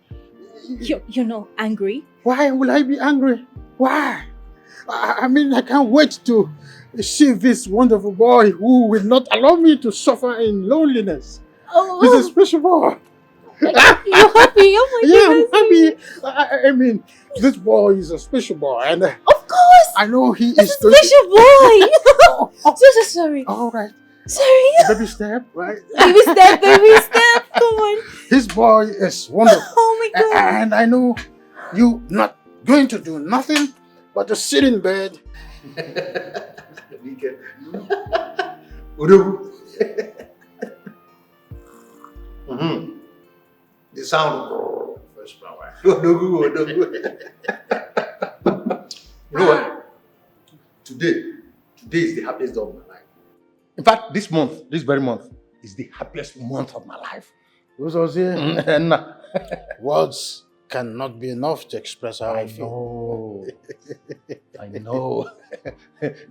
[SPEAKER 15] You're not angry?
[SPEAKER 7] Why will I be angry? Why? I mean, I can't wait to see this wonderful boy who will not allow me to suffer in loneliness.
[SPEAKER 15] Oh.
[SPEAKER 7] He's a special boy.
[SPEAKER 15] You're happy? Oh my goodness.
[SPEAKER 7] I'm happy. I mean, this boy is a special boy. And
[SPEAKER 15] of course.
[SPEAKER 7] I know he
[SPEAKER 15] He's
[SPEAKER 7] is
[SPEAKER 15] a special boy. So sorry.
[SPEAKER 7] All right.
[SPEAKER 15] Sorry.
[SPEAKER 7] Baby step, right?
[SPEAKER 15] Baby step. Come on.
[SPEAKER 7] His boy is wonderful.
[SPEAKER 15] Oh my God.
[SPEAKER 7] And I know you not going to do nothing but to sit in bed.
[SPEAKER 14] Udogu. The sound of fresh flower. Udogu. You know what? Today is the happiest day of my life. In fact, this very month, is the happiest month of my life.
[SPEAKER 7] Words cannot be enough to express how I feel.
[SPEAKER 14] I know.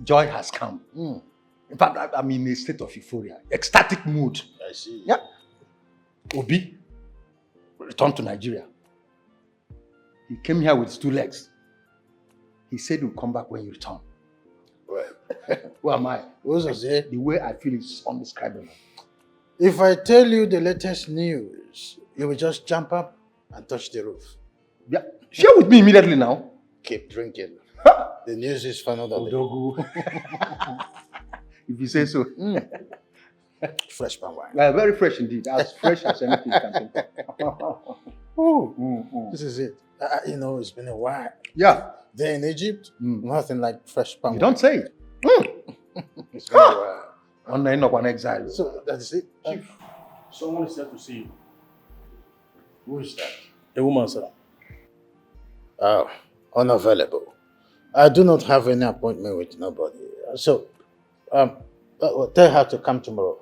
[SPEAKER 14] Joy has come. In fact, I'm in a state of euphoria, ecstatic mood.
[SPEAKER 7] I see.
[SPEAKER 14] Yeah. Obi, return to Nigeria. He came here with his 2 legs. He said he'll come back when you return. Well, who am I? The way I feel is undescribable.
[SPEAKER 7] If I tell you the latest news, you will just jump up and touch the roof.
[SPEAKER 14] Yeah, share with me immediately now.
[SPEAKER 7] Keep drinking. The news is for another day.
[SPEAKER 14] If you say so.
[SPEAKER 7] Fresh palm wine.
[SPEAKER 14] Yeah, very fresh indeed. As fresh as anything you can think of.
[SPEAKER 7] This is it. You know, it's been a while.
[SPEAKER 14] Yeah.
[SPEAKER 7] There in Egypt, nothing like fresh palm
[SPEAKER 14] You
[SPEAKER 7] wine.
[SPEAKER 14] don't say.
[SPEAKER 7] It's been a while.
[SPEAKER 14] On the end of an exile.
[SPEAKER 7] So that is it.
[SPEAKER 17] Chief, someone is here to see you.
[SPEAKER 7] Who is that?
[SPEAKER 17] A woman, sir.
[SPEAKER 7] Oh, unavailable. I do not have any appointment with nobody. So, tell her to come tomorrow.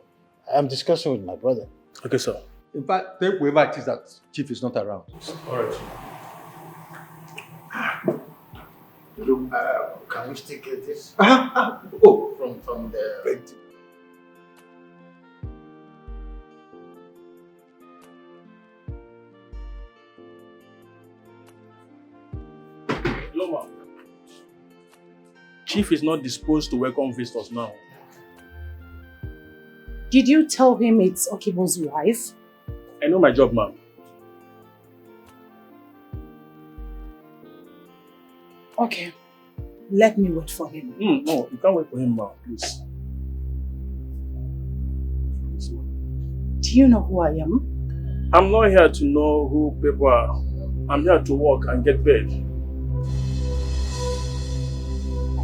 [SPEAKER 7] I'm discussing with my brother.
[SPEAKER 17] Okay, sir.
[SPEAKER 14] In fact, tell whoever it is that Chief is not around.
[SPEAKER 17] All right.
[SPEAKER 7] Look, can we still get this? From the...
[SPEAKER 17] Hello, ma'am. Chief is not disposed to welcome visitors now.
[SPEAKER 4] Did you tell him it's Okibo's wife?
[SPEAKER 17] I know my job, ma'am.
[SPEAKER 4] Okay. Let me wait for him.
[SPEAKER 17] No, you can't wait for him, ma'am, please.
[SPEAKER 4] Do you know who I am?
[SPEAKER 17] I'm not here to know who people are. I'm here to work and get paid.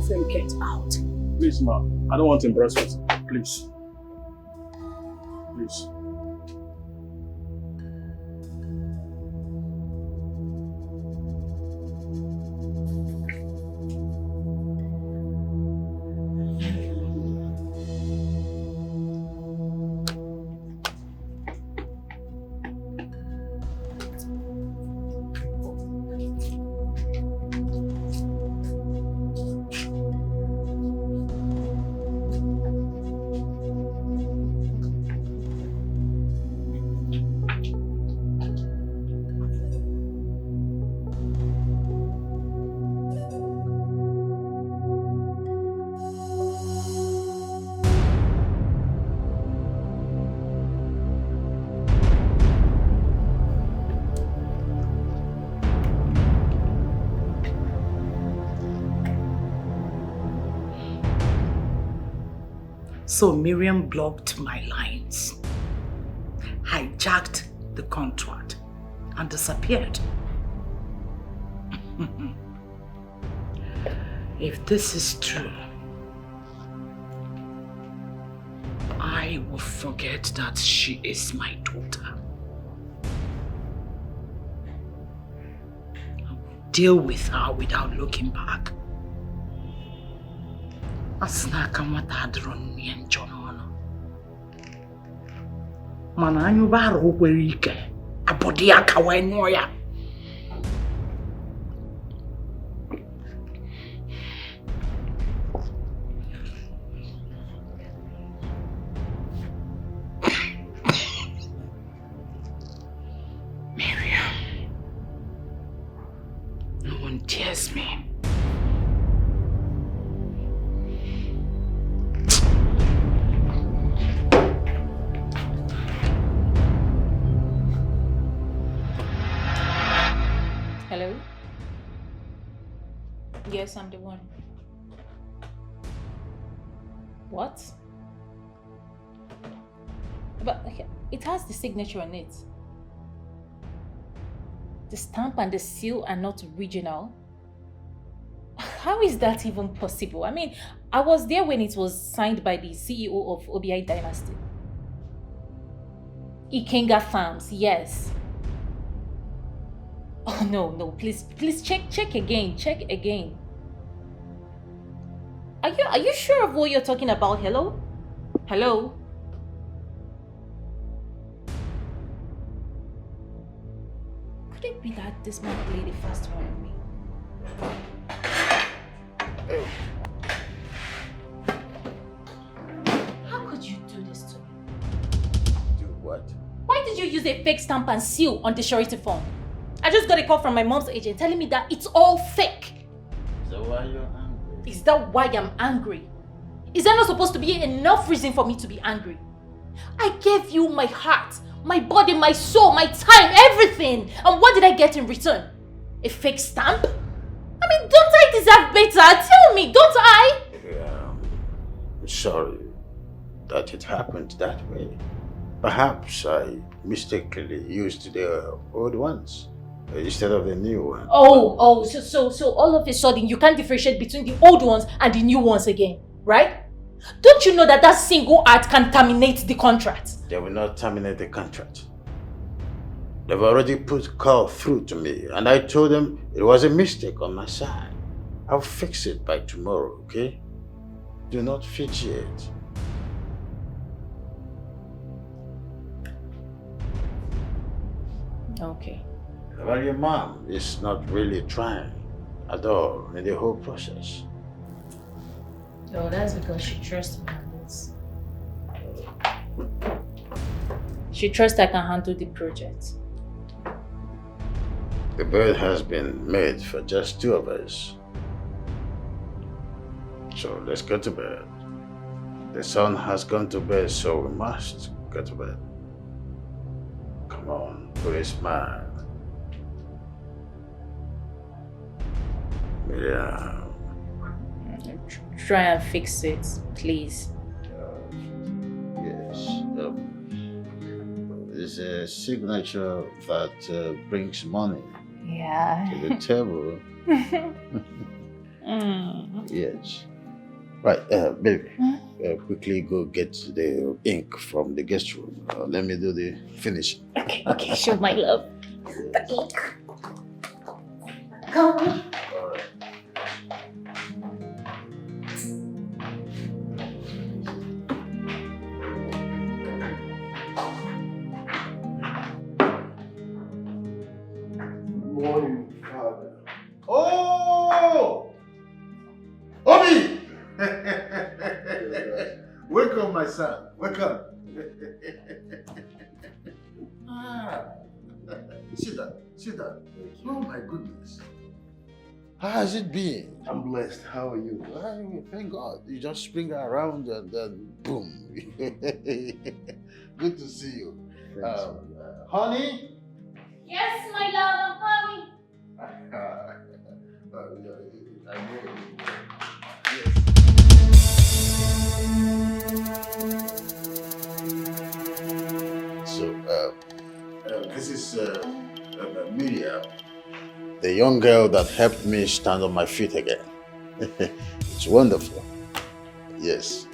[SPEAKER 4] Then get out.
[SPEAKER 17] Please, ma'am. I don't want embarrassment. Please. Please.
[SPEAKER 4] So Miriam blocked my lines, hijacked the contract, and disappeared. If this is true, I will forget that she is my daughter. I will deal with her without looking back. Asnaka nwata adịrọ nne njọ n'ọnụ. Mana anyụbara o kwere ike, abọdị ya ka wee nyụọ ya. Miriam, no one dares me.
[SPEAKER 15] Hello? Yes, I'm the one. What? But it has the signature on it. The stamp and the seal are not original. How is that even possible? I mean, I was there when it was signed by the CEO of OBI Dynasty. Ikenga Farms, yes. Oh no, please check again. Are you sure of what you're talking about? Hello? Hello? Could it be that this might play the first one on me? How could you do this to me?
[SPEAKER 7] Do what?
[SPEAKER 15] Why did you use
[SPEAKER 2] use a fake stamp and seal on the surety form. I just got a call from my mom's agent telling me that it's all fake.
[SPEAKER 7] Is that why you're angry?
[SPEAKER 2] Is that why I'm angry? Is that not supposed to be enough reason for me to be angry? I gave you my heart, my body, my soul, my time, everything. And what did I get in return? A fake stamp? I mean, don't I deserve better? Tell me, don't I?
[SPEAKER 7] Yeah, I'm sorry that it happened that way. Perhaps I mistakenly used the old ones instead of the new one.
[SPEAKER 2] So all of a sudden you can't differentiate between the old ones and the new ones again, right? Don't you know that that single act can terminate the contract?
[SPEAKER 7] They will not terminate the contract. They've already put call through to me, and I told them it was a mistake on my side. I'll fix it by tomorrow, okay? Do not fidget.
[SPEAKER 2] Okay.
[SPEAKER 7] Well, your mom is not really trying at all in the whole process.
[SPEAKER 2] Oh, that's because she trusts me on this. She trusts I can handle the project.
[SPEAKER 7] The bed has been made for just two of us. So let's go to bed. The sun has gone to bed, so we must go to bed. Come on, put a smile. Yeah.
[SPEAKER 2] Try and fix it, please.
[SPEAKER 7] Yes. It's a signature that brings money to the table. Yes. Right, baby. Quickly go get the ink from the guest room. Let me do the finishing.
[SPEAKER 2] Okay, sure, my love. The ink. Come on.
[SPEAKER 1] Morning, Father.
[SPEAKER 7] Oh! Obi! Welcome, my son. Welcome. Sit down. Sit down. Oh, my goodness. How has it been?
[SPEAKER 1] I'm blessed. How are you?
[SPEAKER 7] Thank God. You just spring around and then boom. Good to see you. Honey?
[SPEAKER 2] Yes, my love, I'm coming.
[SPEAKER 7] So, this is Miriam, the young girl that helped me stand on my feet again. It's wonderful. Yes.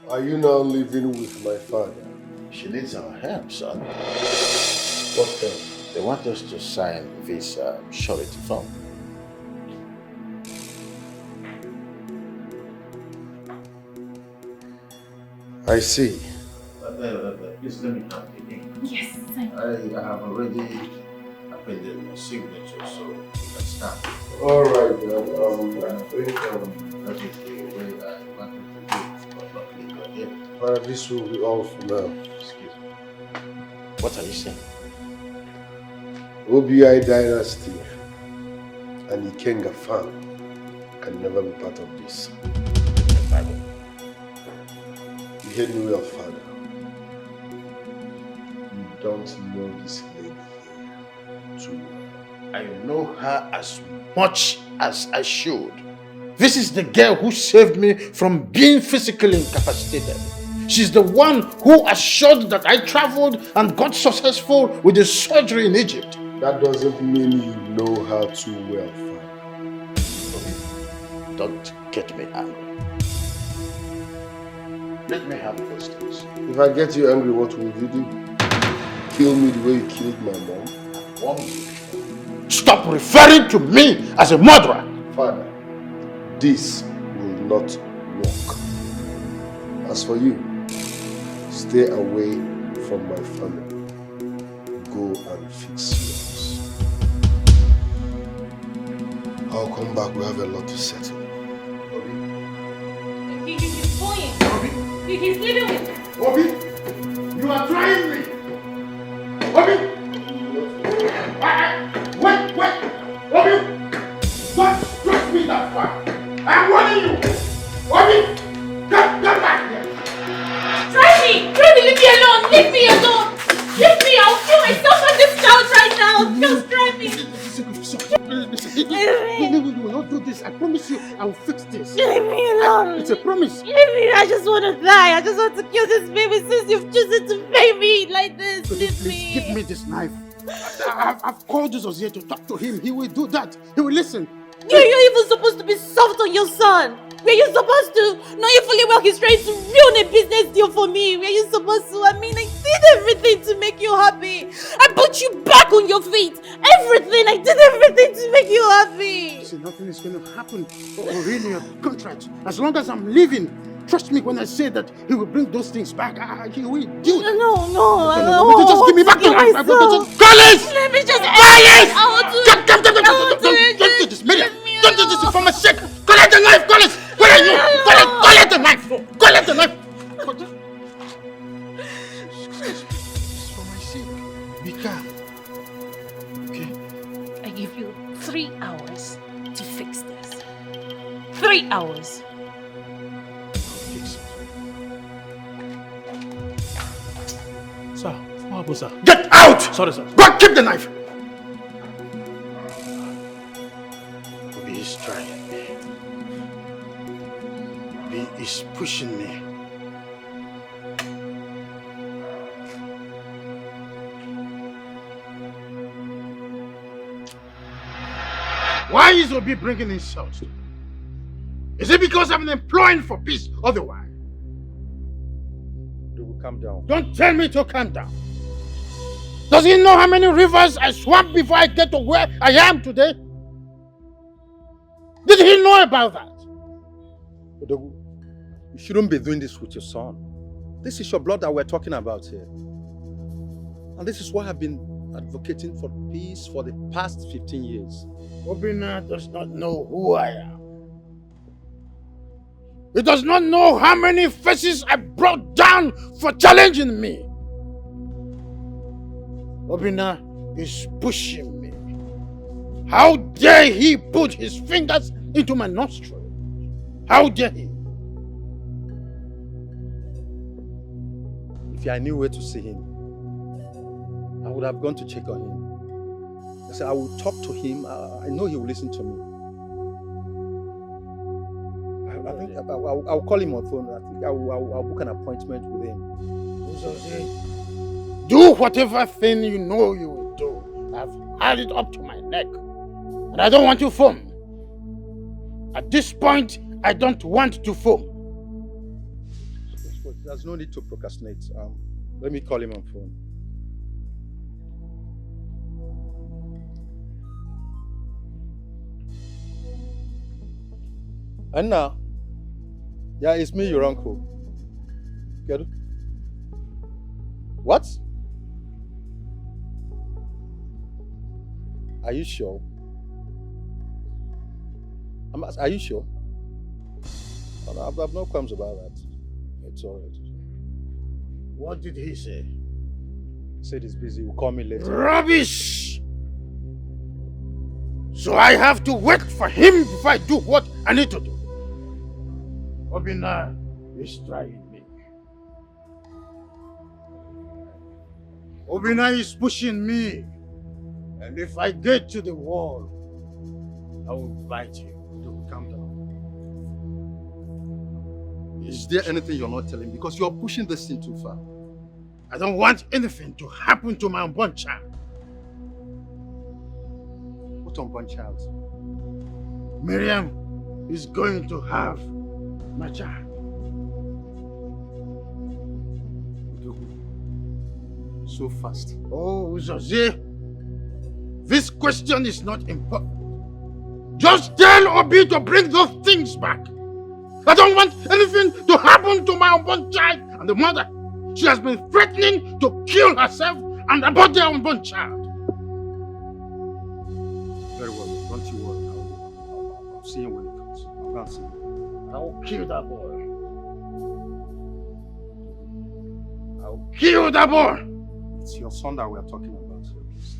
[SPEAKER 1] Are you now living with my father?
[SPEAKER 7] She needs our help, son.
[SPEAKER 1] What help?
[SPEAKER 7] They want us to sign this surety form.
[SPEAKER 1] I see.
[SPEAKER 7] Please let me have the ink.
[SPEAKER 2] Yes,
[SPEAKER 7] I have already appended my signature, so you can start.
[SPEAKER 1] All right, then.
[SPEAKER 7] I think that is the way I wanted to do it, but luckily you're here.
[SPEAKER 1] This will be all for now.
[SPEAKER 7] Excuse me. What are you saying?
[SPEAKER 1] OBI dynasty and Ikenga fan can never be part of this. You heard me well, Father. You don't know this lady here too well.
[SPEAKER 7] I know her as much as I should. This is the girl who saved me from being physically incapacitated. She's the one who assured that I traveled and got successful with the surgery in Egypt.
[SPEAKER 1] That doesn't mean you know her too well, Father.
[SPEAKER 7] Don't get me angry. Let me have those things.
[SPEAKER 1] If I get you angry, what will you do? Kill me the way you killed my mom?
[SPEAKER 7] Stop referring to me as a murderer!
[SPEAKER 1] Father, this will not work. As for you, stay away from my family. Go and fix yours. I'll come back. We have a lot to settle.
[SPEAKER 2] He's going. He's living with me.
[SPEAKER 7] Obi, you are trying me. Obi! Wait! Obi! Don't stretch me that far. I'm warning you. Obi! Come back here.
[SPEAKER 2] Try me! Leave me alone! Leave me alone! Leave me! I'll kill myself on this couch right now! Just try me!
[SPEAKER 7] We will not do this. I promise you, I will fix this.
[SPEAKER 2] Leave me alone!
[SPEAKER 7] It's a promise.
[SPEAKER 2] Leave me! I just want to die! I just want to kill this baby since you've chosen to pay me like this! Leave me!
[SPEAKER 7] Give me this knife. I've called Jesus here to talk to him. He will do that. He will listen.
[SPEAKER 2] You're even supposed to be soft on your son! Were you supposed to? Knowing fully well he's trying to ruin a business deal for me. Were you supposed to? I mean, I did everything to make you happy. I put you back on your feet. Everything. I did everything to make you happy.
[SPEAKER 7] See, nothing is going to happen or ruin your contract. As long as I'm living, trust me when I say that he will bring those things back. He will do it.
[SPEAKER 2] No.
[SPEAKER 7] Just give me back the knife. Collins!
[SPEAKER 2] Let me just...
[SPEAKER 7] Collins!
[SPEAKER 2] I will do it.
[SPEAKER 7] Come. Don't do this, Miriam. Don't do this for my sake. Collect the knife, Collins! Where are you? Collect the knife! Collect the knife! It's for my sake. Be calm. Okay?
[SPEAKER 2] I give you 3 hours to fix this. 3 hours.
[SPEAKER 14] Sir, what happened, sir?
[SPEAKER 7] Get out!
[SPEAKER 14] Sorry, sir.
[SPEAKER 7] Go keep the knife! Obi is trying me. Obi is pushing me. Why is Obi bringing insults? Is it because I'm employing for peace otherwise?
[SPEAKER 14] Calm down.
[SPEAKER 7] Don't tell me to calm down. Does he know how many rivers I swam before I get to where I am today? Did he know about that?
[SPEAKER 14] Odogu, you shouldn't be doing this with your son. This is your blood that we're talking about here. And this is why I've been advocating for peace for the past 15 years.
[SPEAKER 7] Obina does not know who I am. He does not know how many faces I brought down for challenging me. Obina is pushing me. How dare he put his fingers into my nostril? How dare he?
[SPEAKER 14] If I knew where to see him, I would have gone to check on him. I said, I will talk to him. I know he will listen to me. I think I'll call him on phone. I think I'll book an appointment with him.
[SPEAKER 7] Do whatever thing you know you will do. I've had it up to my neck. And I don't want to foam. At this point, I don't want to foam.
[SPEAKER 14] There's no need to procrastinate. Let me call him on phone. And now, yeah, it's me, your uncle. Get it? What? Are you sure? Are you sure? I've no qualms about that. It's alright.
[SPEAKER 7] What did he say?
[SPEAKER 14] He said he's busy. He'll call me later.
[SPEAKER 7] Rubbish! So I have to wait for him before I do what I need to do. Obina is trying me. Obina is pushing me. And if I get to the wall, I will bite you. Calm down.
[SPEAKER 14] Is there anything you're not telling me? Because you're pushing this thing too far.
[SPEAKER 7] I don't want anything to happen to my unborn child.
[SPEAKER 14] What unborn child?
[SPEAKER 7] Miriam is going to have my child.
[SPEAKER 14] So fast.
[SPEAKER 7] Oh, Jose, this question is not important. Just tell Obi to bring those things back. I don't want anything to happen to my unborn child and the mother. She has been threatening to kill herself and abort their unborn child.
[SPEAKER 14] Very well, don't you worry. I'll see him when he comes. I'll go and see him.
[SPEAKER 7] I'll kill that boy. I'll kill that boy!
[SPEAKER 14] It's your son that we are talking about here, please.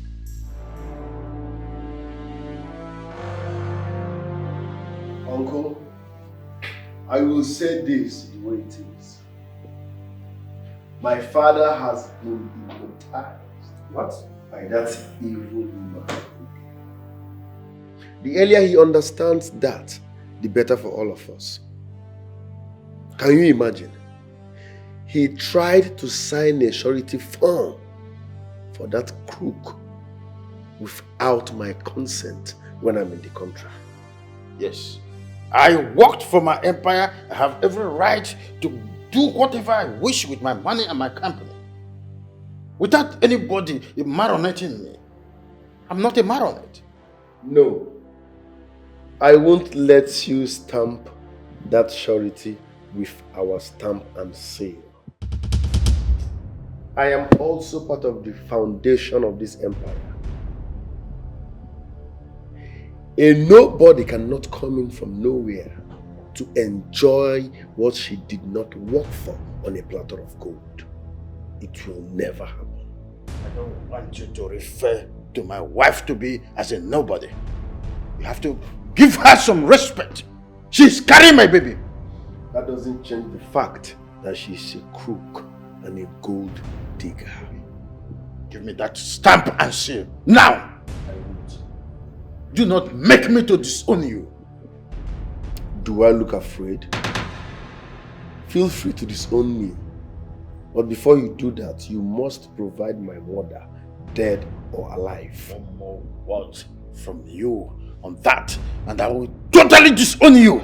[SPEAKER 1] Uncle, I will say this the way it is. My father has been hypnotized.
[SPEAKER 14] What?
[SPEAKER 1] By that evil man. The earlier he understands that, the better for all of us. Can you imagine? He tried to sign a surety form for that crook without my consent when I'm in the country.
[SPEAKER 7] Yes. I worked for my empire. I have every right to do whatever I wish with my money and my company. Without anybody marionetting me. I'm not a marionette.
[SPEAKER 1] No. I won't let you stamp that surety with our stamp and seal. I am also part of the foundation of this empire. A nobody cannot come in from nowhere to enjoy what she did not work for on a platter of gold. It will never happen.
[SPEAKER 7] I don't want you to refer to my wife to be as a nobody. You have to give her some respect. She's carrying my baby.
[SPEAKER 1] That doesn't change the fact that she's a crook and a gold digger.
[SPEAKER 7] Give me that stamp and seal. Now!
[SPEAKER 1] I won't.
[SPEAKER 7] Do not make me to disown you.
[SPEAKER 1] Do I look afraid? Feel free to disown me. But before you do that, you must provide my mother, dead or alive.
[SPEAKER 7] One more word from you on that, and I will totally disown you.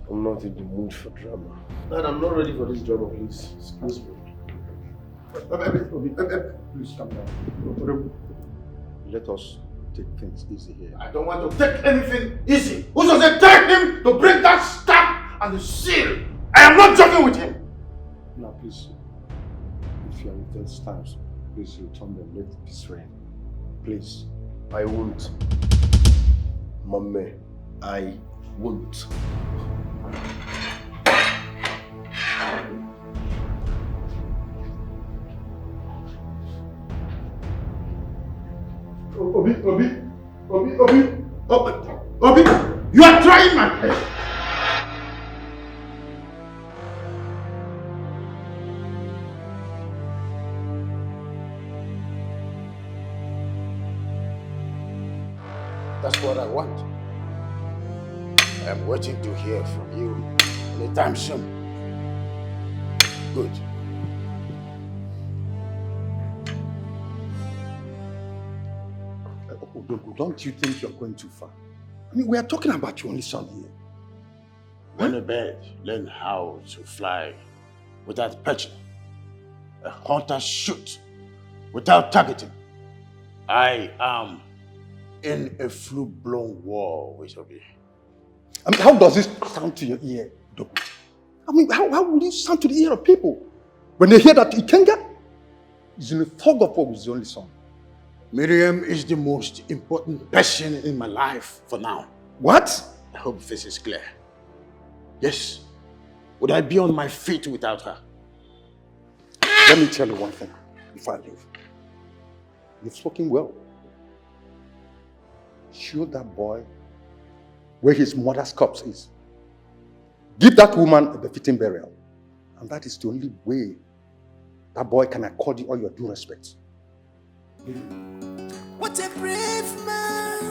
[SPEAKER 1] I'm not in the mood for drama. And I'm not ready for this drama, please. Excuse me.
[SPEAKER 14] Please calm down. Let us take things easy here.
[SPEAKER 7] I don't want to take anything easy. Who does it take him to bring that stamp and the seal? I am not joking with him.
[SPEAKER 14] Now please, if you are with those stamps, please return them. Let peace reign. Please.
[SPEAKER 1] I won't. Mommy, I won't.
[SPEAKER 7] Obi, you are trying my head. That's what I want. I am waiting to hear from you anytime soon. Good.
[SPEAKER 14] Don't you think you're going too far? I mean, we are talking about your only son here.
[SPEAKER 7] When a bird learns how to fly without perching, a hunter shoots without targeting. I am in a full-blown war with Obi.
[SPEAKER 14] I mean, how does this sound to your ear, Doku? I mean, how would it sound to the ear of people when they hear that Ikenga is in a thug of war with his only son?
[SPEAKER 7] Miriam is the most important person in my life for now.
[SPEAKER 14] What?
[SPEAKER 7] I hope this is clear. Yes. Would I be on my feet without her?
[SPEAKER 14] Let me tell you one thing before I leave. You've spoken well. Show that boy where his mother's corpse is. Give that woman a befitting burial. And that is the only way that boy can accord you all your due respect.
[SPEAKER 9] What a brave man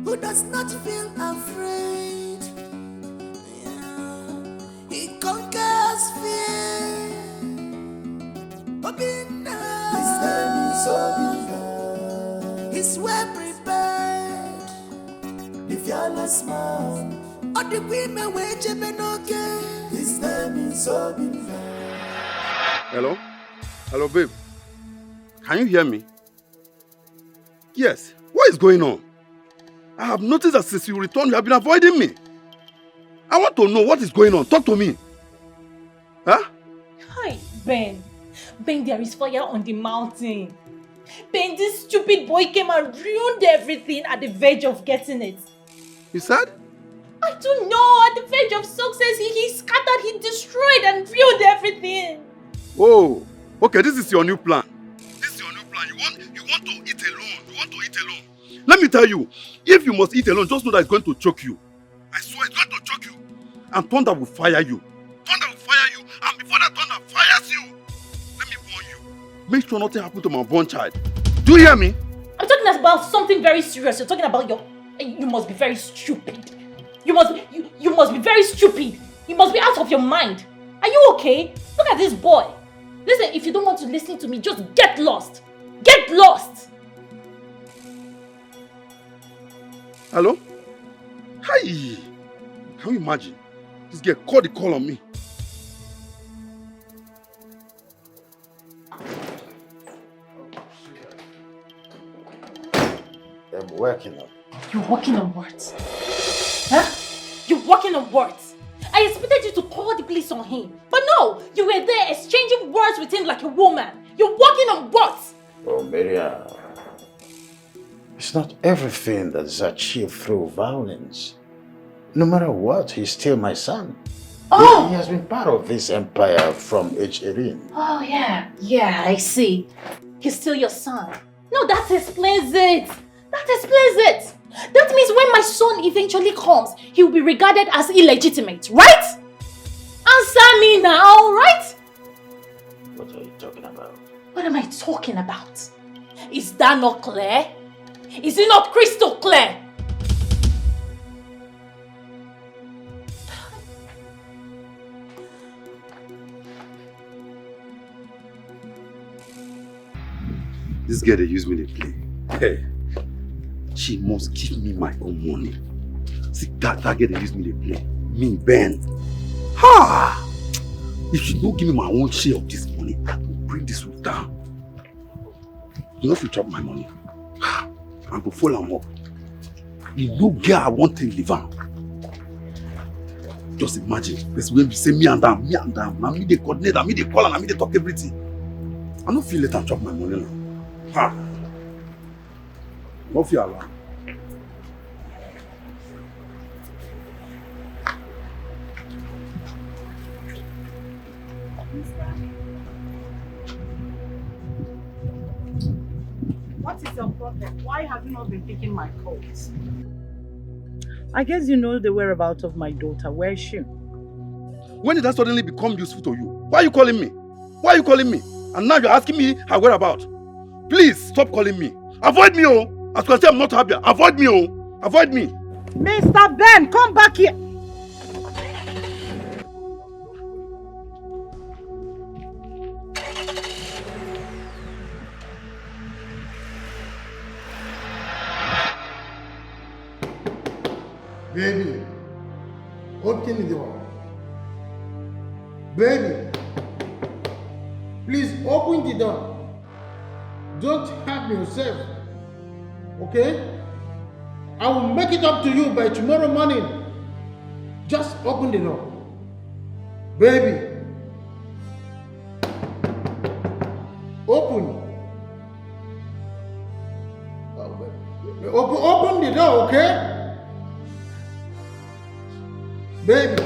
[SPEAKER 9] who does not feel afraid. Yeah. He conquers fear. His name is Obina. He's well prepared. The fearless man. All the women wait okay. His name is Obina.
[SPEAKER 11] Hello? Hello, babe. Can you hear me? Yes. What is going on? I have noticed that since you returned, you have been avoiding me. I want to know what is going on. Talk to me. Huh?
[SPEAKER 2] Hi, Ben. Ben, there is fire on the mountain. Ben, this stupid boy came and ruined everything at the verge of getting it.
[SPEAKER 11] You said?
[SPEAKER 2] I don't know. At the verge of success, he scattered, he destroyed and ruined everything.
[SPEAKER 11] Oh, okay, this is your new plan. This is your new plan. You want to eat alone. You want to eat alone. Let me tell you, if you must eat alone, just know that it's going to choke you. I swear it's going to choke you. And thunder will fire you. Thunder will fire you. And before that thunder fires you, let me warn you. Make sure nothing happens to my born child. Do you hear me?
[SPEAKER 2] I'm talking about something very serious. You're talking about you must be very stupid. You must be very stupid. You must be out of your mind. Are you okay? Look at this boy. Listen, if you don't want to listen to me, just get lost. Get lost.
[SPEAKER 11] Hello? Hi. Can you imagine? This girl called the call on me.
[SPEAKER 7] I'm working on it.
[SPEAKER 2] You're working on what? Huh? You're working on what? I expected you to call the police on him. But no, you were there exchanging words with him like a woman. You're working on what?
[SPEAKER 7] Oh, Miriam. It's not everything that is achieved through violence. No matter what, he's still my son.
[SPEAKER 2] Oh!
[SPEAKER 7] He has been part of this empire from age 18.
[SPEAKER 2] Oh, yeah. Yeah, I see. He's still your son. No, that explains it. That explains it. That means when my son eventually comes, he will be regarded as illegitimate, right? Answer me now, right?
[SPEAKER 7] What are you talking about?
[SPEAKER 2] What am I talking about? Is that not clear? Is it not crystal clear?
[SPEAKER 11] This girl, they use me to play. Hey, she must give me my own money. See, that girl, they use me to play. Me, Ben. Ha! If she don't give me my own share of this money, I will bring this one down. You know if you chop my money, I'm going to follow them up. You no girl I want to live on. Just imagine, this when we say me and them. Now me they coordinate, now me they call, and now me they talk everything. I don't feel let them chop my money now. Ha! Don't feel alone.
[SPEAKER 4] What is your problem? Why have you not been picking my calls? I guess you know the whereabouts of my daughter. Where is she?
[SPEAKER 11] When did that suddenly become useful to you? Why are you calling me? Why are you calling me? And now you're asking me her whereabouts. Please stop calling me. Avoid me, oh. As you can see, I'm not happy. Avoid me, oh. Avoid me.
[SPEAKER 4] Mr. Ben, come back here.
[SPEAKER 3] Baby, open the door. Baby, please open the door. Don't hurt yourself, okay? I will make it up to you by tomorrow morning. Just open the door. Baby, open. Open the door, okay? Baby.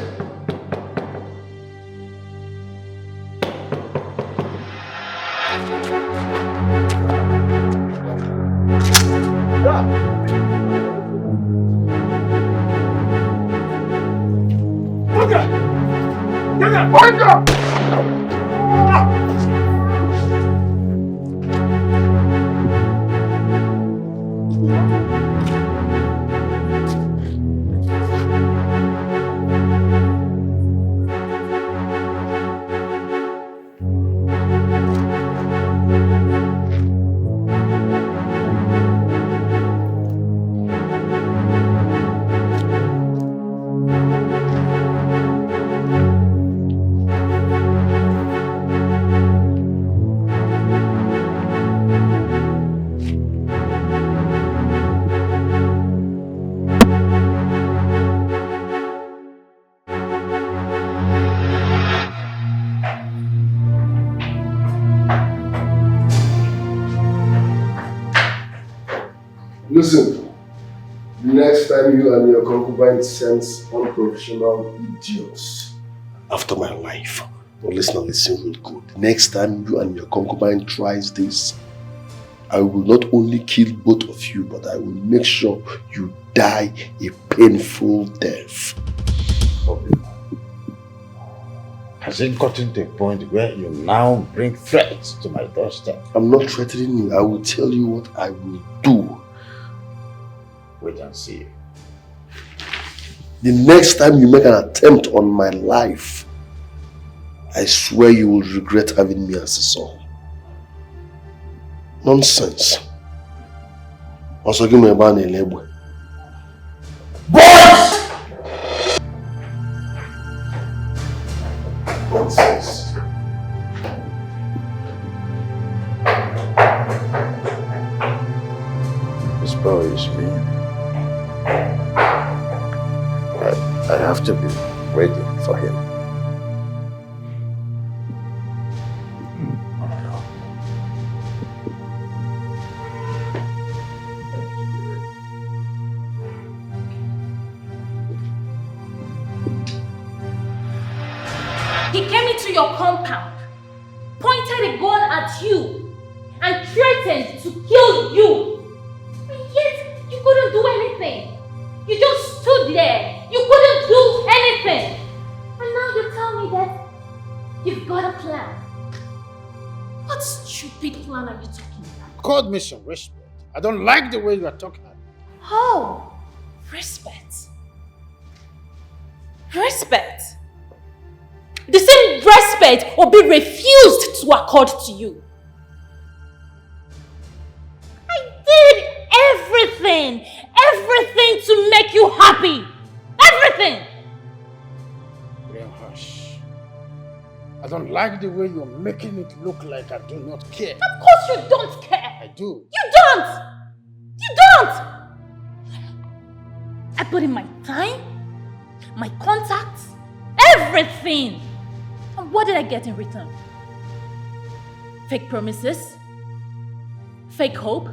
[SPEAKER 1] Next time you and your concubine sends unprofessional idiots after my life. Now listen real good. Next time you and your concubine tries this, I will not only kill both of you, but I will make sure you die a painful death.
[SPEAKER 7] Okay. Has it gotten to a point where you now bring threats to my doorstep?
[SPEAKER 1] I'm not threatening you. I will tell you what I will do.
[SPEAKER 7] Wait and see.
[SPEAKER 1] The next time you make an attempt on my life, I swear you will regret having me as a son. Nonsense. Also give me a ban in labor. Boys! Nonsense.
[SPEAKER 7] This boy is me. I have to be ready for him.
[SPEAKER 2] He came into your compound, pointed a gun at you, and threatened to kill you. And yet, you couldn't do anything. You just stood there. You couldn't do anything. And now you tell me that you've got a plan. What stupid plan are you talking about?
[SPEAKER 7] God me some respect. I don't like the way you are talking.
[SPEAKER 2] Oh, respect. Respect. The same respect will be refused to accord to you. I did everything to make you happy. Everything.
[SPEAKER 7] Real hush. I don't like the way you're making it look like I do not care.
[SPEAKER 2] Of course you don't care.
[SPEAKER 7] I do.
[SPEAKER 2] You don't. You don't. I put in my time, my contacts, everything. And what did I get in return? Fake promises, fake hope,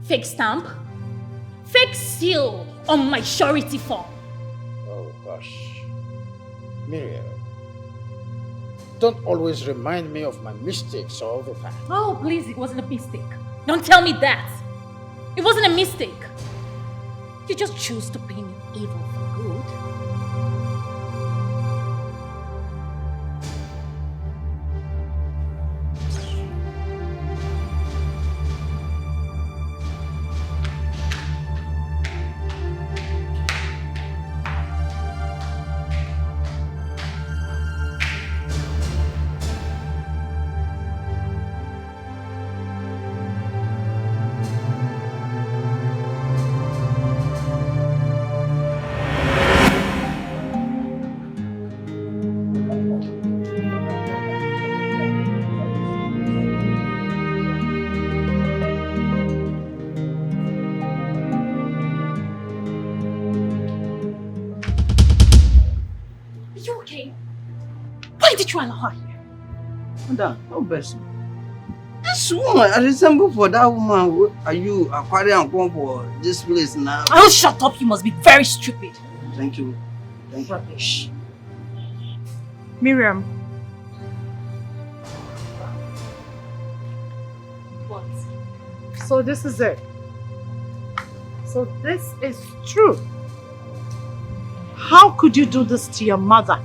[SPEAKER 2] fake stamp, fake seal on my surety form.
[SPEAKER 7] Oh gosh. Miriam, don't always remind me of my mistakes all the time.
[SPEAKER 2] Oh, please, it wasn't a mistake. Don't tell me that. It wasn't a mistake. You just choose to pay me evil for good.
[SPEAKER 12] Madam, no best. This woman, I resemble for that woman. Are you acquiring for this place now?
[SPEAKER 2] Oh, shut up! You must be very stupid.
[SPEAKER 12] Thank you. Thank you.
[SPEAKER 2] Rubbish.
[SPEAKER 4] Miriam.
[SPEAKER 2] What?
[SPEAKER 4] So this is it. So this is true. How could you do this to your mother?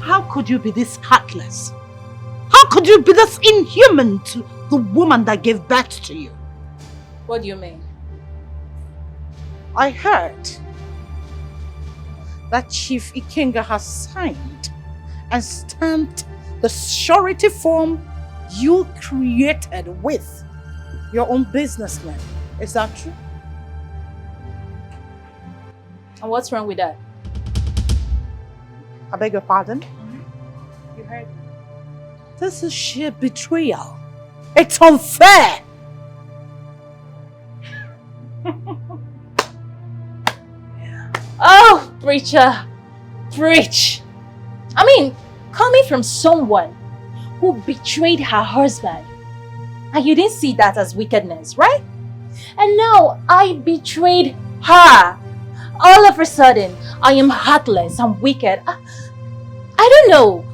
[SPEAKER 4] How could you be this heartless? How could you be this inhuman to the woman that gave birth to you?
[SPEAKER 2] What do you mean?
[SPEAKER 4] I heard that Chief Ikenga has signed and stamped the surety form you created with your own businessman. Is that true?
[SPEAKER 2] And what's wrong with that?
[SPEAKER 4] I beg your pardon?
[SPEAKER 2] You heard me.
[SPEAKER 4] This is sheer betrayal. It's unfair.
[SPEAKER 2] Oh, preacher, preach. I mean, coming from someone who betrayed her husband, and you didn't see that as wickedness, right? And now I betrayed her. All of a sudden, I am heartless and wicked. I don't know.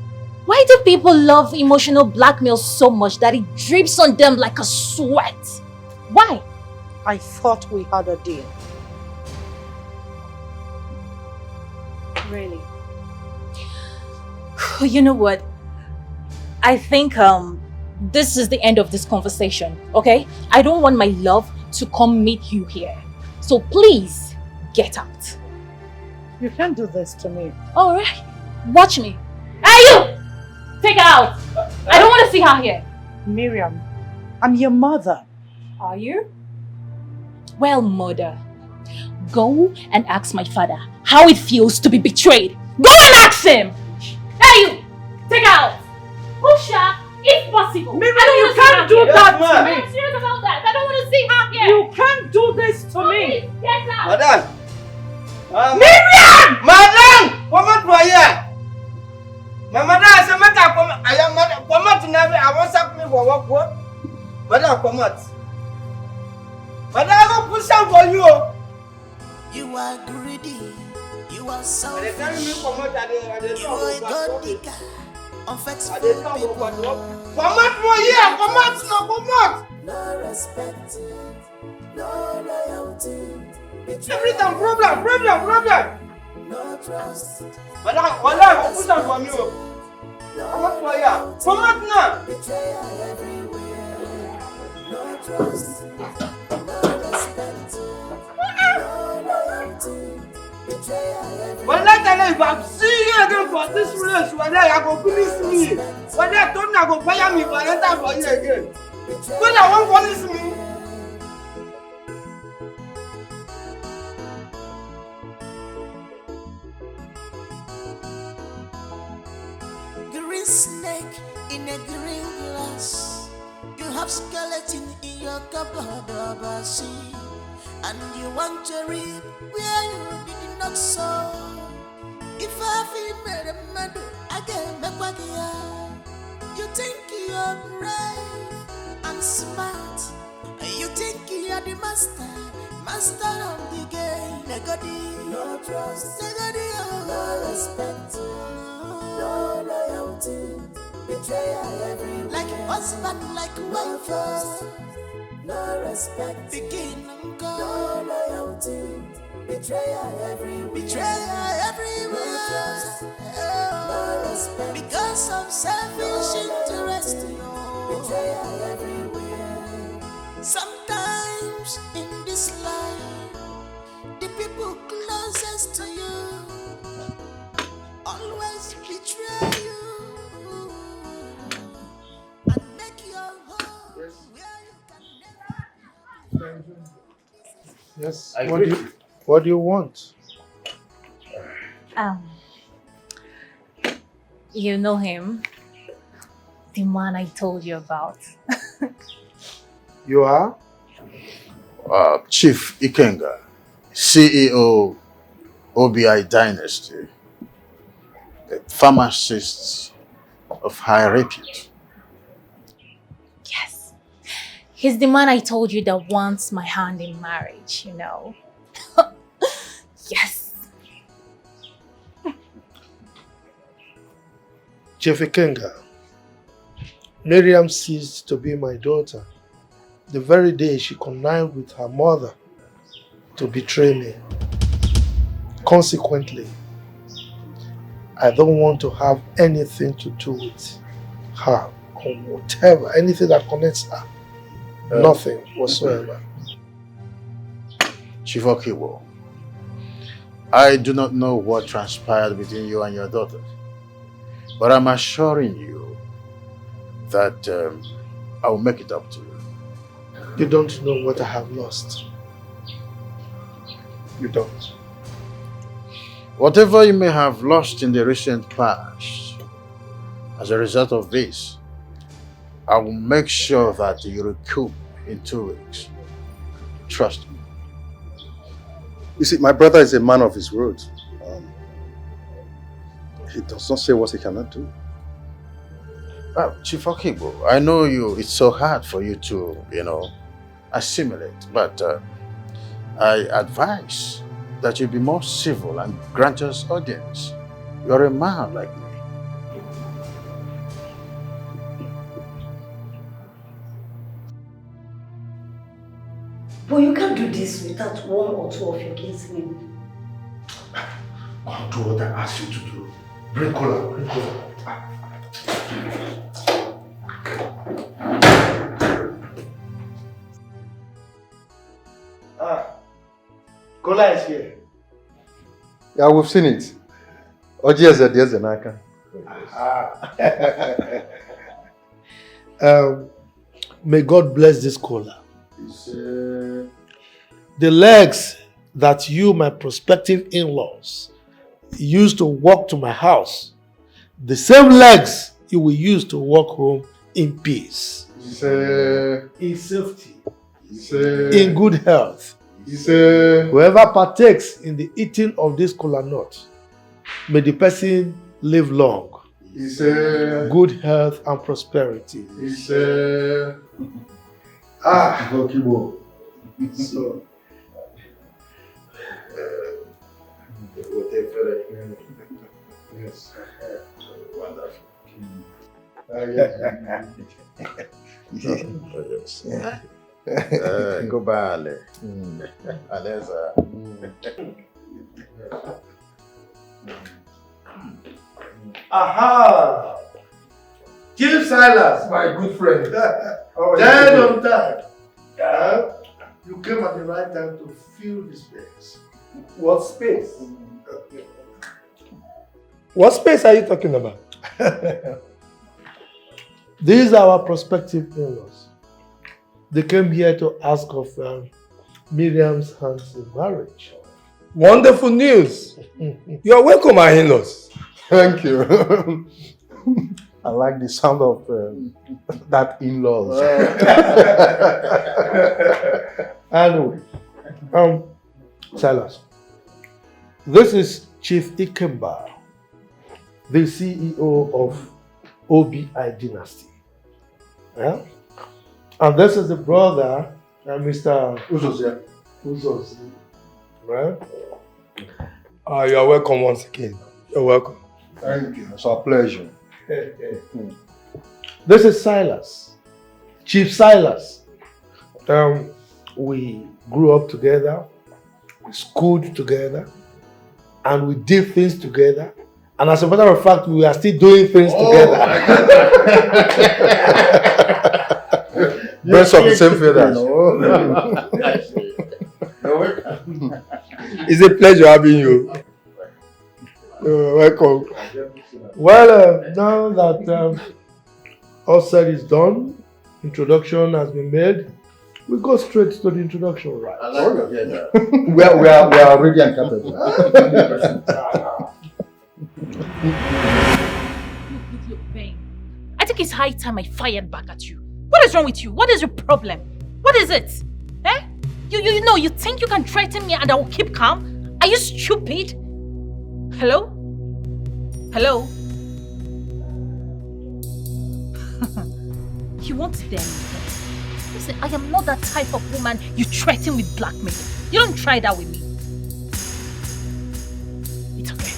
[SPEAKER 2] Why do people love emotional blackmail so much that it drips on them like a sweat? Why?
[SPEAKER 4] I thought we had a deal.
[SPEAKER 2] Really? You know what? I think this is the end of this conversation, okay? I don't want my love to come meet you here. So please, get out.
[SPEAKER 4] You can't do this to me.
[SPEAKER 2] Alright, watch me. Hey you! Take her out! I don't want to see her here.
[SPEAKER 4] Miriam, I'm your mother.
[SPEAKER 2] Are you? Well, mother, go and ask my father how it feels to be betrayed. Go and ask him! Hey you! Take her out! Push her if possible.
[SPEAKER 4] Miriam, you can't do that to me.
[SPEAKER 2] I'm serious about that. I don't want to see her here.
[SPEAKER 4] You can't do this to me.
[SPEAKER 2] Please, get out!
[SPEAKER 12] Madam!
[SPEAKER 4] Miriam!
[SPEAKER 12] Madam! Come out here! My mother has a matter. I am madam. Come out now. I want something for work. Madam, come out. Madam, I will push out for you.
[SPEAKER 9] You are greedy. You are selfish. You are a god digger. Unfaithful people.
[SPEAKER 12] Come out for here. Come out now. Come out.
[SPEAKER 9] No respect. No loyalty.
[SPEAKER 12] Everything problem.
[SPEAKER 9] No trust.
[SPEAKER 12] Madam, I will push out for you. Come out for here. Come out now.
[SPEAKER 9] Betrayal everywhere. No trust. No respect. No loyalty. Betrayal everywhere.
[SPEAKER 12] When I tell you, if I see you again for this place, when I go police me, when I told me I go fire me, but I enter for you again. When I want police me.
[SPEAKER 9] Green snake in a green glass. You have skeleton in your cupboard of a sea, and you want to reap where you did not sow. If I feel made a mad, I get back back here. You think you're brave and smart. You think you're the master of the game. Negodi, no trust. Negodi, no respect. No loyalty, betrayal everywhere. Like husband, like wife, no respect. Begin and go. No loyalty, betrayal everywhere. Betrayal everywhere. No respect. Because of selfish interest, betrayal everywhere. Sometimes in this life, the people closest to you always betray you and make your home where you can never.
[SPEAKER 3] Yes.
[SPEAKER 11] I
[SPEAKER 3] What
[SPEAKER 11] agree.
[SPEAKER 3] do you want?
[SPEAKER 2] You know him, the man I told you about.
[SPEAKER 3] You are?
[SPEAKER 7] Chief Ikenga, CEO OBI Dynasty, a pharmacist of high repute.
[SPEAKER 2] Yes. He's the man I told you that wants my hand in marriage, you know. Yes.
[SPEAKER 3] Chief Ikenga, Miriam ceased to be my daughter the very day she connived with her mother to betray me. Consequently, I don't want to have anything to do with her or whatever, anything that connects her. Nothing whatsoever.
[SPEAKER 7] Chief Okiwo, I do not know what transpired between you and your daughter, but I'm assuring you that I will make it up to you.
[SPEAKER 3] You don't know what I have lost. You don't.
[SPEAKER 7] Whatever you may have lost in the recent past, as a result of this, I will make sure that you recoup in 2 weeks. Trust me.
[SPEAKER 14] You see, my brother is a man of his word. He does not say what he cannot do.
[SPEAKER 7] Chief Okibo, I know it's so hard for you to, assimilate, but I advise that you be more civil and grant us audience. You're a man like me.
[SPEAKER 6] But you can't do this without one or two of your kinsmen.
[SPEAKER 3] I'll do what I asked you to do. Bring cola, bring cola. Cola is here.
[SPEAKER 14] Yeah, we've seen it. Ojieze dieze naka.
[SPEAKER 3] May God bless this cola. The legs that you, my prospective in-laws, used to walk to my house, the same legs you will use to walk home in peace, in safety, in good health. Whoever partakes in the eating of this kola nut, may the person live long, good health and prosperity. Gokibo. So, yes. Wonderful.
[SPEAKER 7] Yes. Go bale. Aleza.
[SPEAKER 3] Aha! Chief Silas, my good friend. Dead on time. You came at the right time to fill the space.
[SPEAKER 16] What space? What space are you talking about?
[SPEAKER 3] These are our prospective in-laws. They came here to ask of Miriam's hand in marriage.
[SPEAKER 16] Wonderful news. You're welcome, my in-laws.
[SPEAKER 14] Thank you. I like the sound of that in-laws.
[SPEAKER 3] Anyway, Silas, this is Chief Ikemba, the CEO of OBI Dynasty. Yeah? And this is the brother, Mr. Uzozi. Right?
[SPEAKER 16] You are welcome once again. You're welcome.
[SPEAKER 14] Thank you. It's our pleasure.
[SPEAKER 3] This is Silas, Chief Silas. We grew up together, we schooled together, and we did things together. And as a matter of fact, we are still doing things together.
[SPEAKER 14] Birds of the same feathers.
[SPEAKER 16] It's a pleasure having you. Welcome.
[SPEAKER 3] Well, now that all said is done, introduction has been made, we go straight to the introduction, right?
[SPEAKER 14] I like we are ready and capable.
[SPEAKER 2] I think it's high time I fired back at you. What is wrong with you? What is your problem? What is it? Eh? You know, you think you can threaten me and I will keep calm? Are you stupid? Hello? Hello? You won't dare me. Listen, I am not that type of woman you threaten with blackmail. You don't try that with me. It's okay.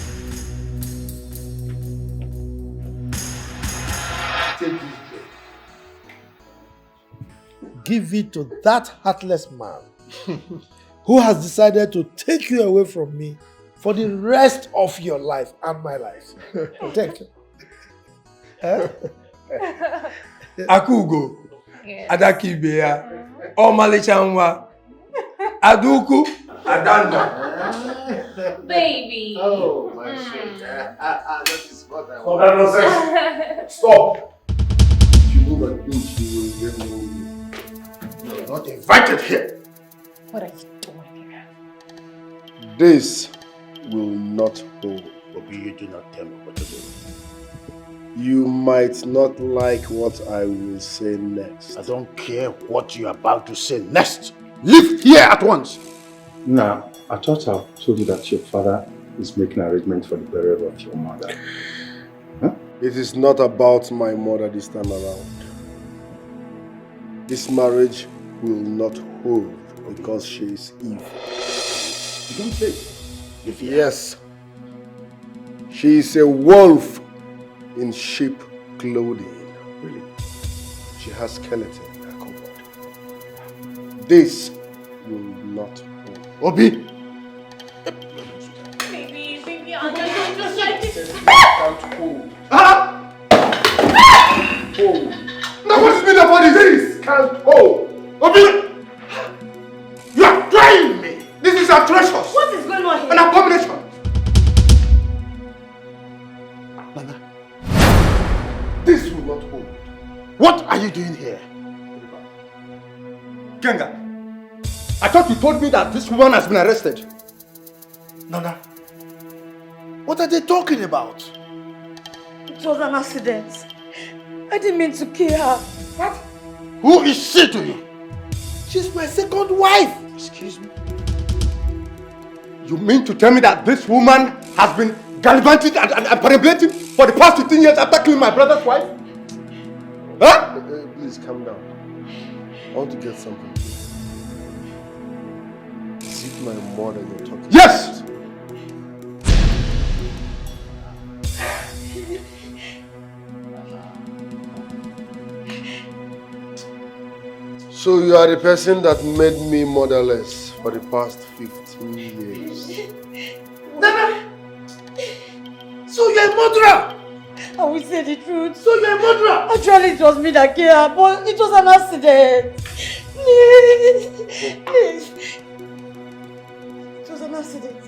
[SPEAKER 3] Take this drink. Give it to that heartless man who has decided to take you away from me for the rest of your life and my life. Take it.
[SPEAKER 16] Akugo, Adakibea, Omalichanwa, Aduku, Adanda.
[SPEAKER 15] Baby.
[SPEAKER 7] Oh, my shit. That is what I
[SPEAKER 16] want. Nonsense. Stop.
[SPEAKER 14] If you move an inch, you will get no. You're not invited here.
[SPEAKER 2] What are you doing here?
[SPEAKER 1] This will not hold.
[SPEAKER 7] But you do not tell me what to do.
[SPEAKER 1] You might not like what I will say next.
[SPEAKER 7] I don't care what you're about to say next. Leave here at once.
[SPEAKER 14] Now, I thought I told you that your father is making arrangements for the burial of your mother. Huh?
[SPEAKER 1] It is not about my mother this time around. This marriage will not hold because she is evil.
[SPEAKER 11] You don't say.
[SPEAKER 1] Yes. She is a wolf in sheep clothing.
[SPEAKER 11] Really?
[SPEAKER 1] She has skeleton in her cupboard. This will not hold.
[SPEAKER 11] Obi!
[SPEAKER 2] Baby, I'm just like this.
[SPEAKER 1] Can't hold. Hold.
[SPEAKER 11] Now what's been about this?
[SPEAKER 1] Can't hold.
[SPEAKER 11] Obi! You are trying me! This is atrocious!
[SPEAKER 6] What is going on here?
[SPEAKER 11] An abomination! Nana, this will not hold. What are you doing here? Genga, I thought you told me that this woman has been arrested. Nana, what are they talking about?
[SPEAKER 6] It was an accident. I didn't mean to kill her.
[SPEAKER 11] What? Who is she to you?
[SPEAKER 3] She's my second wife.
[SPEAKER 11] Excuse me? You mean to tell me that this woman has been gallivanting and perambulating for the past 15 years after killing my brother's wife? Huh?
[SPEAKER 1] Please calm down. I want to get something. Is it my mother you're talking about?
[SPEAKER 11] Yes!
[SPEAKER 1] So you are the person that made me motherless for the past 15 years.
[SPEAKER 3] Nana! So you're a murderer!
[SPEAKER 6] I will say the truth.
[SPEAKER 3] So you're a murderer!
[SPEAKER 6] Actually, it was me that killed her, but it was an accident. Please. It was an accident.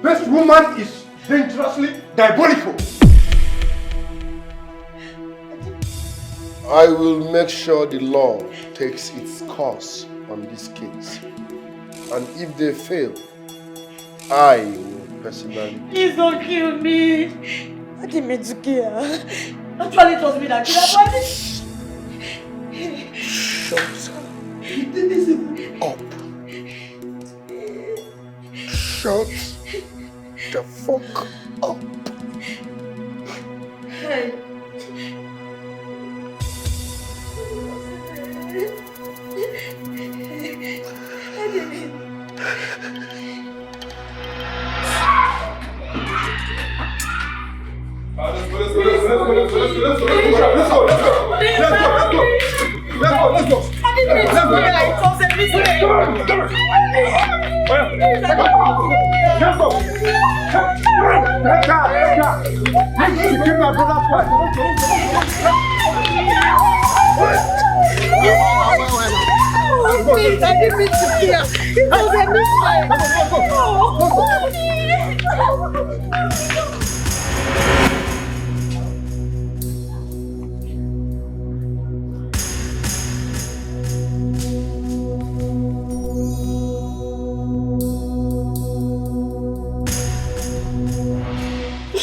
[SPEAKER 11] This woman is dangerously diabolical.
[SPEAKER 1] I will make sure the law takes its course on this case. And if they fail, I will personally...
[SPEAKER 6] Please don't kill me. I didn't mean to kill her. Actually, it was me that killed her.
[SPEAKER 1] Shut up. Shut the fuck up.
[SPEAKER 6] Hey. Please, I didn't mean to kill. It was a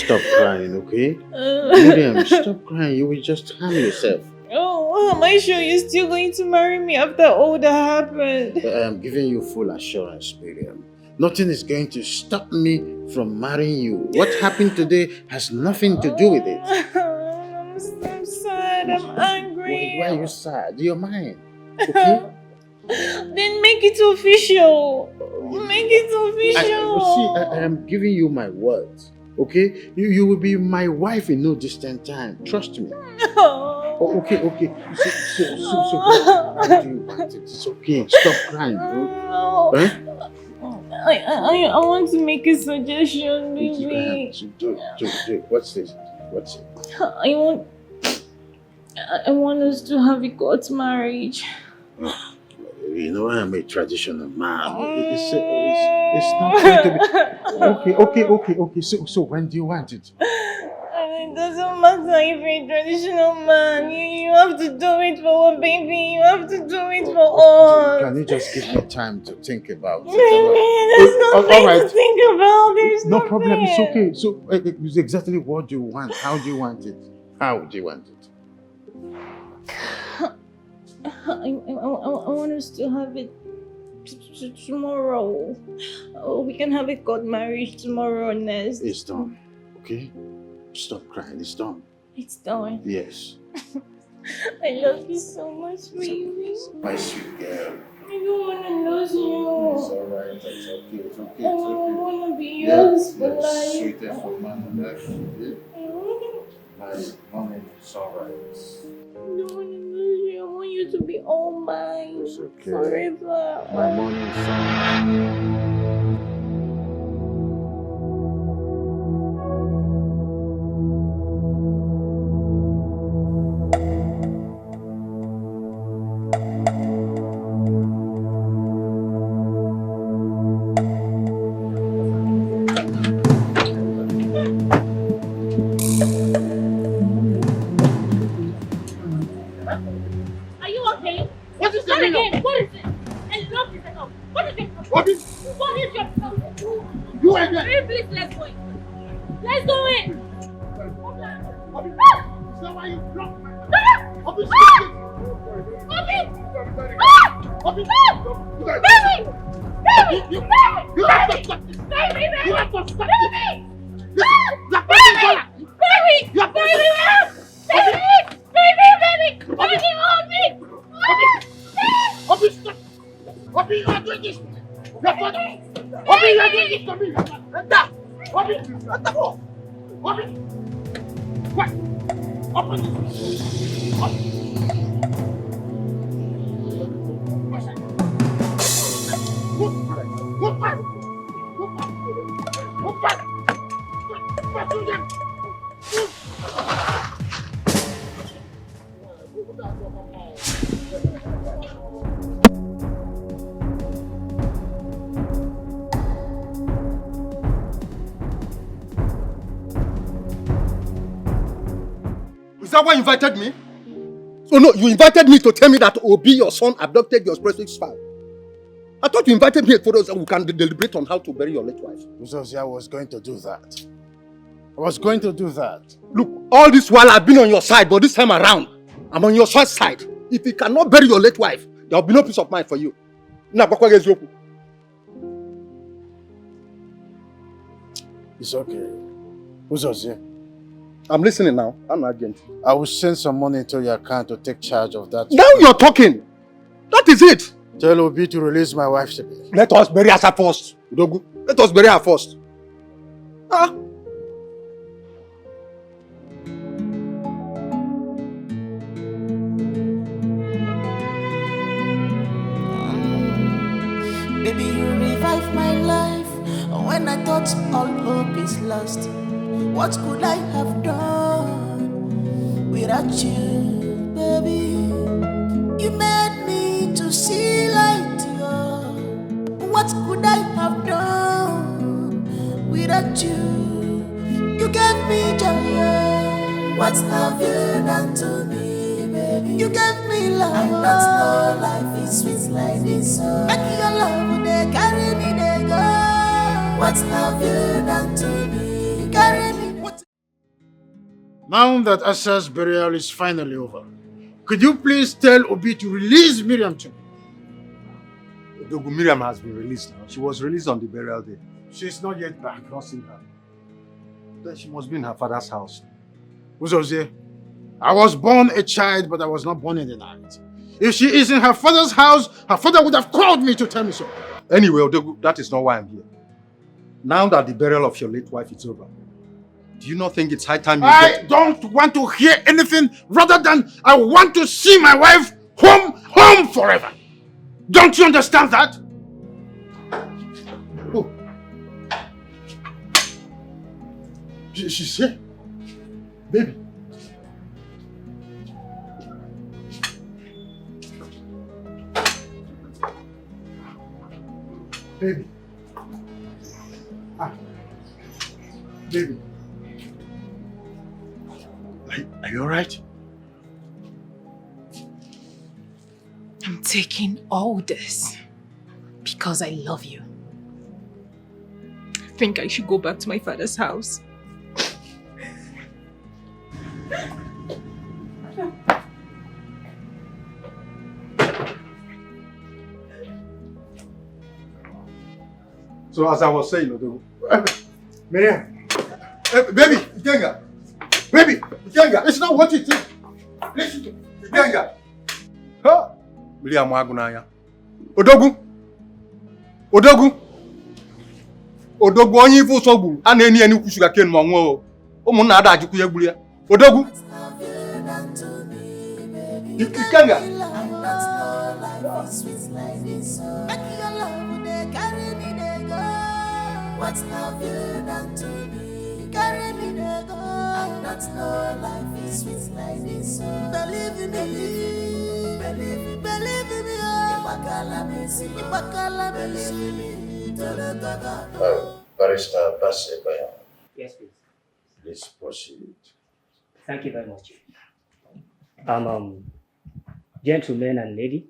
[SPEAKER 7] Stop crying, okay? Miriam, stop crying. You will just harm yourself.
[SPEAKER 10] Oh, am I sure you're still going to marry me after all that happened?
[SPEAKER 7] I am giving you full assurance, Miriam. Nothing is going to stop me from marrying you. What happened today has nothing to do with it.
[SPEAKER 10] I'm sad. I'm angry.
[SPEAKER 7] Why are you sad? You're mine. Okay?
[SPEAKER 10] Then make it official. Make it official.
[SPEAKER 7] I am giving you my word. Okay? You will be my wife in no distant time. Trust me. Oh, okay. So how do you want it? It's okay. Stop crying, bro. Huh?
[SPEAKER 10] I want to make a suggestion, baby.
[SPEAKER 7] Do it. What's this? What's it?
[SPEAKER 10] I want us to have a court marriage.
[SPEAKER 7] You know, I am a traditional man. It's not going to be... Okay. So when do you want it?
[SPEAKER 10] It doesn't matter if you're a traditional man. You have to do it for a baby. You have to do it for us.
[SPEAKER 7] Can you just give me time to think about it?
[SPEAKER 10] There's nothing to think about. There's
[SPEAKER 7] no problem. It's okay. So it's exactly what you want. How do you want it? How do you want it?
[SPEAKER 10] I want us to have it tomorrow. We can have a court marriage tomorrow, Nest.
[SPEAKER 7] It's done. Okay? Stop crying. It's done.
[SPEAKER 10] It's done.
[SPEAKER 7] Yes.
[SPEAKER 10] I love you so much, baby.
[SPEAKER 7] My sweet girl.
[SPEAKER 10] don't want to lose you.
[SPEAKER 7] It's alright, it's okay, it's okay,
[SPEAKER 10] I
[SPEAKER 7] it's okay.
[SPEAKER 10] want to be yours for
[SPEAKER 7] Yes,
[SPEAKER 10] life.
[SPEAKER 7] sweetest of man on earth. My money is alright.
[SPEAKER 10] I don't want to lose you. I want you to be all mine.
[SPEAKER 7] It's okay.
[SPEAKER 10] Forever.
[SPEAKER 7] My money is
[SPEAKER 2] Are you okay? What is the again? What is it? Enough is enough. What is it? What is your problem? You again? Please, let's go in. Let's go in. Is that why you blocked my Obi! Obi! Obi! Baby! Baby! You have to stop this! Baby! You have to stop this! Baby! Baby! Baby! Baby! Baby! Obi, stop! Obi, you are doing this! Obi, you are doing this to me! Enter! Obi! Enter! Obi! What? Open this! Move back! Move back! Move back! Pursue them!
[SPEAKER 14] Is that why you invited me? So no, you invited me to tell me that Obi, your son, abducted your precious child. I thought you invited me for us and we can deliberate on how to bury your late wife.
[SPEAKER 7] I was going to do that. I was going to do that.
[SPEAKER 14] Look, all this while I've been on your side, but this time around, I'm on your son's side. If you cannot bury your late wife, there will be no peace of mind for you.
[SPEAKER 7] It's okay. Who's here?
[SPEAKER 14] I'm listening now. I'm an agent.
[SPEAKER 7] I will send some money into your account to take charge of that.
[SPEAKER 14] Now you're talking. That is it.
[SPEAKER 7] Tell Obi to release my wife to me.
[SPEAKER 14] Let us bury her first. Let us bury her first. Ah.
[SPEAKER 9] Baby, you revive my life when I thought all hope is lost. What could I have done without you, baby? You made me to see light, yeah. What could I have done without you? You gave me joy, yeah. What have you done to me, baby? You gave me love. I don't know life is sweet like this. Make your love, they carry me, they go. What have you done to me? Carry me.
[SPEAKER 7] Now that Asa's burial is finally over, could you please tell Obi to release Miriam to me?
[SPEAKER 14] Miriam has been released now. She was released on the burial day.
[SPEAKER 7] She's not yet back.
[SPEAKER 14] I've not seen her. Then she must be in her father's house.
[SPEAKER 7] Uzozie, I was born a child, but I was not born in the night. If she is in her father's house, her father would have called me to tell me so.
[SPEAKER 14] Anyway, Odegu, that is not why I'm here. Now that the burial of your late wife is over, do you not think it's high time you
[SPEAKER 7] I don't want to hear anything rather than I want to see my wife home forever. Don't you understand that? Oh. She's here. Baby. Baby. Ah. Baby. Are you alright?
[SPEAKER 2] I'm taking all this because I love you. I think I should go back to my father's house.
[SPEAKER 14] So as I was saying, Odegu,
[SPEAKER 7] Miriam.
[SPEAKER 14] baby, Ikenga. Baby, Ikenga.
[SPEAKER 7] It's not what you think. Listen to me.
[SPEAKER 14] Ikenga. Huh? Miriam Wagunaya. Odogwu! Odogwu! Odogwu onye ife ụsọ gburu a na-eni ya n'ukwu sugar cane ma nwụọ. Ụmụnna ada ajụkwu ya gburu ya. Odogwu! Ikenga!
[SPEAKER 9] What have you done to me? Carry me there, go. I not know life is sweet like this. Believe in me, believe in me.
[SPEAKER 7] Barrister Basebaya.
[SPEAKER 18] Yes, please.
[SPEAKER 7] Please proceed.
[SPEAKER 18] Thank you very much. Gentlemen and lady,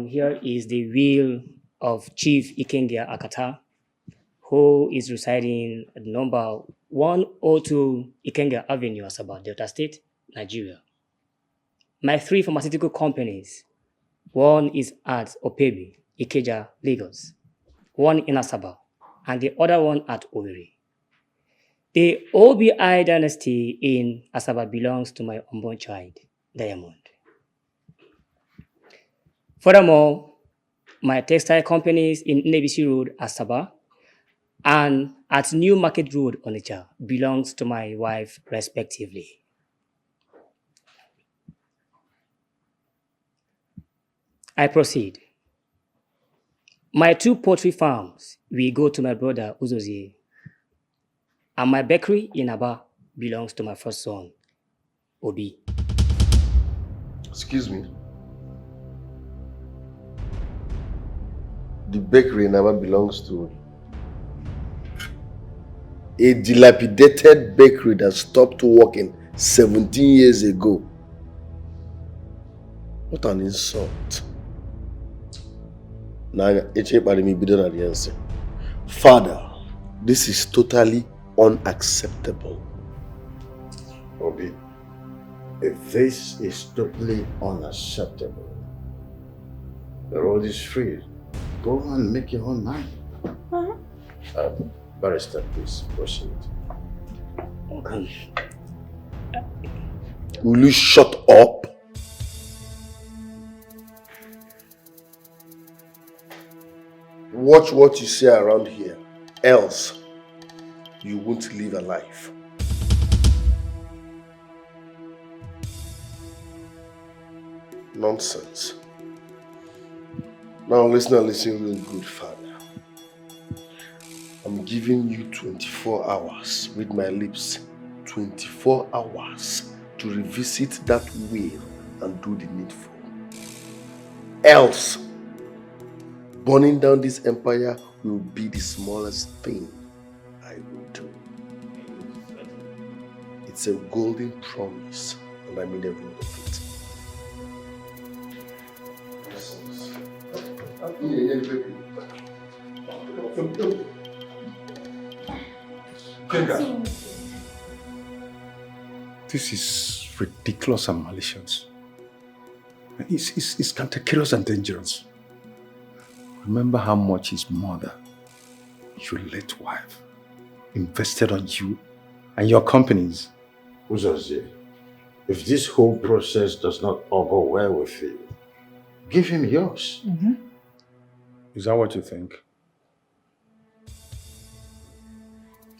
[SPEAKER 18] here is the will of Chief Ikengia Akata, who is residing at number 102 Ikenga Avenue, Asaba, Delta State, Nigeria. My 3 pharmaceutical companies, one is at Opebi, Ikeja, Lagos, one in Asaba, and the other one at Owerri. The OBI dynasty in Asaba belongs to my unborn child, Diamond. Furthermore, my textile companies in Nebisi Road, Asaba, and at New Market Road, Onitsha, belongs to my wife, respectively. I proceed. My 2 poultry farms will go to my brother, Uzozie, and my bakery in Aba belongs to my first son, Obi.
[SPEAKER 1] Excuse me. The bakery in Aba belongs to a dilapidated bakery that stopped working 17 years ago. What an insult. Father, this is totally unacceptable.
[SPEAKER 7] Obi, if this is totally unacceptable, the road is free. Go and make your own mind. Barrister, please proceed.
[SPEAKER 18] Okay.
[SPEAKER 1] Will you shut up? Watch what you say around here, else you won't live alive. Nonsense. Now listen real good, Father. I'm giving you 24 hours, with my lips, 24 hours to revisit that will and do the needful. Else, burning down this empire will be the smallest thing I will do. It's a golden promise, and I mean every word of it.
[SPEAKER 14] Kenga, this is ridiculous and malicious. It's cantankerous and dangerous. Remember how much his mother, your late wife, invested on you and your companies.
[SPEAKER 7] Uzozie, if this whole process does not augur well with you, give him yours.
[SPEAKER 14] Is that what you think?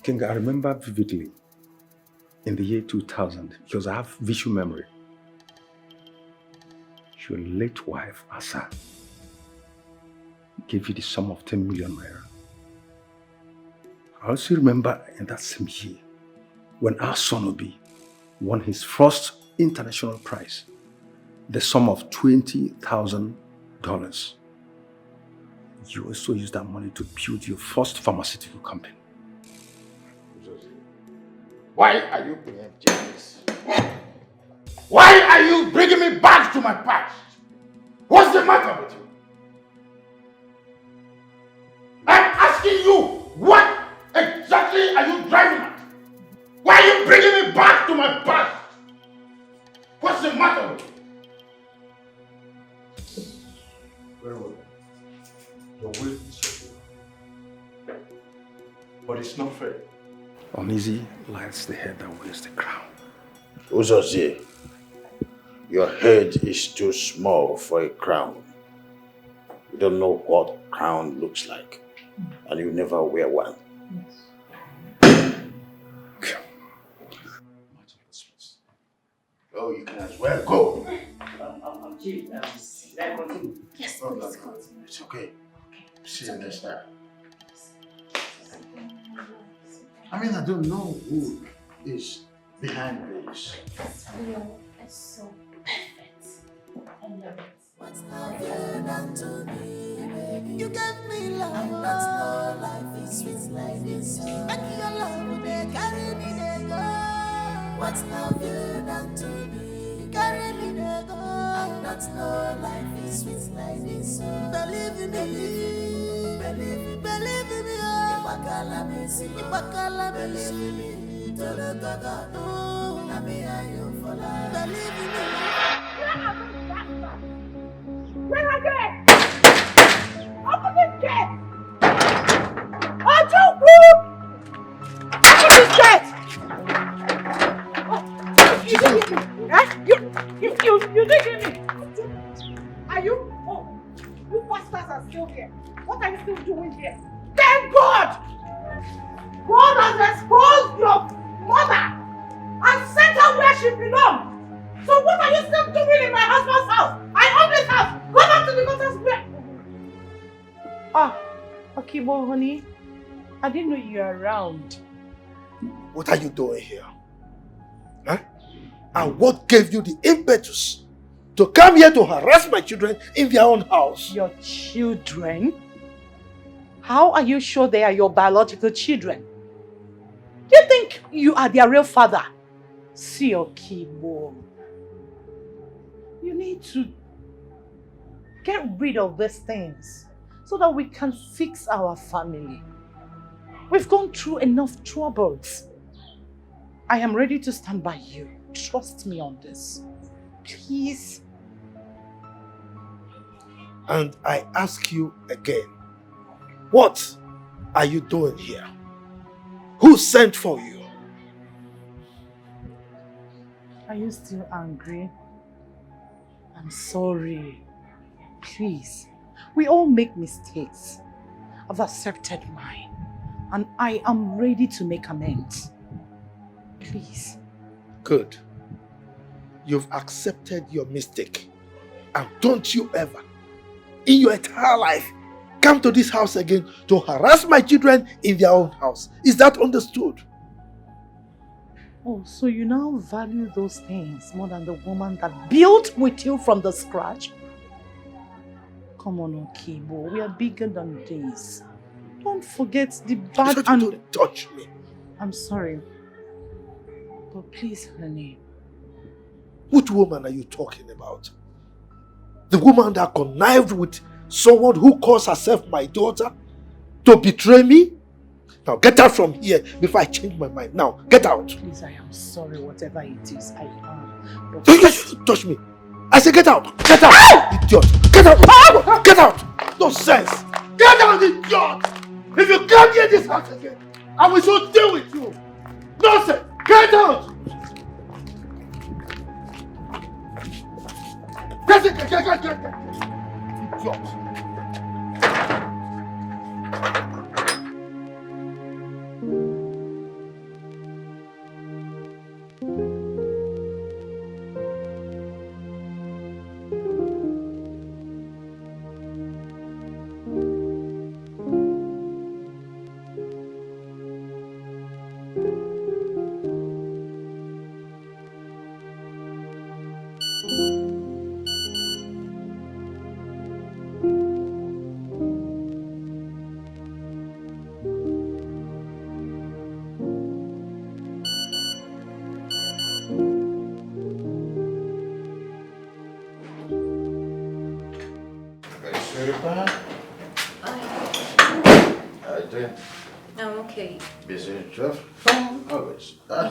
[SPEAKER 14] King, I remember vividly in the year 2000, because I have visual memory. Your late wife, Asa, gave you the sum of 10 million naira. I also remember in that same year when our son Obi won his first international prize, the sum of $20,000. You also used that money to build your first pharmaceutical company.
[SPEAKER 7] Why are you preempting this? Why are you bringing me back to my past? What's the matter with you? I'm asking you, what exactly are you driving at? Why are you bringing me back to my past? What's the matter with you?
[SPEAKER 14] Very well. Your will is your will. But it's not fair. Uneasy lies the head that wears the crown.
[SPEAKER 7] Uzozie, your head is too small for a crown. You don't know what crown looks like. And you never wear one. Oh, you can as well go.
[SPEAKER 18] Chief, can I continue?
[SPEAKER 2] Yes,
[SPEAKER 7] Oh,
[SPEAKER 2] please
[SPEAKER 7] no,
[SPEAKER 2] continue.
[SPEAKER 7] it's okay. See you next time. I mean, I don't know who is behind this.
[SPEAKER 2] It's so perfect. I love it.
[SPEAKER 9] What's love you done to me, baby? You gave me love, and that's no life is sweet like this. Make your love, they carry me, they go. What's love you done to me? Carry me, they go. And that's no life is sweet like this. Believe in me, believe in me, oh. Ibakala, believe in me. Tolo gaga, no. Na me and you for life. Believe in me.
[SPEAKER 4] Where are they? Open this gate! Open this gate! Oh, you didn't hear me? Eh? You didn't hear me? Are you? Oh, you bastards are still here. What are you still doing here? Thank God! God has exposed your mother and sent her where she belongs. So what are you still doing in my husband's house? I own this house. Go back to the daughter's bed. Ah, Akibo, honey. I didn't know you were around.
[SPEAKER 3] What are you doing here? Huh? And what gave you the impetus to come here to harass my children in their own house?
[SPEAKER 4] Your children? How are you sure they are your biological children? Do you think you are their real father? See, Akibo. You need to get rid of these things so that we can fix our family. We've gone through enough troubles. I am ready to stand by you. Trust me on this. Please.
[SPEAKER 3] And I ask you again, what are you doing here? Who sent for you?
[SPEAKER 4] Are you still angry? I'm sorry. Please. We all make mistakes. I've accepted mine. And I am ready to make amends. Please.
[SPEAKER 3] Good. You've accepted your mistake. And don't you ever, in your entire life, come to this house again to harass my children in their own house. Is that understood?
[SPEAKER 4] Oh, so you now value those things more than the woman that built with you from the scratch? Come on, Okibo. We are bigger than this. Don't forget the bad and...
[SPEAKER 3] Don't touch me.
[SPEAKER 4] I'm sorry. But please, honey.
[SPEAKER 3] Which woman are you talking about? The woman that connived with someone who calls herself my daughter to betray me? Now get out from here before I change my mind. Now, get out.
[SPEAKER 4] Please, I am sorry, whatever it is, I am. But
[SPEAKER 3] don't touch me. I say get out. Get out, idiot. Get out. Get out. No sense. Get out, idiot. If you come near this house again, I will so deal with you. Nonsense. Get out. Get.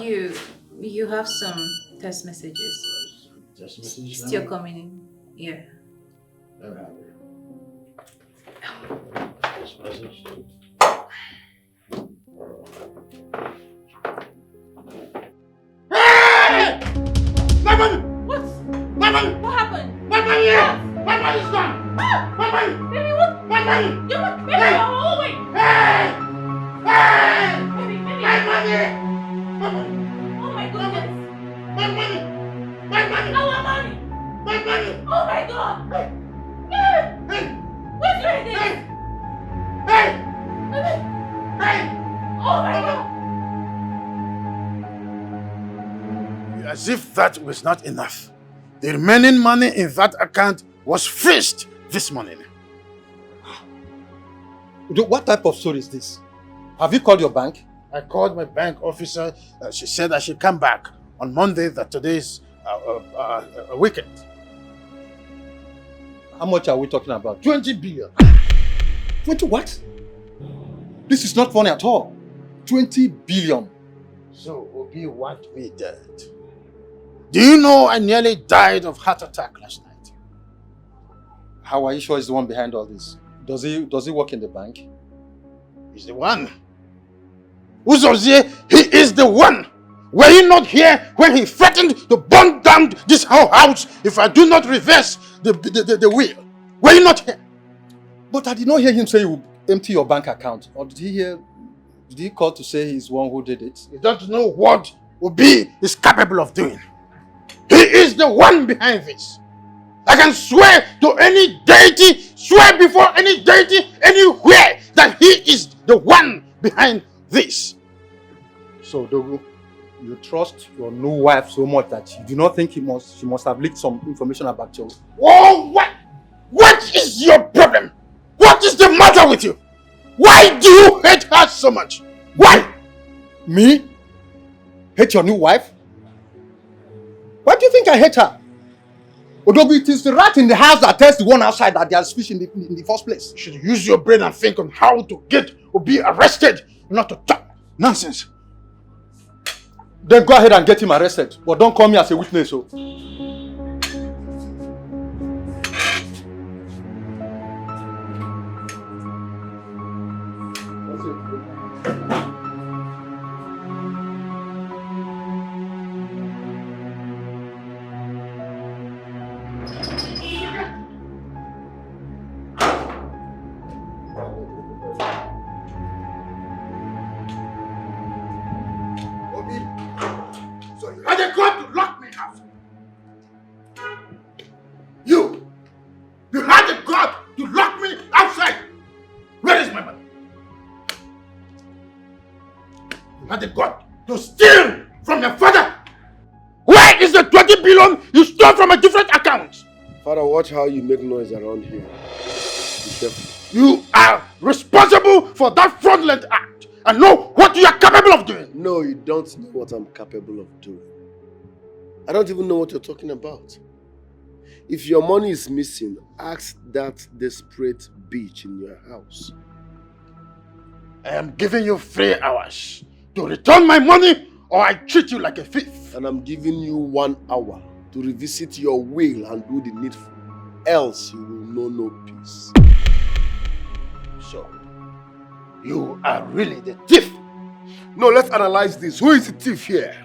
[SPEAKER 3] Idiot.
[SPEAKER 15] You have some text messages.
[SPEAKER 7] Text messages?
[SPEAKER 15] Still coming in. Yeah.
[SPEAKER 7] Text message.
[SPEAKER 9] Hey!
[SPEAKER 7] My money!
[SPEAKER 9] What?
[SPEAKER 7] My money!
[SPEAKER 9] What happened?
[SPEAKER 7] My money! My money is gone! My money!
[SPEAKER 9] Baby,
[SPEAKER 7] As if that was not enough, the remaining money in that account was freezed this morning.
[SPEAKER 14] What type of story is this? Have you called your bank?
[SPEAKER 7] I called my bank officer. She said I should come back on Monday, that today is a weekend.
[SPEAKER 14] How much are we talking about?
[SPEAKER 7] 20 billion.
[SPEAKER 14] 20 what? This is not funny at all. 20 billion.
[SPEAKER 7] So, Obi, what we did. Do you know I nearly died of heart attack last night?
[SPEAKER 14] How are you sure he's the one behind all this? Does he work in the bank?
[SPEAKER 7] He's the one. Uzozie, he is the one. Were you not here when he threatened to burn down this whole house if I do not reverse the will? Were you not here?
[SPEAKER 14] But I did not hear him say you empty your bank account. Or did he call to say he's the one who did it?
[SPEAKER 7] You don't know what Obi is capable of doing. He is the one behind this. I can swear to any deity, swear before any deity, anywhere, that he is the one behind this.
[SPEAKER 14] So, Dogo, you trust your new wife so much that you do not think she must have leaked some information about you?
[SPEAKER 7] Oh, what is your problem? What is the matter with you? Why do you hate her so much? Why?
[SPEAKER 14] Me? Hate your new wife? Why do you think I hate her? Odobi, it is the rat in the house that tells the one outside that there's fish in the first place.
[SPEAKER 7] You should use your brain and think on how to get or be arrested, not to talk nonsense.
[SPEAKER 14] Then go ahead and get him arrested, but don't call me as a witness. So.
[SPEAKER 1] Watch how you make noise around here. Be careful.
[SPEAKER 7] You are responsible for that fraudulent act and know what you are capable of doing.
[SPEAKER 1] No, you don't know what I'm capable of doing. I don't even know what you're talking about. If your money is missing, ask that desperate bitch in your house.
[SPEAKER 7] I am giving you 3 hours to return my money or I treat you like a thief.
[SPEAKER 1] And I'm giving you 1 hour to revisit your will and do the needful. Else you will know no peace.
[SPEAKER 7] So, you are really the thief?
[SPEAKER 1] No, let's analyze this. Who is the thief here?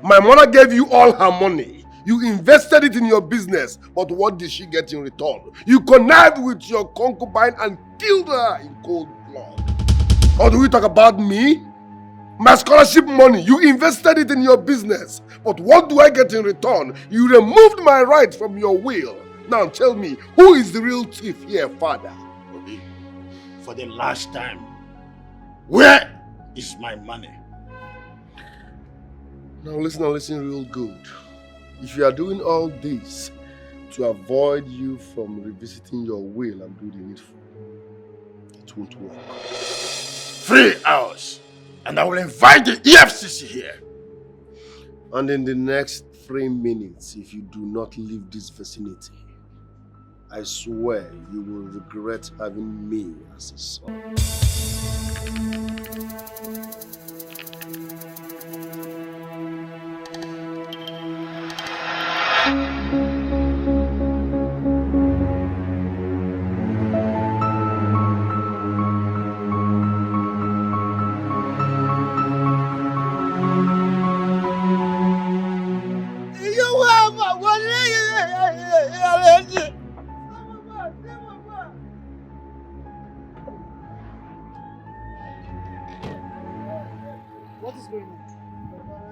[SPEAKER 1] My mother gave you all her money. You invested it in your business, but what did she get in return? You connived with your concubine and killed her in cold blood. Or do we talk about me? My scholarship money, you invested it in your business, but what do I get in return? You removed my rights from your will. Now tell me, who is the real thief here, father?
[SPEAKER 7] Obi, for the last time, where is my money?
[SPEAKER 1] Now listen real good. If you are doing all this to avoid you from revisiting your will and do the needful, it won't work.
[SPEAKER 7] 3 hours, and I will invite the EFCC here.
[SPEAKER 1] And in the next 3 minutes, if you do not leave this vicinity, I swear you will regret having me as a son.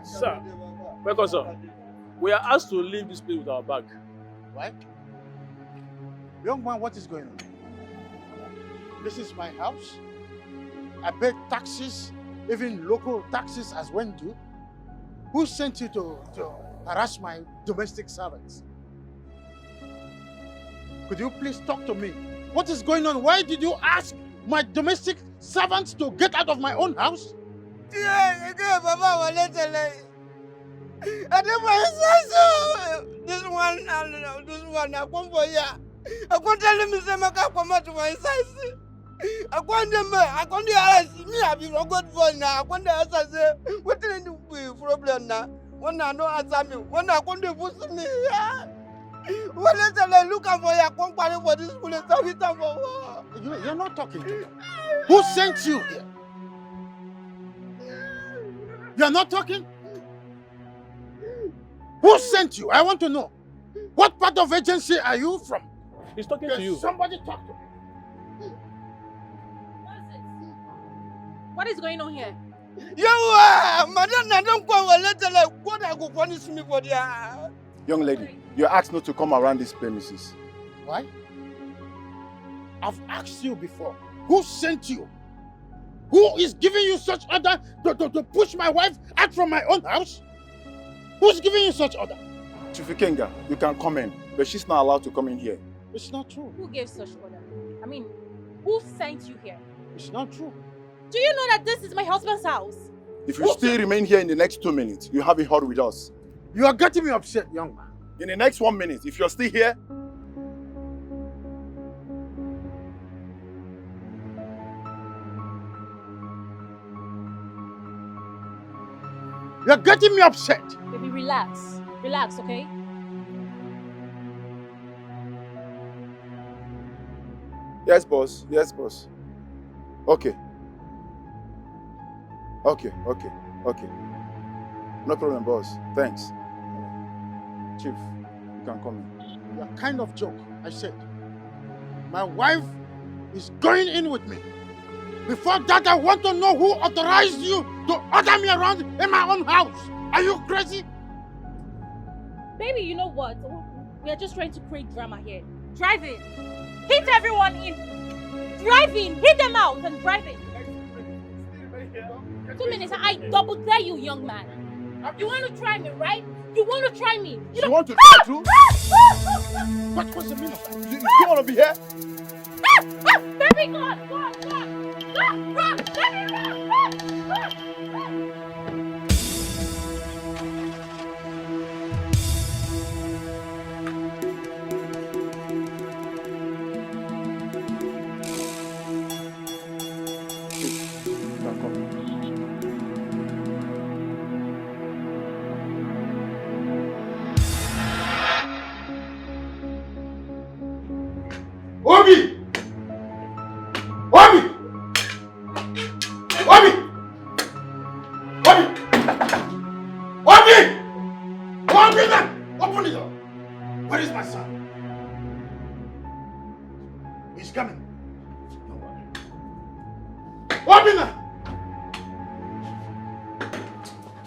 [SPEAKER 17] Sir, welcome, sir. We are asked to leave this place with our bag.
[SPEAKER 19] What? Young man, what is going on? This is my house. I pay taxes, even local taxes as when due. Who sent you to harass my domestic servants? Could you please talk to me? What is going on? Why did you ask my domestic servants to get out of my own house?
[SPEAKER 12] Yeah, Papa, I don't want this one, I come for ya. I can't tell him to come out to my size. I want them, I can't ask me, I've been good for now. I want to ask, what is the problem now? When I know answer me, when I want to push me, what is the looking for your company for this police?
[SPEAKER 19] You're not talking to me. Who sent you here? You're not talking? Who sent you? I want to know. What part of agency are you from?
[SPEAKER 17] He's talking to you.
[SPEAKER 19] Somebody talk to me.
[SPEAKER 2] What is going on here?
[SPEAKER 12] Madam, I don't go a letter like what I go punish me for the.
[SPEAKER 14] Young lady, you're asked not to come around these premises.
[SPEAKER 19] Why? I've asked you before. Who sent you? Who is giving you such order to push my wife out from my own house? Who's giving you such order?
[SPEAKER 14] Chief Ikenga, you can come in, but she's not allowed to come in here.
[SPEAKER 19] It's not true.
[SPEAKER 2] Who gave such order? I mean, who sent you here?
[SPEAKER 19] It's not true.
[SPEAKER 2] Do you know that this is my husband's house?
[SPEAKER 14] If you still remain here in the next 2 minutes, you have a hurry with us.
[SPEAKER 19] You are getting me upset, young man.
[SPEAKER 14] In the next 1 minute, if you're still here,
[SPEAKER 19] you're getting me upset.
[SPEAKER 2] Baby, relax. Relax, okay?
[SPEAKER 14] yes, boss. Yes, boss. Okay. Okay. No problem, boss. Thanks. Chief, you can come in.
[SPEAKER 19] You're a kind of joke, I said. My wife is going in with me. Before that, I want to know who authorized you to order me around in my own house. Are you crazy?
[SPEAKER 2] Baby, you know what? We are just trying to create drama here. Drive in. Hit everyone in. Drive in. Hit them out and drive in. 2 minutes. I double dare you, young man. You want to try me, right? You want to try me?
[SPEAKER 14] You want to try too?
[SPEAKER 19] What's the meaning of that?
[SPEAKER 14] You want to be here?
[SPEAKER 2] Baby, go on. Run! Baby, run!
[SPEAKER 19] Obi! Open the door! Where is my son? He's coming. Open it!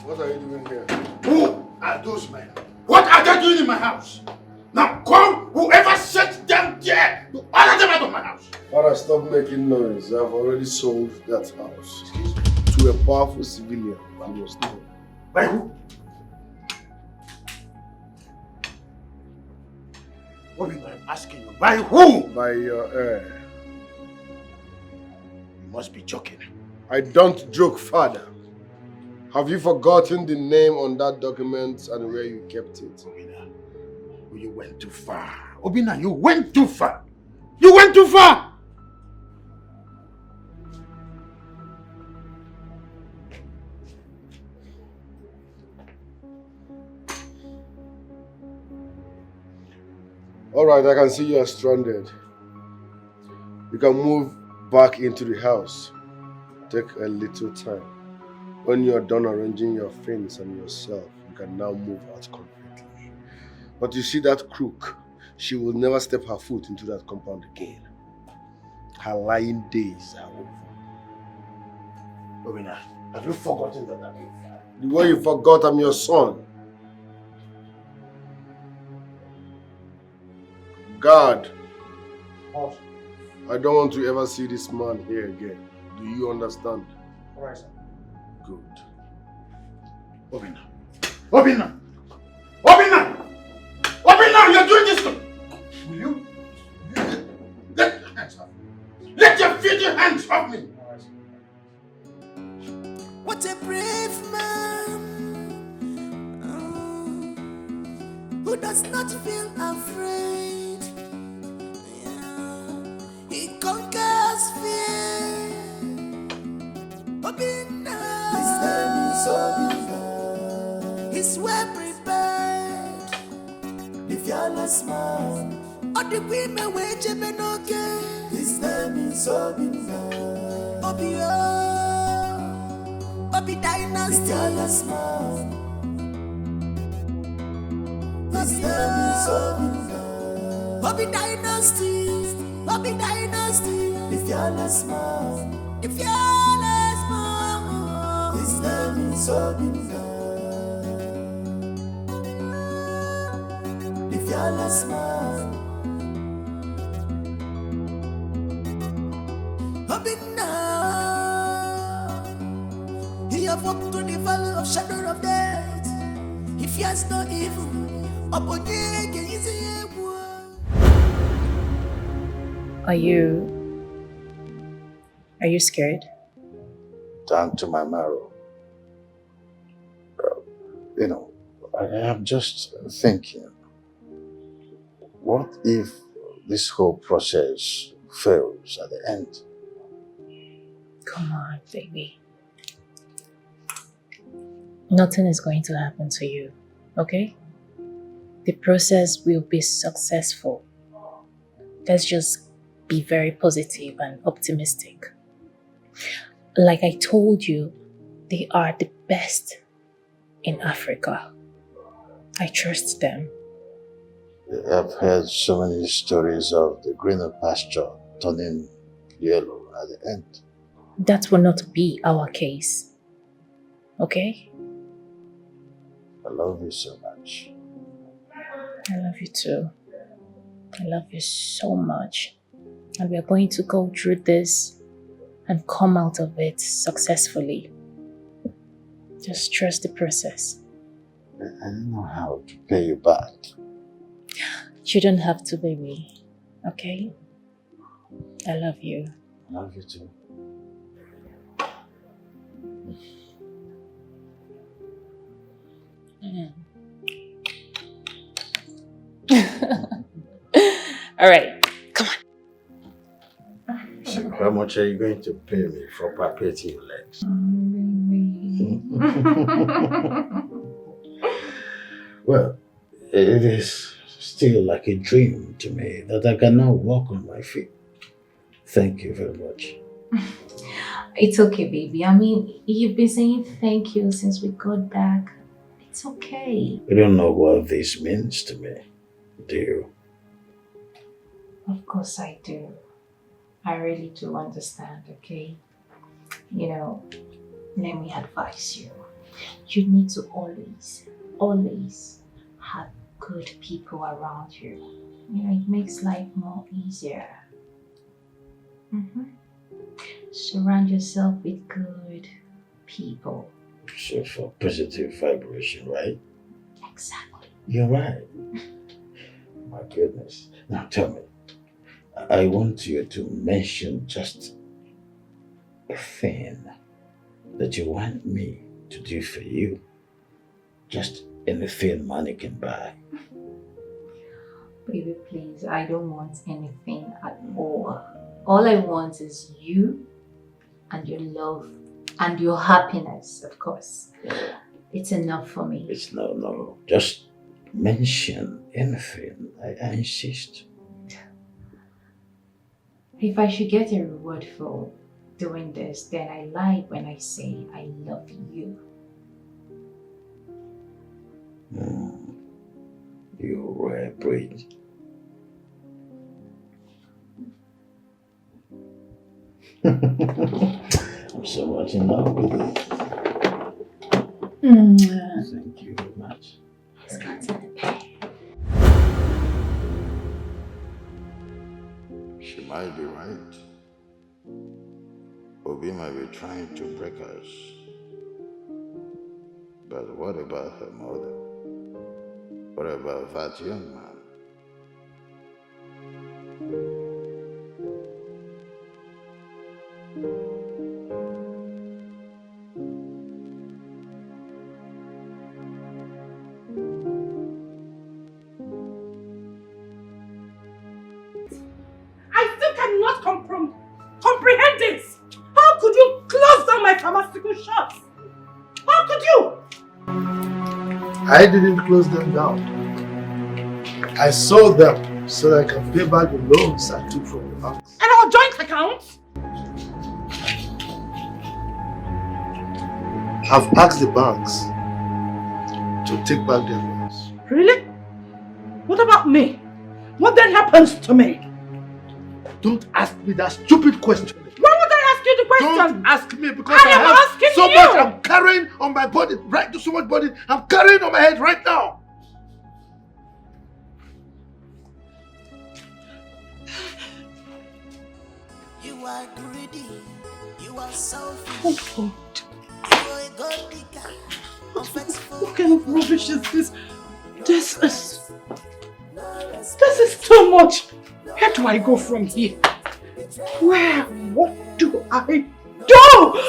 [SPEAKER 1] What are you doing here?
[SPEAKER 19] Who are those men? What are they doing in my house? Now call whoever sent them there to order them out of my house.
[SPEAKER 1] Father, stop making noise. I've already sold that house to a powerful civilian. You must know.
[SPEAKER 19] By who? What am I asking you? By who?
[SPEAKER 1] By your heir.
[SPEAKER 19] You must be joking.
[SPEAKER 1] I don't joke, Father. Have you forgotten the name on that document and where you kept it?
[SPEAKER 19] You went too far. Obina, you went too far. You went too far!
[SPEAKER 1] Alright, I can see you are stranded. You can move back into the house. Take a little time. When you are done arranging your things and yourself, you can now move out completely. But you see that crook, she will never step her foot into that compound again. Her lying days are over.
[SPEAKER 19] Obina, have you forgotten that I'm your father?
[SPEAKER 1] The way you forgot I'm your son. God, I don't want to ever see this man here again. Do you understand?
[SPEAKER 19] Alright, sir.
[SPEAKER 1] Good.
[SPEAKER 19] Obina, Obina! Obina! Obina, you're doing this to... Will you? Let your hands off me. Let your filthy hands off me.
[SPEAKER 9] What a brave man who does not feel afraid. Yeah. He conquers fear. Obina. His name is Obina. He's well prepared. The fearless man. Oh, the women wage him okay. His name is Obina. Obio. Bobby Dynasty. The fearless man. His name is Obina. Bobby Dynasty. Bobby Dynasty. The fearless man. The fearless man. His name is Obina. The fearless man. Obina. He have walked through the valley of shadow of death. He fears no evil.
[SPEAKER 20] Are you scared?
[SPEAKER 7] Down to my marrow. I am just thinking, what if this whole process fails at the end?
[SPEAKER 20] Come on, baby. Nothing is going to happen to you, okay? The process will be successful. Let's just be very positive and optimistic. Like I told you, they are the best in Africa. I trust them.
[SPEAKER 7] I've heard so many stories of the greener pasture turning yellow at the end.
[SPEAKER 20] That will not be our case. Okay?
[SPEAKER 7] I love you so much.
[SPEAKER 20] I love you too. I love you so much. And we are going to go through this and come out of it successfully. Just trust the process.
[SPEAKER 7] I don't know how to pay you back.
[SPEAKER 20] You don't have to, baby. Okay? I love you.
[SPEAKER 7] I love you too.
[SPEAKER 20] All right, come on.
[SPEAKER 7] So how much are you going to pay me for palpating your legs? Well, it is still like a dream to me that I can now walk on my feet. Thank you very much.
[SPEAKER 20] It's okay, baby. I mean, you've been saying thank you since we got back. It's okay.
[SPEAKER 7] You don't know what this means to me, do you?
[SPEAKER 20] Of course I do. I really do understand, okay? You know, let me advise you. You need to always have good people around you. You know, it makes life more easier. Surround yourself with good people.
[SPEAKER 7] So for positive vibration, right?
[SPEAKER 20] Exactly.
[SPEAKER 7] You're right. My goodness. Now tell me, I want you to mention just a thing that you want me to do for you. Just anything money can buy.
[SPEAKER 20] Baby, please, I don't want anything at all. All I want is you and your love and your happiness, of course. It's enough for me.
[SPEAKER 7] It's no. Just mention anything. I insist.
[SPEAKER 20] If I should get a reward for doing this, then I lie when I say I love you.
[SPEAKER 7] You rare breed. I'm so much in love with you. Thank you very much.
[SPEAKER 20] It's got to pay.
[SPEAKER 7] She might be right. Obi might be trying to break us. But what about her mother? What about that young man?
[SPEAKER 4] I still cannot comprehend this. How could you close down my pharmaceutical shops? How could you?
[SPEAKER 3] I didn't close them down. I sold them so that I can pay back the loans I took from the banks.
[SPEAKER 4] And our joint accounts?
[SPEAKER 3] I've asked the banks to take back their loans.
[SPEAKER 4] Really? What about me? What then happens to me?
[SPEAKER 3] Don't ask me that stupid question.
[SPEAKER 4] Why would I ask you the question?
[SPEAKER 3] Don't ask me because
[SPEAKER 4] I am
[SPEAKER 3] have
[SPEAKER 4] asking
[SPEAKER 3] so
[SPEAKER 4] you.
[SPEAKER 3] much I'm carrying on my body, right? So much body I'm carrying on my head right now.
[SPEAKER 9] You are greedy. You are selfish.
[SPEAKER 4] Oh God.
[SPEAKER 9] You are a gold digger.
[SPEAKER 4] What kind of rubbish is this? This is too much. Where do I go from here? Where? What do I do?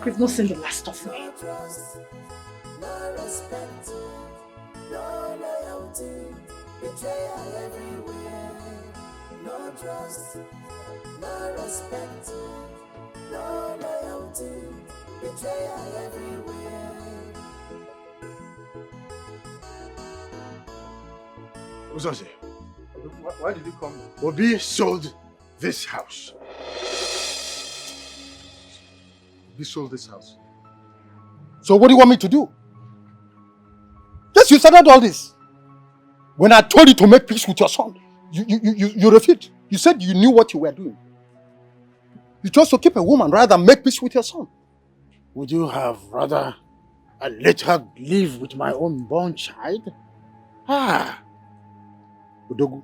[SPEAKER 4] You've not seen the last of me.
[SPEAKER 9] No respect, no loyalty, betrayal everywhere. No trust, no respect, no loyalty, betrayal everywhere.
[SPEAKER 19] Uzazi,
[SPEAKER 3] Why did you come?
[SPEAKER 19] Obi sold this house.
[SPEAKER 3] You sold this house.
[SPEAKER 19] So what do you want me to do? Yes, you started all this. When I told you to make peace with your son, you refused. You said you knew what you were doing. You chose to keep a woman rather than make peace with your son. Would you have rather I let her live with my unborn child? Udogu,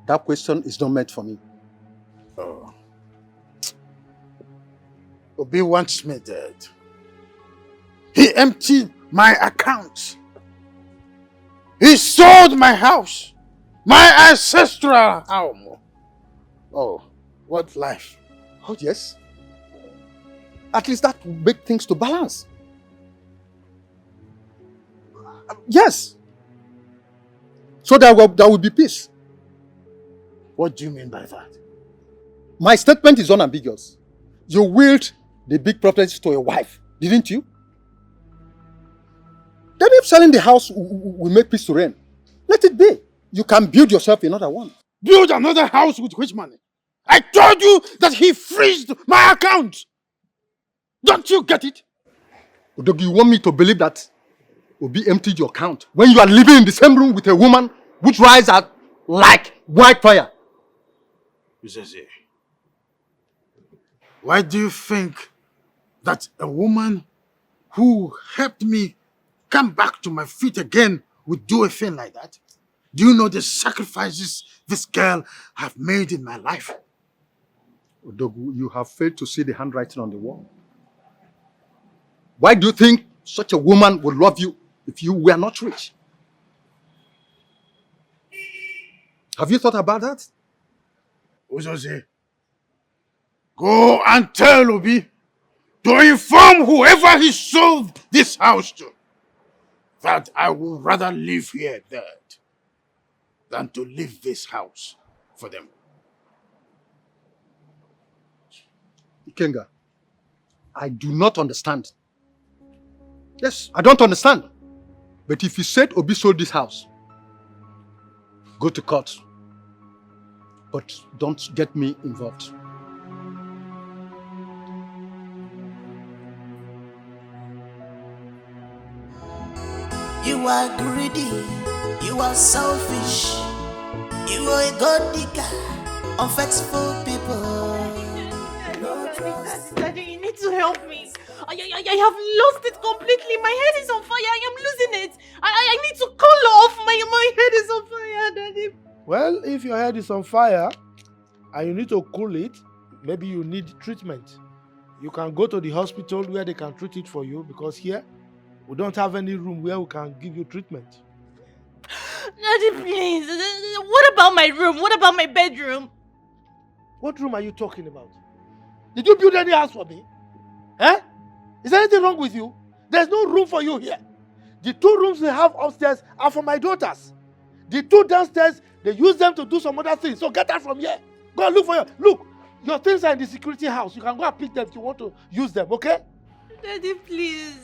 [SPEAKER 19] that question is not meant for me. Oh. Obi wants me dead. He emptied my account. He sold my house. My ancestral home. Oh, what life. Oh, yes. At least that will make things to balance. Yes. So there will be peace. What do you mean by that? My statement is unambiguous. You willed the big properties to your wife, didn't you? Then if selling the house will make peace to reign, let it be. You can build yourself another one. Build another house with which money? I told you that he freezed my account. Don't you get it? Udogi, you want me to believe that Obi emptied your account when you are living in the same room with a woman which rises up like wildfire? Uzeze, why do you think that a woman who helped me come back to my feet again would do a thing like that? Do you know the sacrifices this girl have made in my life? Odogu, you have failed to see the handwriting on the wall. Why do you think such a woman would love you if you were not rich? Have you thought about that? Ozoze, go and tell Obi to inform whoever he sold this house to that I would rather live here dead than to leave this house for them. Ikenga, I do not understand. Yes, I don't understand. But if you said Obi sold this house, go to court. But don't get me involved.
[SPEAKER 9] You are greedy, you are selfish, you are a god digger, unfaithful people.
[SPEAKER 2] Daddy, you need to help me. I have lost it completely. My head is on fire. I am losing it. I need to cool off. My head is on fire, Daddy.
[SPEAKER 3] Well, if your head is on fire and you need to cool it, maybe you need treatment. You can go to the hospital where they can treat it for you, because here we don't have any room where we can give you treatment.
[SPEAKER 10] Daddy, please. What about my room? What about my bedroom?
[SPEAKER 3] What room are you talking about? Did you build any house for me? Eh? Is there anything wrong with you? There's no room for you here. The 2 rooms we have upstairs are for my daughters. The 2 downstairs, they use them to do some other things. So get out from here. Go and look for your things are in the security house. You can go and pick them if you want to use them, okay?
[SPEAKER 10] Daddy, please.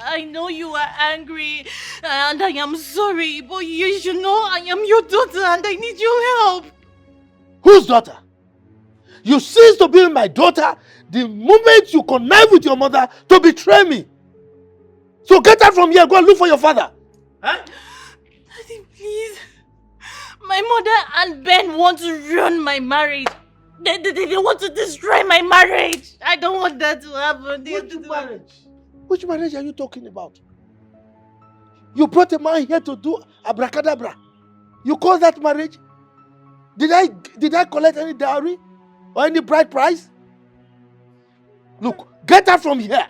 [SPEAKER 10] I know you are angry and I am sorry, but you should know I am your daughter and I need your help.
[SPEAKER 3] Whose daughter? You cease to be my daughter the moment you connive with your mother to betray me. So get out from here. Go and look for your father. Huh?
[SPEAKER 10] Daddy, please. My mother and Ben want to ruin my marriage. They want to destroy my marriage. I don't want that to happen.
[SPEAKER 3] Which marriage? Which marriage are you talking about? You brought a man here to do abracadabra. You call that marriage? Did I collect any dowry or any bride price? Look, get out from here.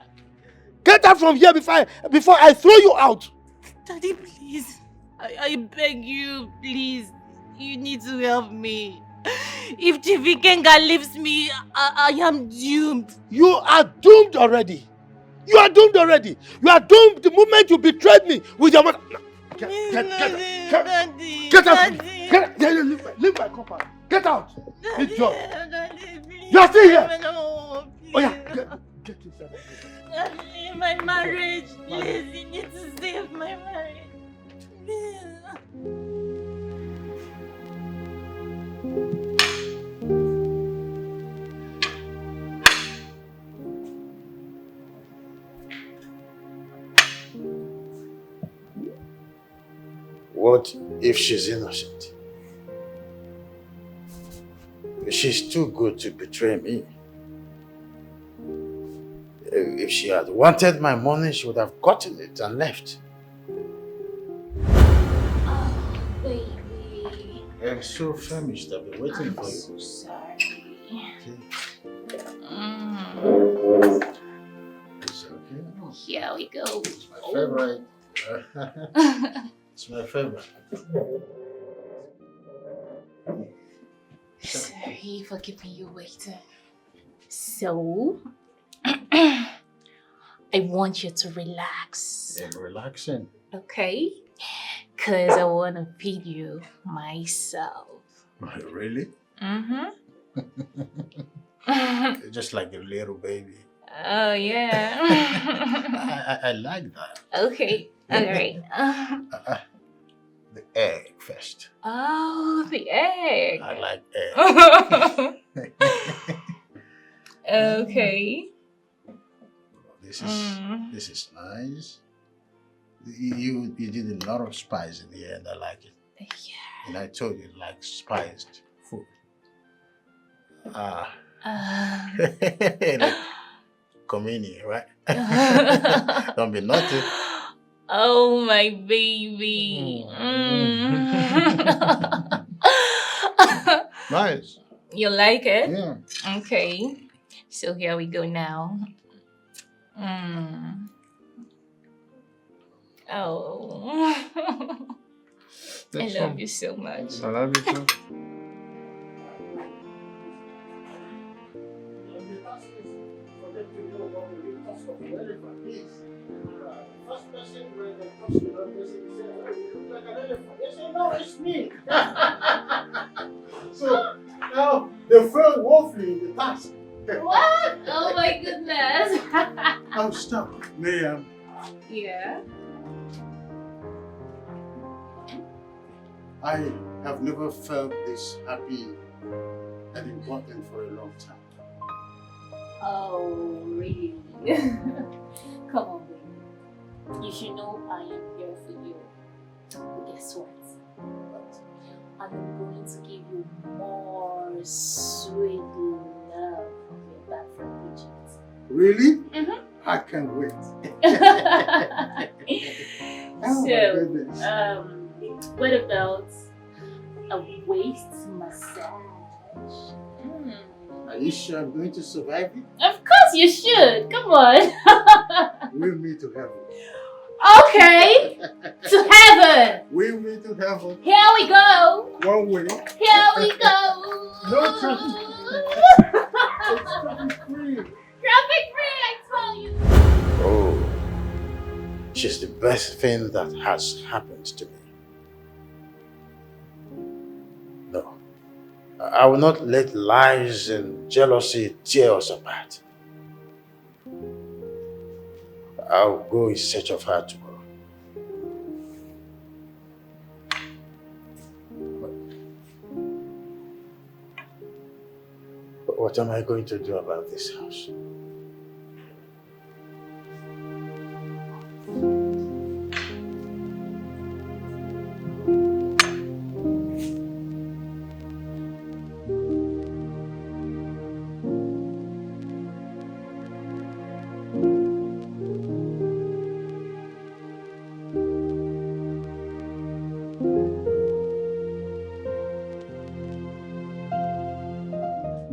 [SPEAKER 3] Get out from here before I throw you out.
[SPEAKER 10] Daddy, please. I beg you, please. You need to help me. If Chief Ikenga leaves me, I am doomed.
[SPEAKER 3] You are doomed already. You are doomed already. You are doomed the moment you betrayed me with your mother. Get out. Leave my compound. Get out. Good job. You are still here. Oh yeah. Get inside.
[SPEAKER 10] Daddy, my marriage. Please, you need to save my marriage. Please.
[SPEAKER 7] What if she's innocent? She's too good to betray me. If she had wanted my money, she would have gotten it and left.
[SPEAKER 15] Oh, baby.
[SPEAKER 7] I'm so famished. I've been waiting for you.
[SPEAKER 15] I'm so sorry.
[SPEAKER 7] It's okay.
[SPEAKER 15] Here we go.
[SPEAKER 7] It's my favorite. It's my favorite.
[SPEAKER 15] Sorry for keeping you waiting. So, I want you to relax.
[SPEAKER 7] I'm relaxing.
[SPEAKER 15] Okay? Because I want to feed you myself.
[SPEAKER 7] Really?
[SPEAKER 15] Mm-hmm.
[SPEAKER 7] Just like a little baby.
[SPEAKER 15] Oh, yeah.
[SPEAKER 7] I like that.
[SPEAKER 15] Okay. All right.
[SPEAKER 7] The egg first.
[SPEAKER 15] Oh, the egg.
[SPEAKER 7] I like egg.
[SPEAKER 15] Okay.
[SPEAKER 7] This is nice. You did a lot of spice in here and I like it.
[SPEAKER 15] Yeah.
[SPEAKER 7] And I told you like spiced food. Like communion, right? Don't be naughty.
[SPEAKER 15] Oh, my baby.
[SPEAKER 7] Nice.
[SPEAKER 15] You like it?
[SPEAKER 7] Yeah.
[SPEAKER 15] Okay. So here we go now. Oh. I love you so much.
[SPEAKER 14] I love you too.
[SPEAKER 19] No, it's me. So now they failed woefully in the task.
[SPEAKER 15] What? Oh my goodness.
[SPEAKER 19] I'm stuck. Miriam.
[SPEAKER 15] Yeah.
[SPEAKER 7] I have never felt this happy and important for a long time.
[SPEAKER 15] Oh, really? Come on, baby. You should know I am here for you. But guess what? I'm going to give you more sweet love when you're back from Egypt.
[SPEAKER 7] Really?
[SPEAKER 15] Mm-hmm.
[SPEAKER 7] I can't wait.
[SPEAKER 15] What about a waist massage?
[SPEAKER 7] Are you sure I'm going to survive it?
[SPEAKER 15] Of course you should. Come on.
[SPEAKER 7] Will me to heaven.
[SPEAKER 15] Okay. To heaven.
[SPEAKER 7] Will me to heaven.
[SPEAKER 15] Here we go.
[SPEAKER 7] One way.
[SPEAKER 15] Here we go.
[SPEAKER 7] No traffic.
[SPEAKER 15] Traffic free, I tell you.
[SPEAKER 7] Oh, she's the best thing that has happened to me. No, I will not let lies and jealousy tear us apart. I'll go in search of her tomorrow. But what am I going to do about this house?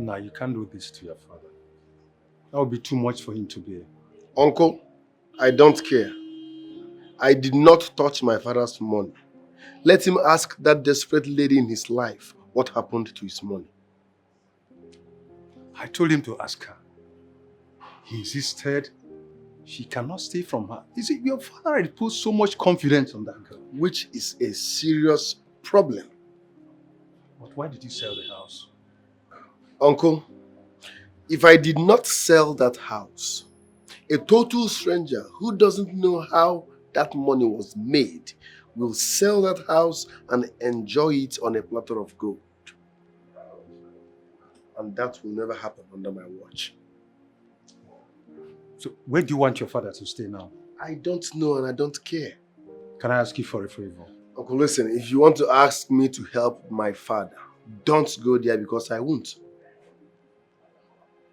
[SPEAKER 14] Nah, you can't do this to your father. That would be too much for him to bear.
[SPEAKER 1] Uncle, I don't care. I did not touch my father's money. Let him ask that desperate lady in his life what happened to his money.
[SPEAKER 14] I told him to ask her. He insisted she cannot stay from her. You see, your father had put so much confidence on that girl.
[SPEAKER 1] Which is a serious problem.
[SPEAKER 14] But why did you sell the house?
[SPEAKER 1] Uncle, if I did not sell that house, a total stranger who doesn't know how that money was made will sell that house and enjoy it on a platter of gold. And that will never happen under my watch.
[SPEAKER 14] So where do you want your father to stay now?
[SPEAKER 1] I don't know and I don't care.
[SPEAKER 14] Can I ask you for a favor?
[SPEAKER 1] Uncle, listen, if you want to ask me to help my father, don't go there because I won't.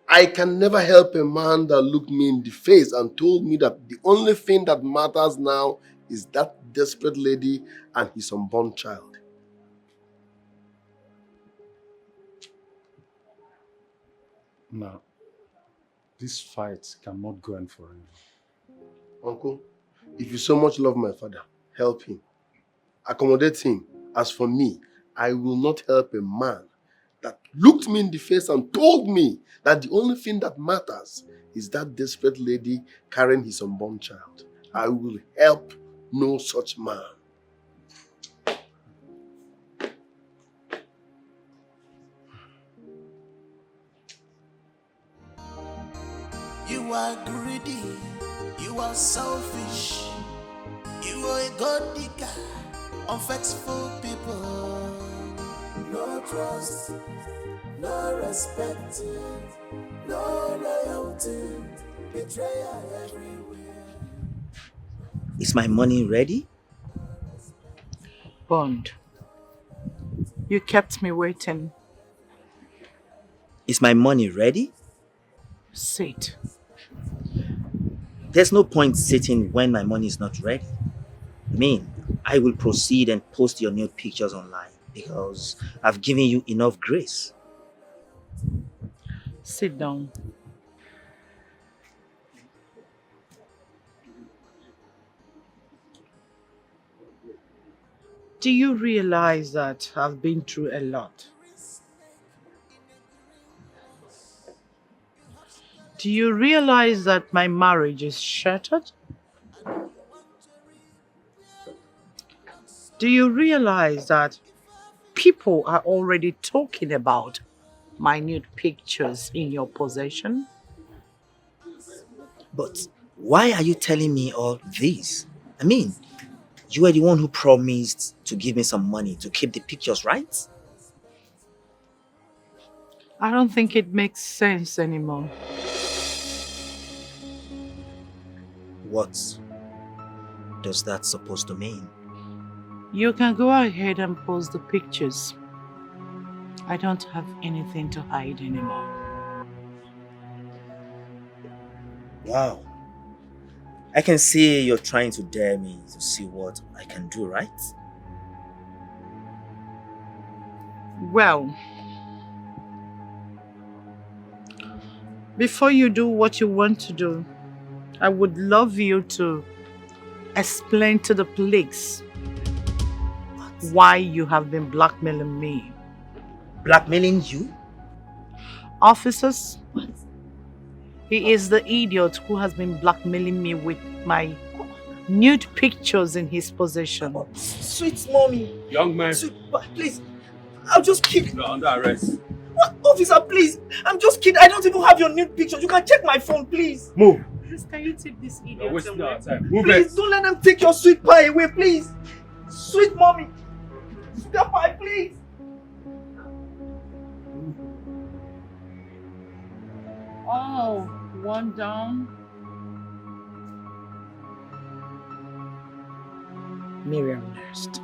[SPEAKER 1] I can never help a man that looked me in the face and told me that the only thing that matters now is that desperate lady and his unborn child.
[SPEAKER 14] Now, this fight cannot go on forever.
[SPEAKER 1] Uncle, if you so much love my father, help him. Accommodate him. As for me, I will not help a man that looked me in the face and told me that the only thing that matters is that desperate lady carrying his unborn child. I will help no such man.
[SPEAKER 9] You are greedy, you are selfish, you are a gold digger, unfaithful people. No trust, no respect, no loyalty, betrayal everywhere.
[SPEAKER 5] Is my money ready?
[SPEAKER 4] Bond, you kept me waiting.
[SPEAKER 5] Is my money ready?
[SPEAKER 4] Sit.
[SPEAKER 5] There's no point sitting when my money is not ready. I mean, I will proceed and post your nude pictures online because I've given you enough grace.
[SPEAKER 4] Sit down. Do you realize that I've been through a lot? Do you realize that my marriage is shattered? Do you realize that people are already talking about my nude pictures in your possession?
[SPEAKER 5] But why are you telling me all this? I mean, you were the one who promised to give me some money to keep the pictures, right?
[SPEAKER 4] I don't think it makes sense anymore.
[SPEAKER 5] What does that supposed to mean?
[SPEAKER 4] You can go ahead and post the pictures. I don't have anything to hide anymore.
[SPEAKER 5] Wow. I can see you're trying to dare me to see what I can do, right?
[SPEAKER 4] Well, Before you do what you want to do, I would love you to explain to the police why you have been blackmailing me.
[SPEAKER 5] Blackmailing you?
[SPEAKER 4] Officers, he is the idiot who has been blackmailing me with my nude pictures in his possession.
[SPEAKER 5] Sweet mommy.
[SPEAKER 13] Young man.
[SPEAKER 5] Please, I'll just keep...
[SPEAKER 13] You're under arrest.
[SPEAKER 5] What? Officer, please. I'm just kidding. I don't even have your nude pictures. You can check my phone, please.
[SPEAKER 13] Move.
[SPEAKER 4] Please, can you take this idiot
[SPEAKER 13] You're wasting
[SPEAKER 4] away?
[SPEAKER 13] our time. Move
[SPEAKER 5] Please,
[SPEAKER 13] it.
[SPEAKER 5] don't let them take your sweet pie away, please. Sweet mommy. Sweet pie, please.
[SPEAKER 4] Oh, one down.
[SPEAKER 5] Miriam next.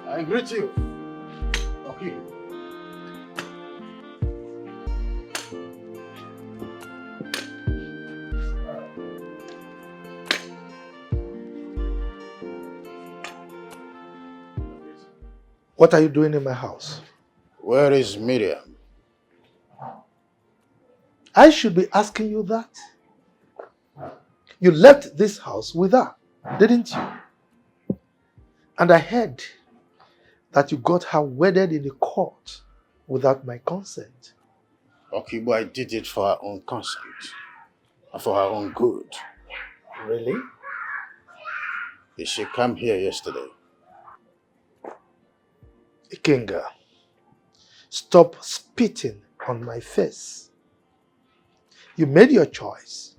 [SPEAKER 7] I greet you. Okay.
[SPEAKER 3] What are you doing in my house?
[SPEAKER 7] Where is Miriam?
[SPEAKER 3] I should be asking you that. You left this house with her, didn't you? And I heard that you got her wedded in the court without my consent.
[SPEAKER 7] Okay, but I did it for her own consent. And for her own good.
[SPEAKER 3] Really?
[SPEAKER 7] Did she come here yesterday?
[SPEAKER 3] Ikenga, stop spitting on my face. You made your choice.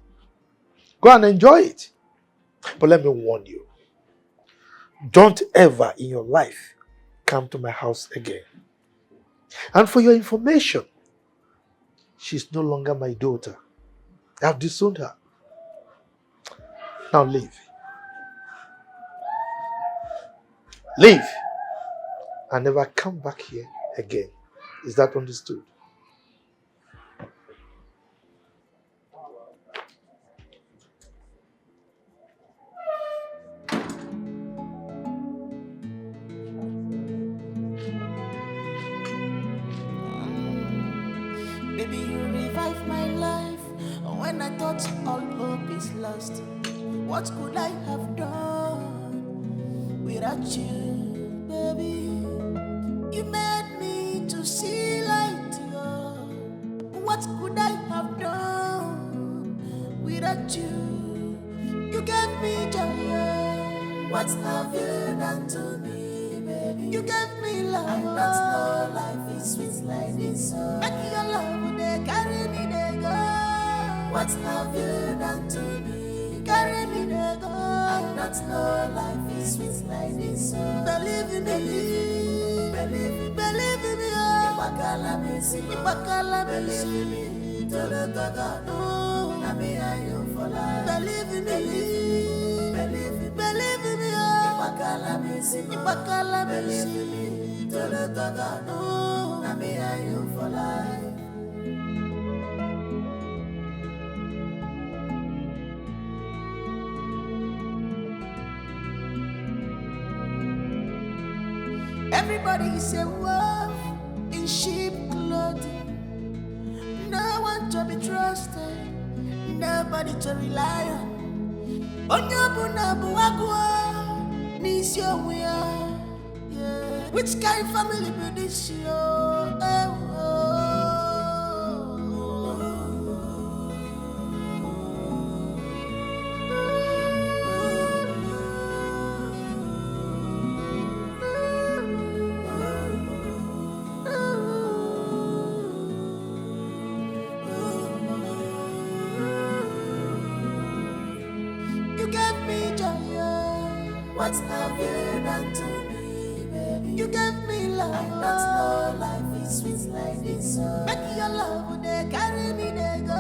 [SPEAKER 3] Go and enjoy it. But let me warn you. Don't ever in your life come to my house again. And for your information, she's no longer my daughter. I have disowned her. Now leave. Leave. And never come back here again. Is that understood?
[SPEAKER 9] Baby, you revive my life when I thought all hope is lost. What could I have done without you, baby? You made me to see light. What could I have done without you? You gave me joy. What have you done to me, baby? You gave me love. I not know life is sweet like this. Make your love, they carry me, they go. What have you done to me? Carry me, they go. I not know life is sweet like this. Believe in me, believe in me. Ibakala me, believe in me. No, na me and you for life. Believe in me, believe in me. Ibakala me, believe in me. No, na me and you for life. Everybody is a wolf in sheep clothing. No one to be trusted, nobody to rely on. Onyobunabu agua, nisio wea. Which kind of family be this yo? You gave me joy. What have you done to me, baby? You gave me love. I not know life is sweet like this. Make your love, they carry me, they go.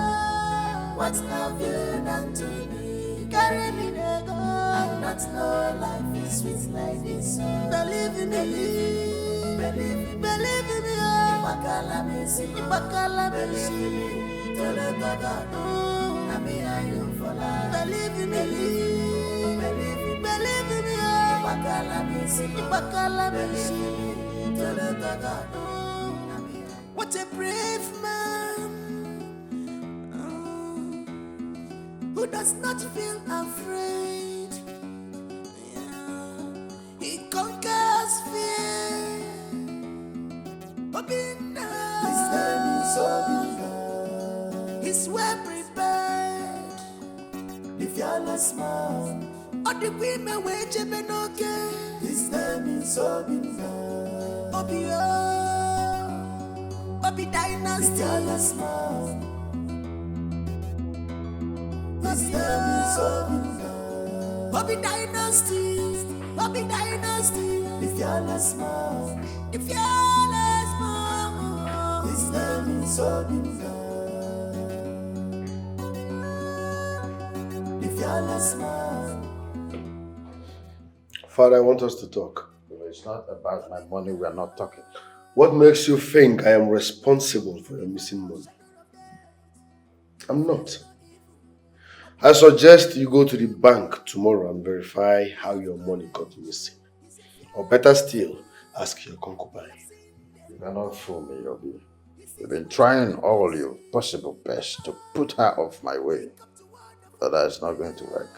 [SPEAKER 9] What have you done to me? Carry me, they go. I not know life is sweet like this. Believe in me, believe in me. Ibakala me, tole gaga. Nami ayu for life. Believe in me, believe in me. Ibakala me, tole gaga. What a brave man who does not feel afraid. He conquers fear. Obina. His name is Obina. He's well prepared. The fearless man. All the women wage benoke. His name is Obina. Obio. Obi Dynasty. The fearless man. His name is Obina. Obi Dynasty. Obi Dynasty. The fearless man. The fearless man. His name is Obina. The fearless man.
[SPEAKER 1] Father, I want us to talk.
[SPEAKER 7] It's not about my money, we are not talking.
[SPEAKER 1] What makes you think I am responsible for your missing money? I'm not. I suggest you go to the bank tomorrow and verify how your money got missing. Or better still, ask your concubine.
[SPEAKER 7] You cannot fool me, Yobi. You've been trying all your possible best to put her off my way. But that's not going to work.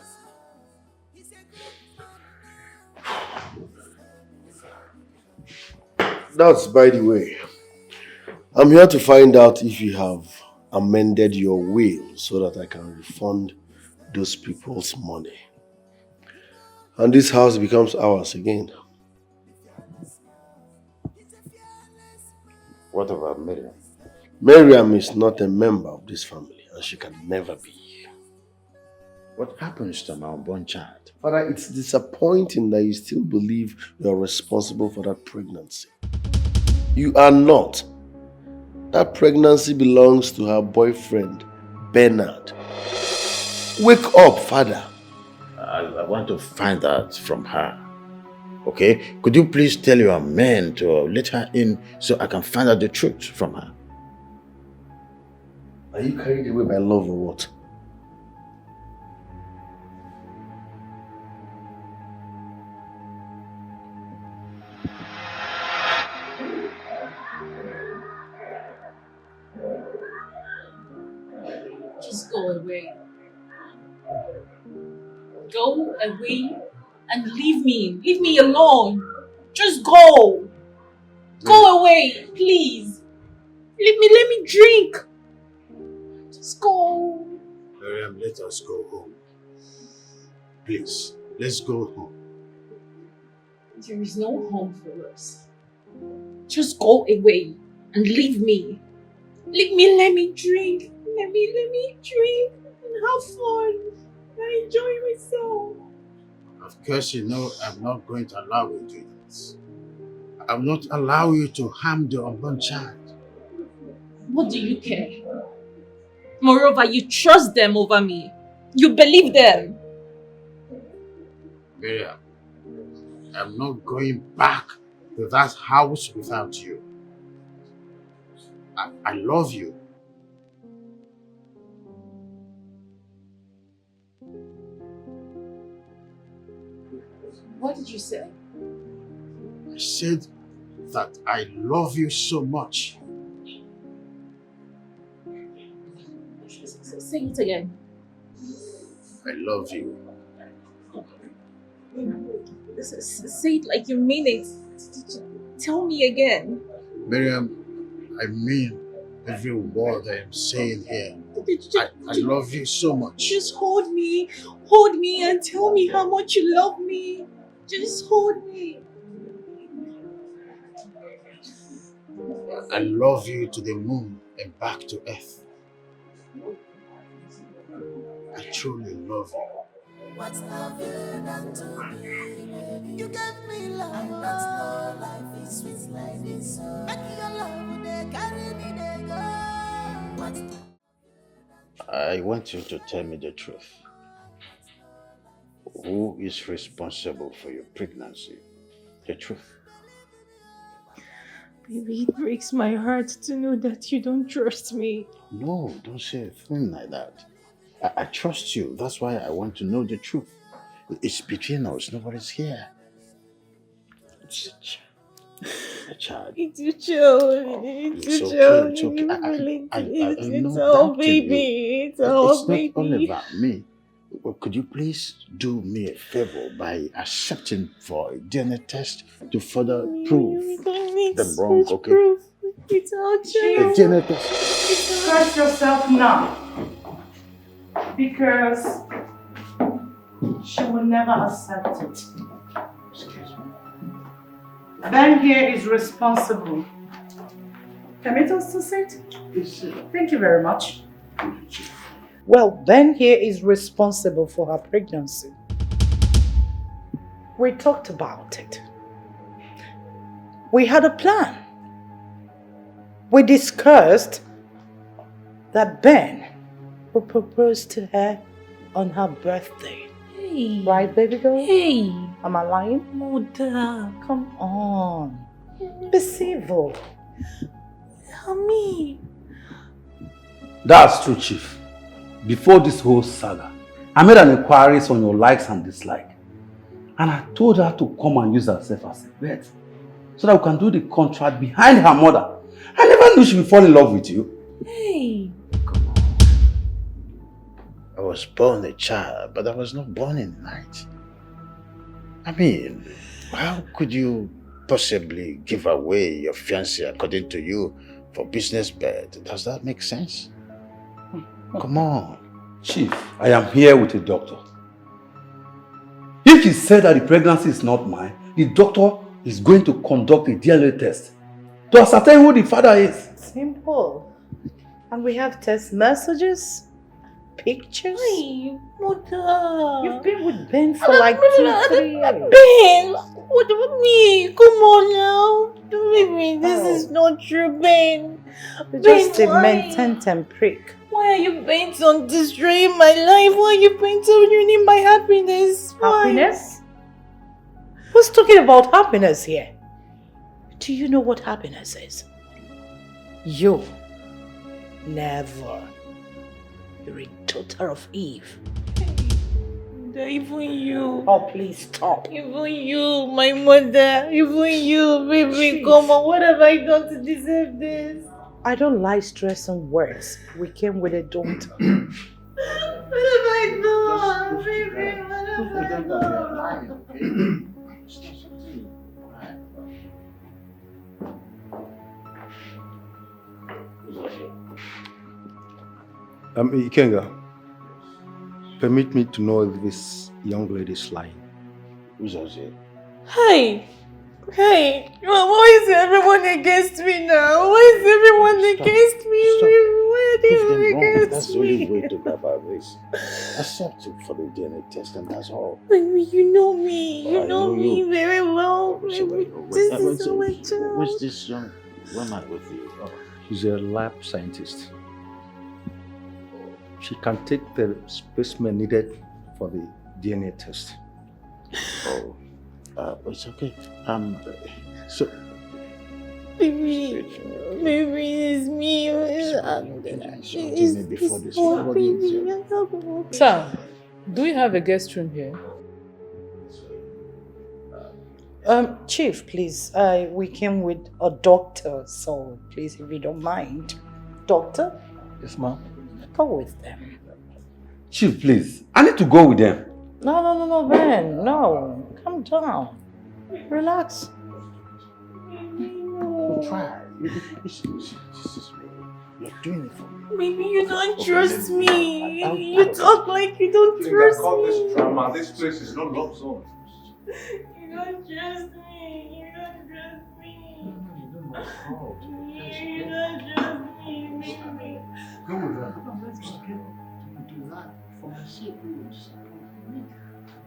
[SPEAKER 1] That's by the way. I'm here to find out if you have amended your will so that I can refund those people's money. And this house becomes ours again.
[SPEAKER 7] What about Miriam?
[SPEAKER 1] Miriam is not a member of this family and she can never be.
[SPEAKER 7] What happens to my unborn child?
[SPEAKER 1] Father, it's disappointing that you still believe you are responsible for that pregnancy. You are not. That pregnancy belongs to her boyfriend, Bernard. Wake up, Father.
[SPEAKER 7] I want to find out from her. Okay? Could you please tell your men to let her in so I can find out the truth from her?
[SPEAKER 1] Are you carried away by love or what?
[SPEAKER 2] Just go away. Go away and leave me. Leave me alone. Just go. Go away, please. Leave me, let me drink. Just go.
[SPEAKER 7] Miriam, let us go home. Please, let's go home.
[SPEAKER 2] There is no home for us. Just go away and leave me. Leave me, let me drink. Let me drink and have fun. I enjoy myself.
[SPEAKER 7] Of course, you know I'm not going to allow you to do this. I will not allow you to harm the unborn child.
[SPEAKER 2] What do you care? Moreover, you trust them over me. You believe them.
[SPEAKER 7] Miriam, I'm not going back to that house without you. I love you.
[SPEAKER 2] What did you say?
[SPEAKER 7] I said that I love you so much.
[SPEAKER 2] Say it again.
[SPEAKER 7] I love you.
[SPEAKER 2] Say it like you mean it. Tell me again.
[SPEAKER 7] Miriam, I mean every word I am saying here. I love you so much.
[SPEAKER 2] Just hold me and tell me how much you love me. Just hold me.
[SPEAKER 7] I love you to the moon and back to earth. I truly love you.
[SPEAKER 9] What's love done to me? You gave me love. I don't know life is sweet like this. Make your love, they carry me, they go. What's
[SPEAKER 7] I want you to tell me the truth. who is responsible for your pregnancy? The truth.
[SPEAKER 10] Baby, it breaks my heart to know that you don't trust me.
[SPEAKER 7] No, don't say a thing like that. I trust you. That's why I want to know the truth. It's between us. Nobody's here. It's a child.
[SPEAKER 10] It's your child. It's your child.
[SPEAKER 7] It's okay.
[SPEAKER 10] It's all baby. It's all baby.
[SPEAKER 7] It's not all about me. Well, could you please do me a favor by accepting for a DNA test to further prove them wrong, okay?
[SPEAKER 10] Proof. It's all
[SPEAKER 7] A
[SPEAKER 10] true.
[SPEAKER 7] DNA test.
[SPEAKER 4] Trust yourself now. Because she will never accept it.
[SPEAKER 7] Excuse me.
[SPEAKER 4] Ben here is responsible. Permit us to sit? Thank you very much. Well, Ben here is responsible for her pregnancy. We talked about it. We had a plan. We discussed that Ben will propose to her on her birthday.
[SPEAKER 10] Hey.
[SPEAKER 4] Right, baby girl?
[SPEAKER 10] Hey.
[SPEAKER 4] Am I lying?
[SPEAKER 10] Mother.
[SPEAKER 4] Come on. Be civil.
[SPEAKER 10] Mommy.
[SPEAKER 11] That's true, Chief. Before this whole saga, I made an inquiry on your likes and dislikes. And I told her to come and use herself as a vet, so that we can do the contract behind her mother. I never knew she would fall in love with you.
[SPEAKER 10] Hey.
[SPEAKER 7] I was born a child, but I was not born in the night. I mean, how could you possibly give away your fiancé according to you for business bed? Does that make sense? Come on.
[SPEAKER 11] Chief, I am here with a doctor. If he said that the pregnancy is not mine, the doctor is going to conduct a DNA test to ascertain who the father is.
[SPEAKER 4] Simple. And we have test messages, pictures.
[SPEAKER 10] Hey, Mother.
[SPEAKER 4] You've been with Ben for like 2-3 years.
[SPEAKER 10] Ben, what about me? Come on now. Baby, this is not true, Ben.
[SPEAKER 4] Just a
[SPEAKER 10] why?
[SPEAKER 4] maintain prick.
[SPEAKER 10] Why are you bent on destroying my life? Why are you bent on ruining my happiness? Why?
[SPEAKER 4] Happiness? Who's talking about happiness here? Do you know what happiness is? You. Never. You're a daughter of Eve.
[SPEAKER 10] Even you.
[SPEAKER 4] Oh, please stop.
[SPEAKER 10] Even you, my mother. Even you, baby.
[SPEAKER 4] Jeez.
[SPEAKER 10] Come on, what have I done to deserve this?
[SPEAKER 4] I don't like stress on words. We came with a daughter.
[SPEAKER 10] What have I done? Baby, what have I done?
[SPEAKER 14] Ikenga, permit me to know if this young lady is lying.
[SPEAKER 7] Who's Ozzy?
[SPEAKER 10] Hey! Hey! Why is everyone against me now? Why is everyone against me? Why are they against
[SPEAKER 7] That's the only way to go about this. Accept it for the DNA test and that's all.
[SPEAKER 10] Baby, you know me. You
[SPEAKER 7] I
[SPEAKER 10] know
[SPEAKER 7] know
[SPEAKER 10] me
[SPEAKER 7] you.
[SPEAKER 10] very well.
[SPEAKER 7] So
[SPEAKER 10] Baby, this is so much
[SPEAKER 7] who's this young woman with you? Oh.
[SPEAKER 14] She's a lab scientist. She can take the specimen needed for the DNA test.
[SPEAKER 7] Oh, it's okay. So.
[SPEAKER 10] Baby, it's me.
[SPEAKER 21] Sir, do you have a guest room here?
[SPEAKER 4] Chief, please. We came with a doctor, so please, if you don't mind. Doctor?
[SPEAKER 14] Yes, ma'am.
[SPEAKER 4] Go with them.
[SPEAKER 11] Chief, please. I need to go with them.
[SPEAKER 4] No, Ben. No. Calm down. Relax.
[SPEAKER 7] Try. This is me. You're doing it for me.
[SPEAKER 10] Baby, you don't trust me. You talk like you don't trust me.
[SPEAKER 22] This drama. This place is not love zone.
[SPEAKER 10] You don't trust me. You don't trust me. You don't trust me, baby.
[SPEAKER 7] Go with her. No, let's just get do that for my sake. Just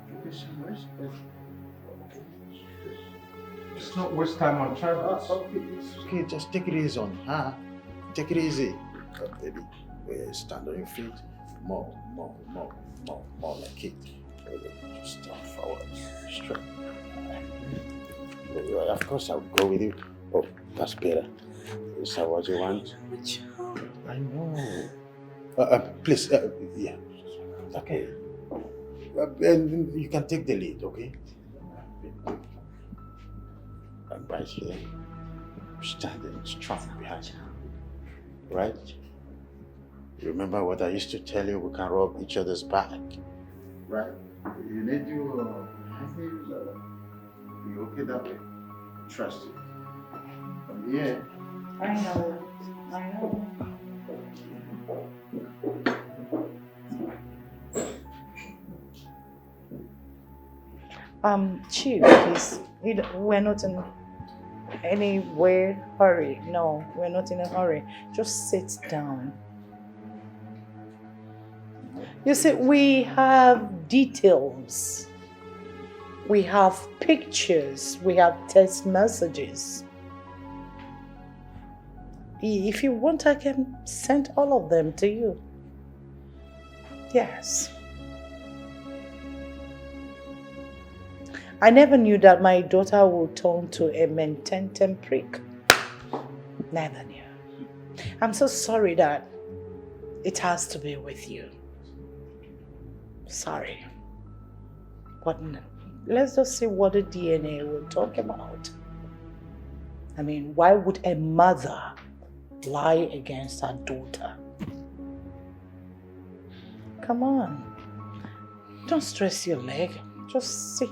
[SPEAKER 7] give her some respect.
[SPEAKER 22] Let's not waste time on Travis.
[SPEAKER 7] Okay, just take it easy on her. Take it easy. Baby, stand on your feet. More like it. Just forward, straight. Of course, I'll go with you. Oh, that's better. Is that what you want? I know. Please, yeah. Okay. And you can take the lead, okay? I'm right here, standing strong behind you. Right? Remember what I used to tell you? We can rub each other's back. Right? You need to be okay that way. Trust you. From here.
[SPEAKER 4] I know. Chief, please. We're not in any hurry. No, we're not in a hurry. Just sit down. You see, we have details. We have pictures. We have text messages. If you want, I can send all of them to you. Yes. I never knew that my daughter would turn to a mententem prick. Never knew. I'm so sorry that it has to be with you. Sorry. But let's just see what the DNA will talk about. I mean, why would a mother lie against her daughter? Come on. Don't stress your leg. Just sit.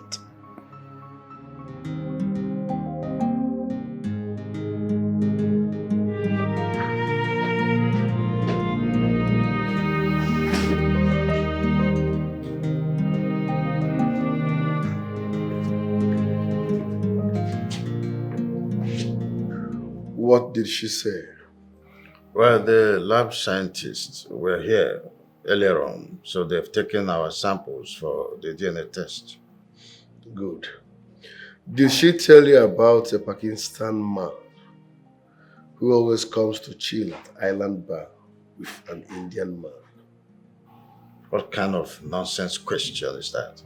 [SPEAKER 1] What did she say?
[SPEAKER 7] Well, the lab scientists were here earlier on, so they've taken our samples for the DNA test.
[SPEAKER 1] Good. Did she tell you about a Pakistan man who always comes to chill at Island Bar with an Indian man?
[SPEAKER 7] What kind of nonsense question is that?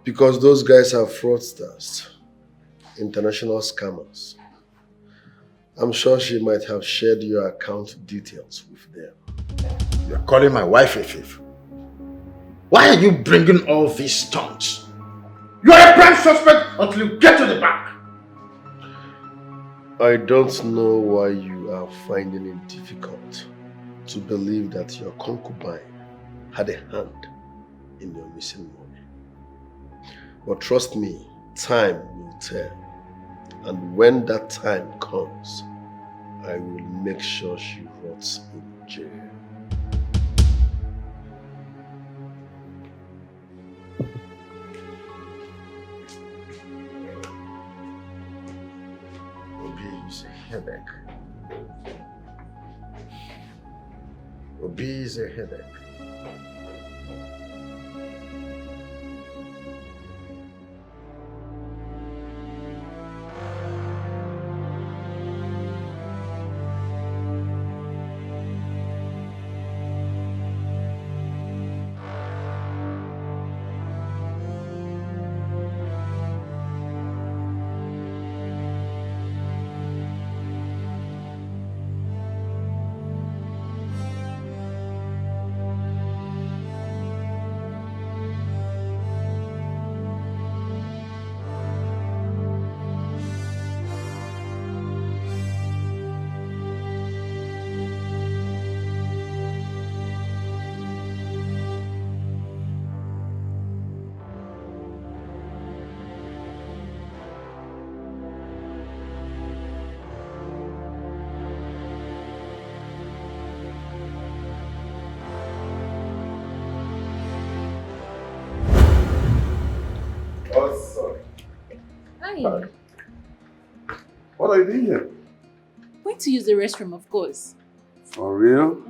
[SPEAKER 1] Because those guys are fraudsters, international scammers. I'm sure she might have shared your account details with them.
[SPEAKER 7] You're calling my wife a thief? Why are you bringing all these stunts? You're a prime suspect until you get to the back.
[SPEAKER 1] I don't know why you are finding it difficult to believe that your concubine had a hand in your missing money. But trust me, time will tell. And when that time comes, I will make sure she rots in jail.
[SPEAKER 7] Obi is a headache. Obi is a headache.
[SPEAKER 21] Hi.
[SPEAKER 11] What are you doing here?
[SPEAKER 21] Going to use the restroom, of course.
[SPEAKER 11] For real?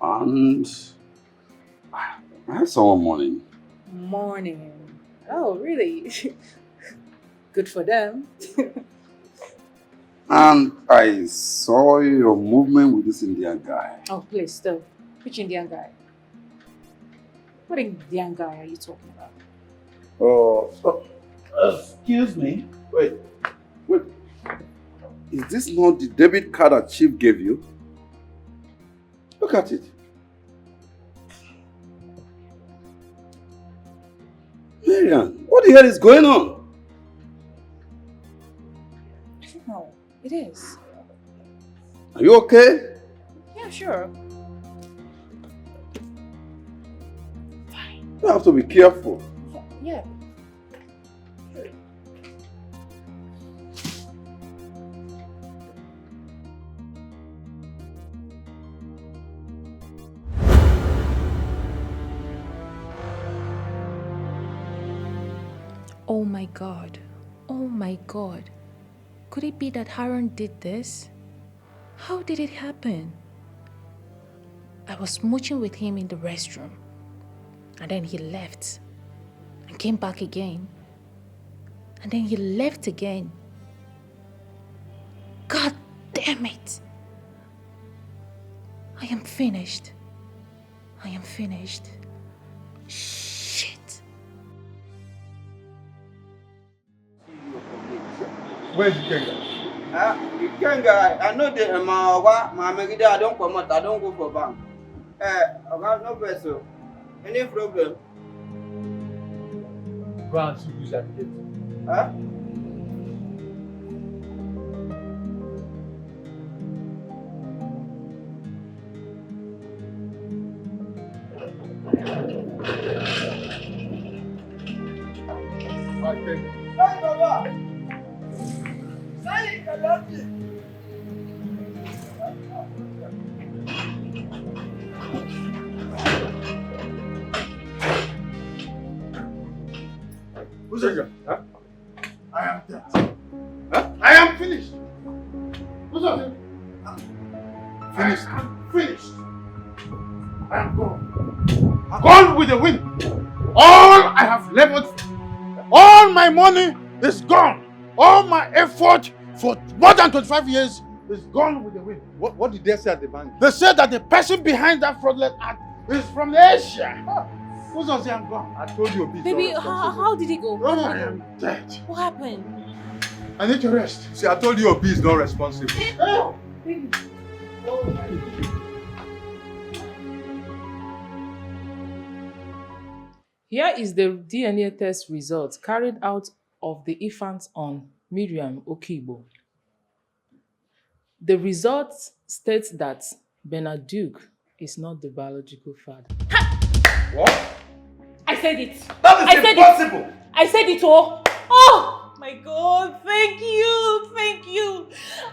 [SPEAKER 11] And I had someone morning.
[SPEAKER 21] Morning. Oh, really? Good for them.
[SPEAKER 11] And I saw your movement with this Indian guy.
[SPEAKER 21] Oh, please, stop. Which Indian guy? What Indian guy are you talking about?
[SPEAKER 11] Excuse me. Wait. Is this not the debit card that Chief gave you? Look at it. Marian, what the hell is going on?
[SPEAKER 21] I don't know. It is.
[SPEAKER 11] Are you okay?
[SPEAKER 21] Yeah, sure.
[SPEAKER 11] You have to be careful.
[SPEAKER 21] Yeah.
[SPEAKER 2] Oh my God. Oh my God. Could it be that Haran did this? How did it happen? I was mooching with him in the restroom, and then he left and came back again, and then he left again. God damn it. I am finished. I am finished. Shit.
[SPEAKER 12] Where's Ikenga? Ikenga, I know the I don't come out, I don't go for bank. Okay, no vessel. Any problem?
[SPEAKER 22] Go and see who's at the gate.
[SPEAKER 12] Huh? Hey, Baba! Say, I love you.
[SPEAKER 19] Who's that? Huh? I am dead. Huh? I am finished. Who's that? Finished. I'm finished. I am gone. Gone with the wind. All I have leveled, all my money is gone. All my effort for more than 25 years is gone with the wind.
[SPEAKER 14] What did they say at the bank?
[SPEAKER 19] They said that the person behind that fraudulent act is from Asia. Who's that say I'm gone?
[SPEAKER 14] I told you,
[SPEAKER 10] Baby, how did it go?
[SPEAKER 19] I am dead.
[SPEAKER 10] What happened?
[SPEAKER 19] I need to rest.
[SPEAKER 14] See, I told you Obi is not responsible.
[SPEAKER 19] Oh.
[SPEAKER 10] Baby.
[SPEAKER 21] Here is the DNA test result carried out of the infant on Miriam Okibo. The results states that Bernard Duke is not the biological father.
[SPEAKER 19] What?
[SPEAKER 10] I said it.
[SPEAKER 19] That is impossible.
[SPEAKER 10] I said it all. Oh my God, thank you, thank you.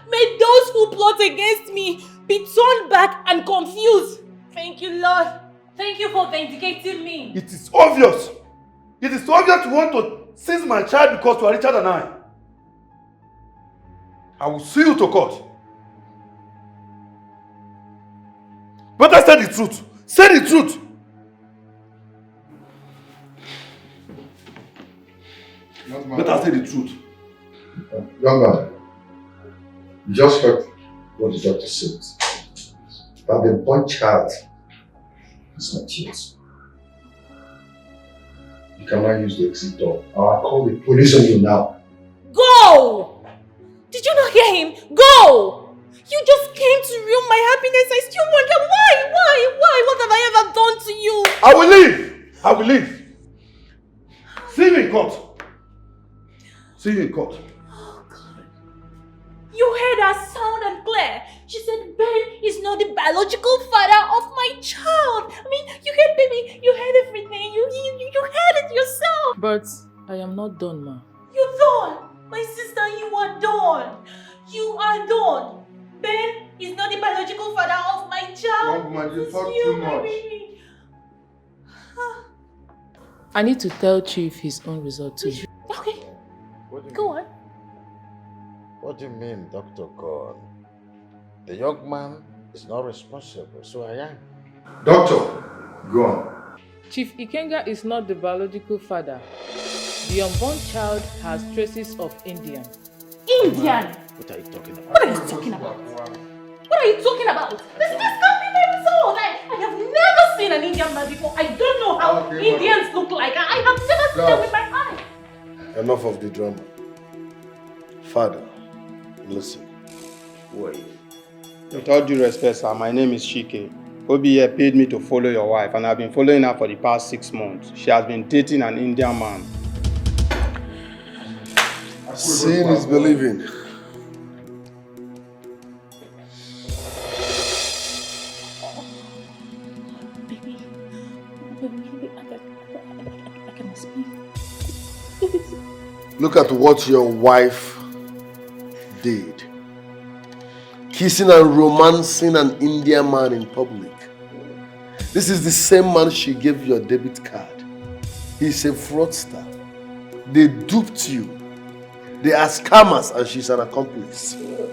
[SPEAKER 10] May those who plot against me be turned back and confused. Thank you, Lord. Thank you for vindicating me.
[SPEAKER 1] It is obvious. It is obvious you want to seize my child because you are richer than I. I will sue you to court. Better say the truth. Say the truth. Better say the truth.
[SPEAKER 8] Young man, you just heard what the doctor said. That the boy child is not yet. You cannot use the exit door. I'll call the police on you now.
[SPEAKER 10] Go! Did you not hear him? Go! You just came to ruin my happiness. I still wonder why? What have I ever done to you?
[SPEAKER 1] I will leave. I will leave. See you in court. See you in court.
[SPEAKER 10] Oh God. You heard her sound and clear. She said Ben is not the biological father of my child. I mean, you heard, baby. You heard everything. You heard it yourself.
[SPEAKER 21] But I am not done, ma.
[SPEAKER 10] You're done. My sister, you are done. You are done. Ben is not the biological father of my child.
[SPEAKER 8] Young man, you talk too much.
[SPEAKER 10] Baby.
[SPEAKER 21] I need to tell Chief his own result too.
[SPEAKER 10] Okay. Go on.
[SPEAKER 7] What do you mean, Dr. God? The young man is not responsible, so I am.
[SPEAKER 8] Doctor, go on.
[SPEAKER 21] Chief Ikenga is not the biological father. The unborn child has traces of Indian.
[SPEAKER 10] Indian?
[SPEAKER 7] What are you talking about?
[SPEAKER 10] What are you talking about? What are you talking about? This can't be my result. I have never seen an Indian man before. I don't know how Indians look like. I have never seen them with my eyes.
[SPEAKER 1] Enough of the drama. Father, listen.
[SPEAKER 6] Wait. With all due respect, sir, my name is Shike. OBA paid me to follow your wife, and I've been following her for the past 6 months. She has been dating an Indian man.
[SPEAKER 1] Seeing is believing.
[SPEAKER 2] I can explain.
[SPEAKER 1] Look at what your wife did. Kissing and romancing an Indian man in public. This is the same man she gave your debit card. He's a fraudster. They duped you. They are scammers and she's an accomplice.
[SPEAKER 10] Baby,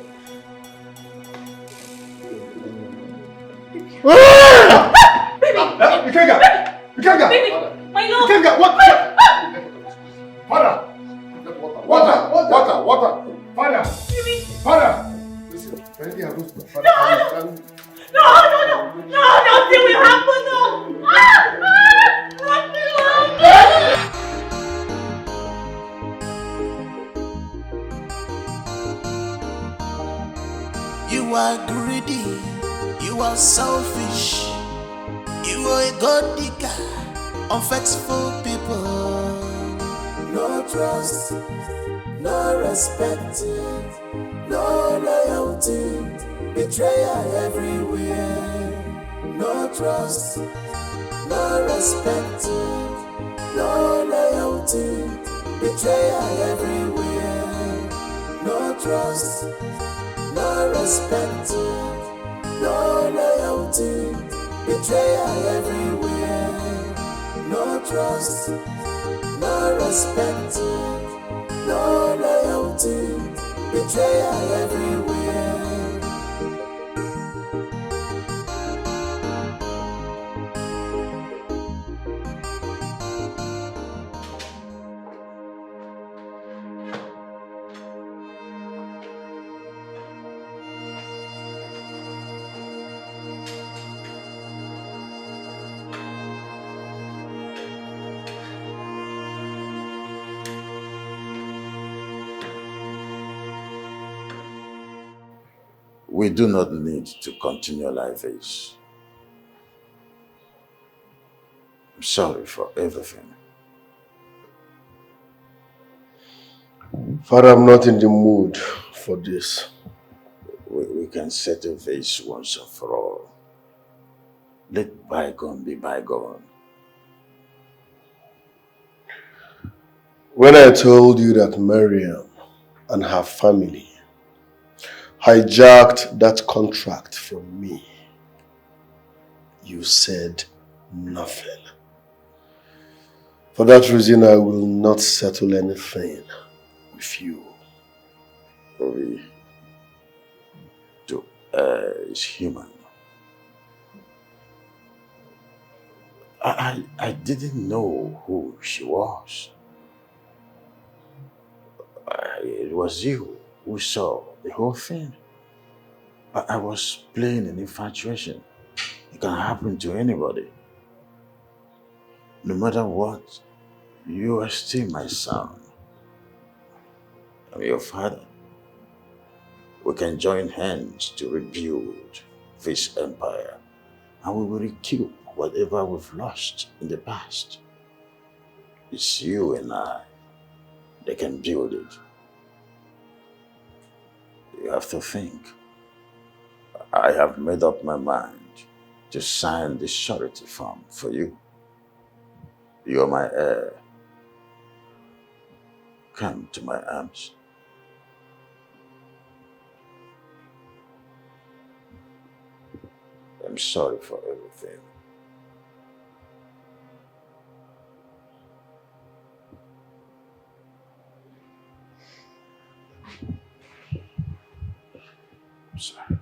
[SPEAKER 10] my love.
[SPEAKER 19] What? Father! Water! Father! Father! Listen,
[SPEAKER 10] No, nothing will happen, no.
[SPEAKER 9] You are greedy, you are selfish, you are a god digger, unfaithful people. No trust, no respect, no loyalty, betrayal everywhere. No trust, no respect, no loyalty, betrayal everywhere. No trust, no respect, no loyalty, betrayal everywhere. No trust, no respect, no loyalty, betrayal everywhere.
[SPEAKER 7] We do not need to continue like this. I'm sorry for everything.
[SPEAKER 1] Father, I'm not in the mood for this.
[SPEAKER 7] We can settle this once and for all. Let bygone be bygone.
[SPEAKER 1] When I told you that Miriam and her family hijacked that contract from me, you said nothing. For that reason, I will not settle anything with you.
[SPEAKER 7] To err is human. I didn't know who she was. It was you who saw the whole thing. I was playing an infatuation. It can happen to anybody. No matter what, you are still my son. I'm your father. We can join hands to rebuild this empire, and we will recoup whatever we've lost in the past. It's you and I that can build it. You have to think. I have made up my mind to sign the surety form for you. You are my heir. Come to my arms. I'm sorry for everything. I'm sorry.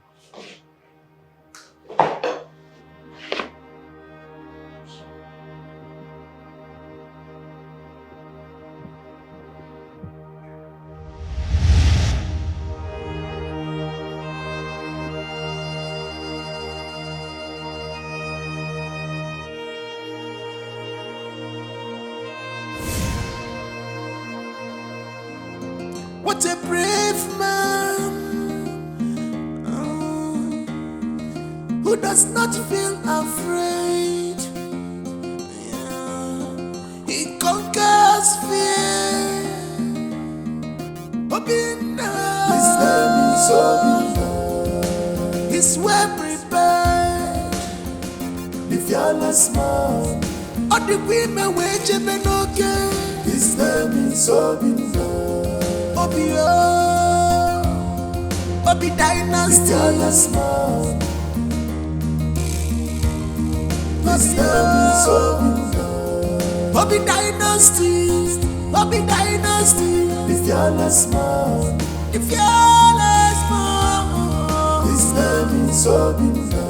[SPEAKER 9] not a brave man who does not feel afraid. Yeah. He conquers fear. His name is Obina. He's well prepared. The fearless man. All the women wage him and okay. His name is Obina. Obio. Obi Dynasty. The fearless man. His name is Obina. Obi Dynasty. Obi Dynasty. The fearless man. The fearless man. His name is Obina.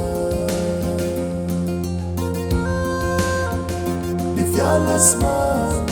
[SPEAKER 9] The fearless man.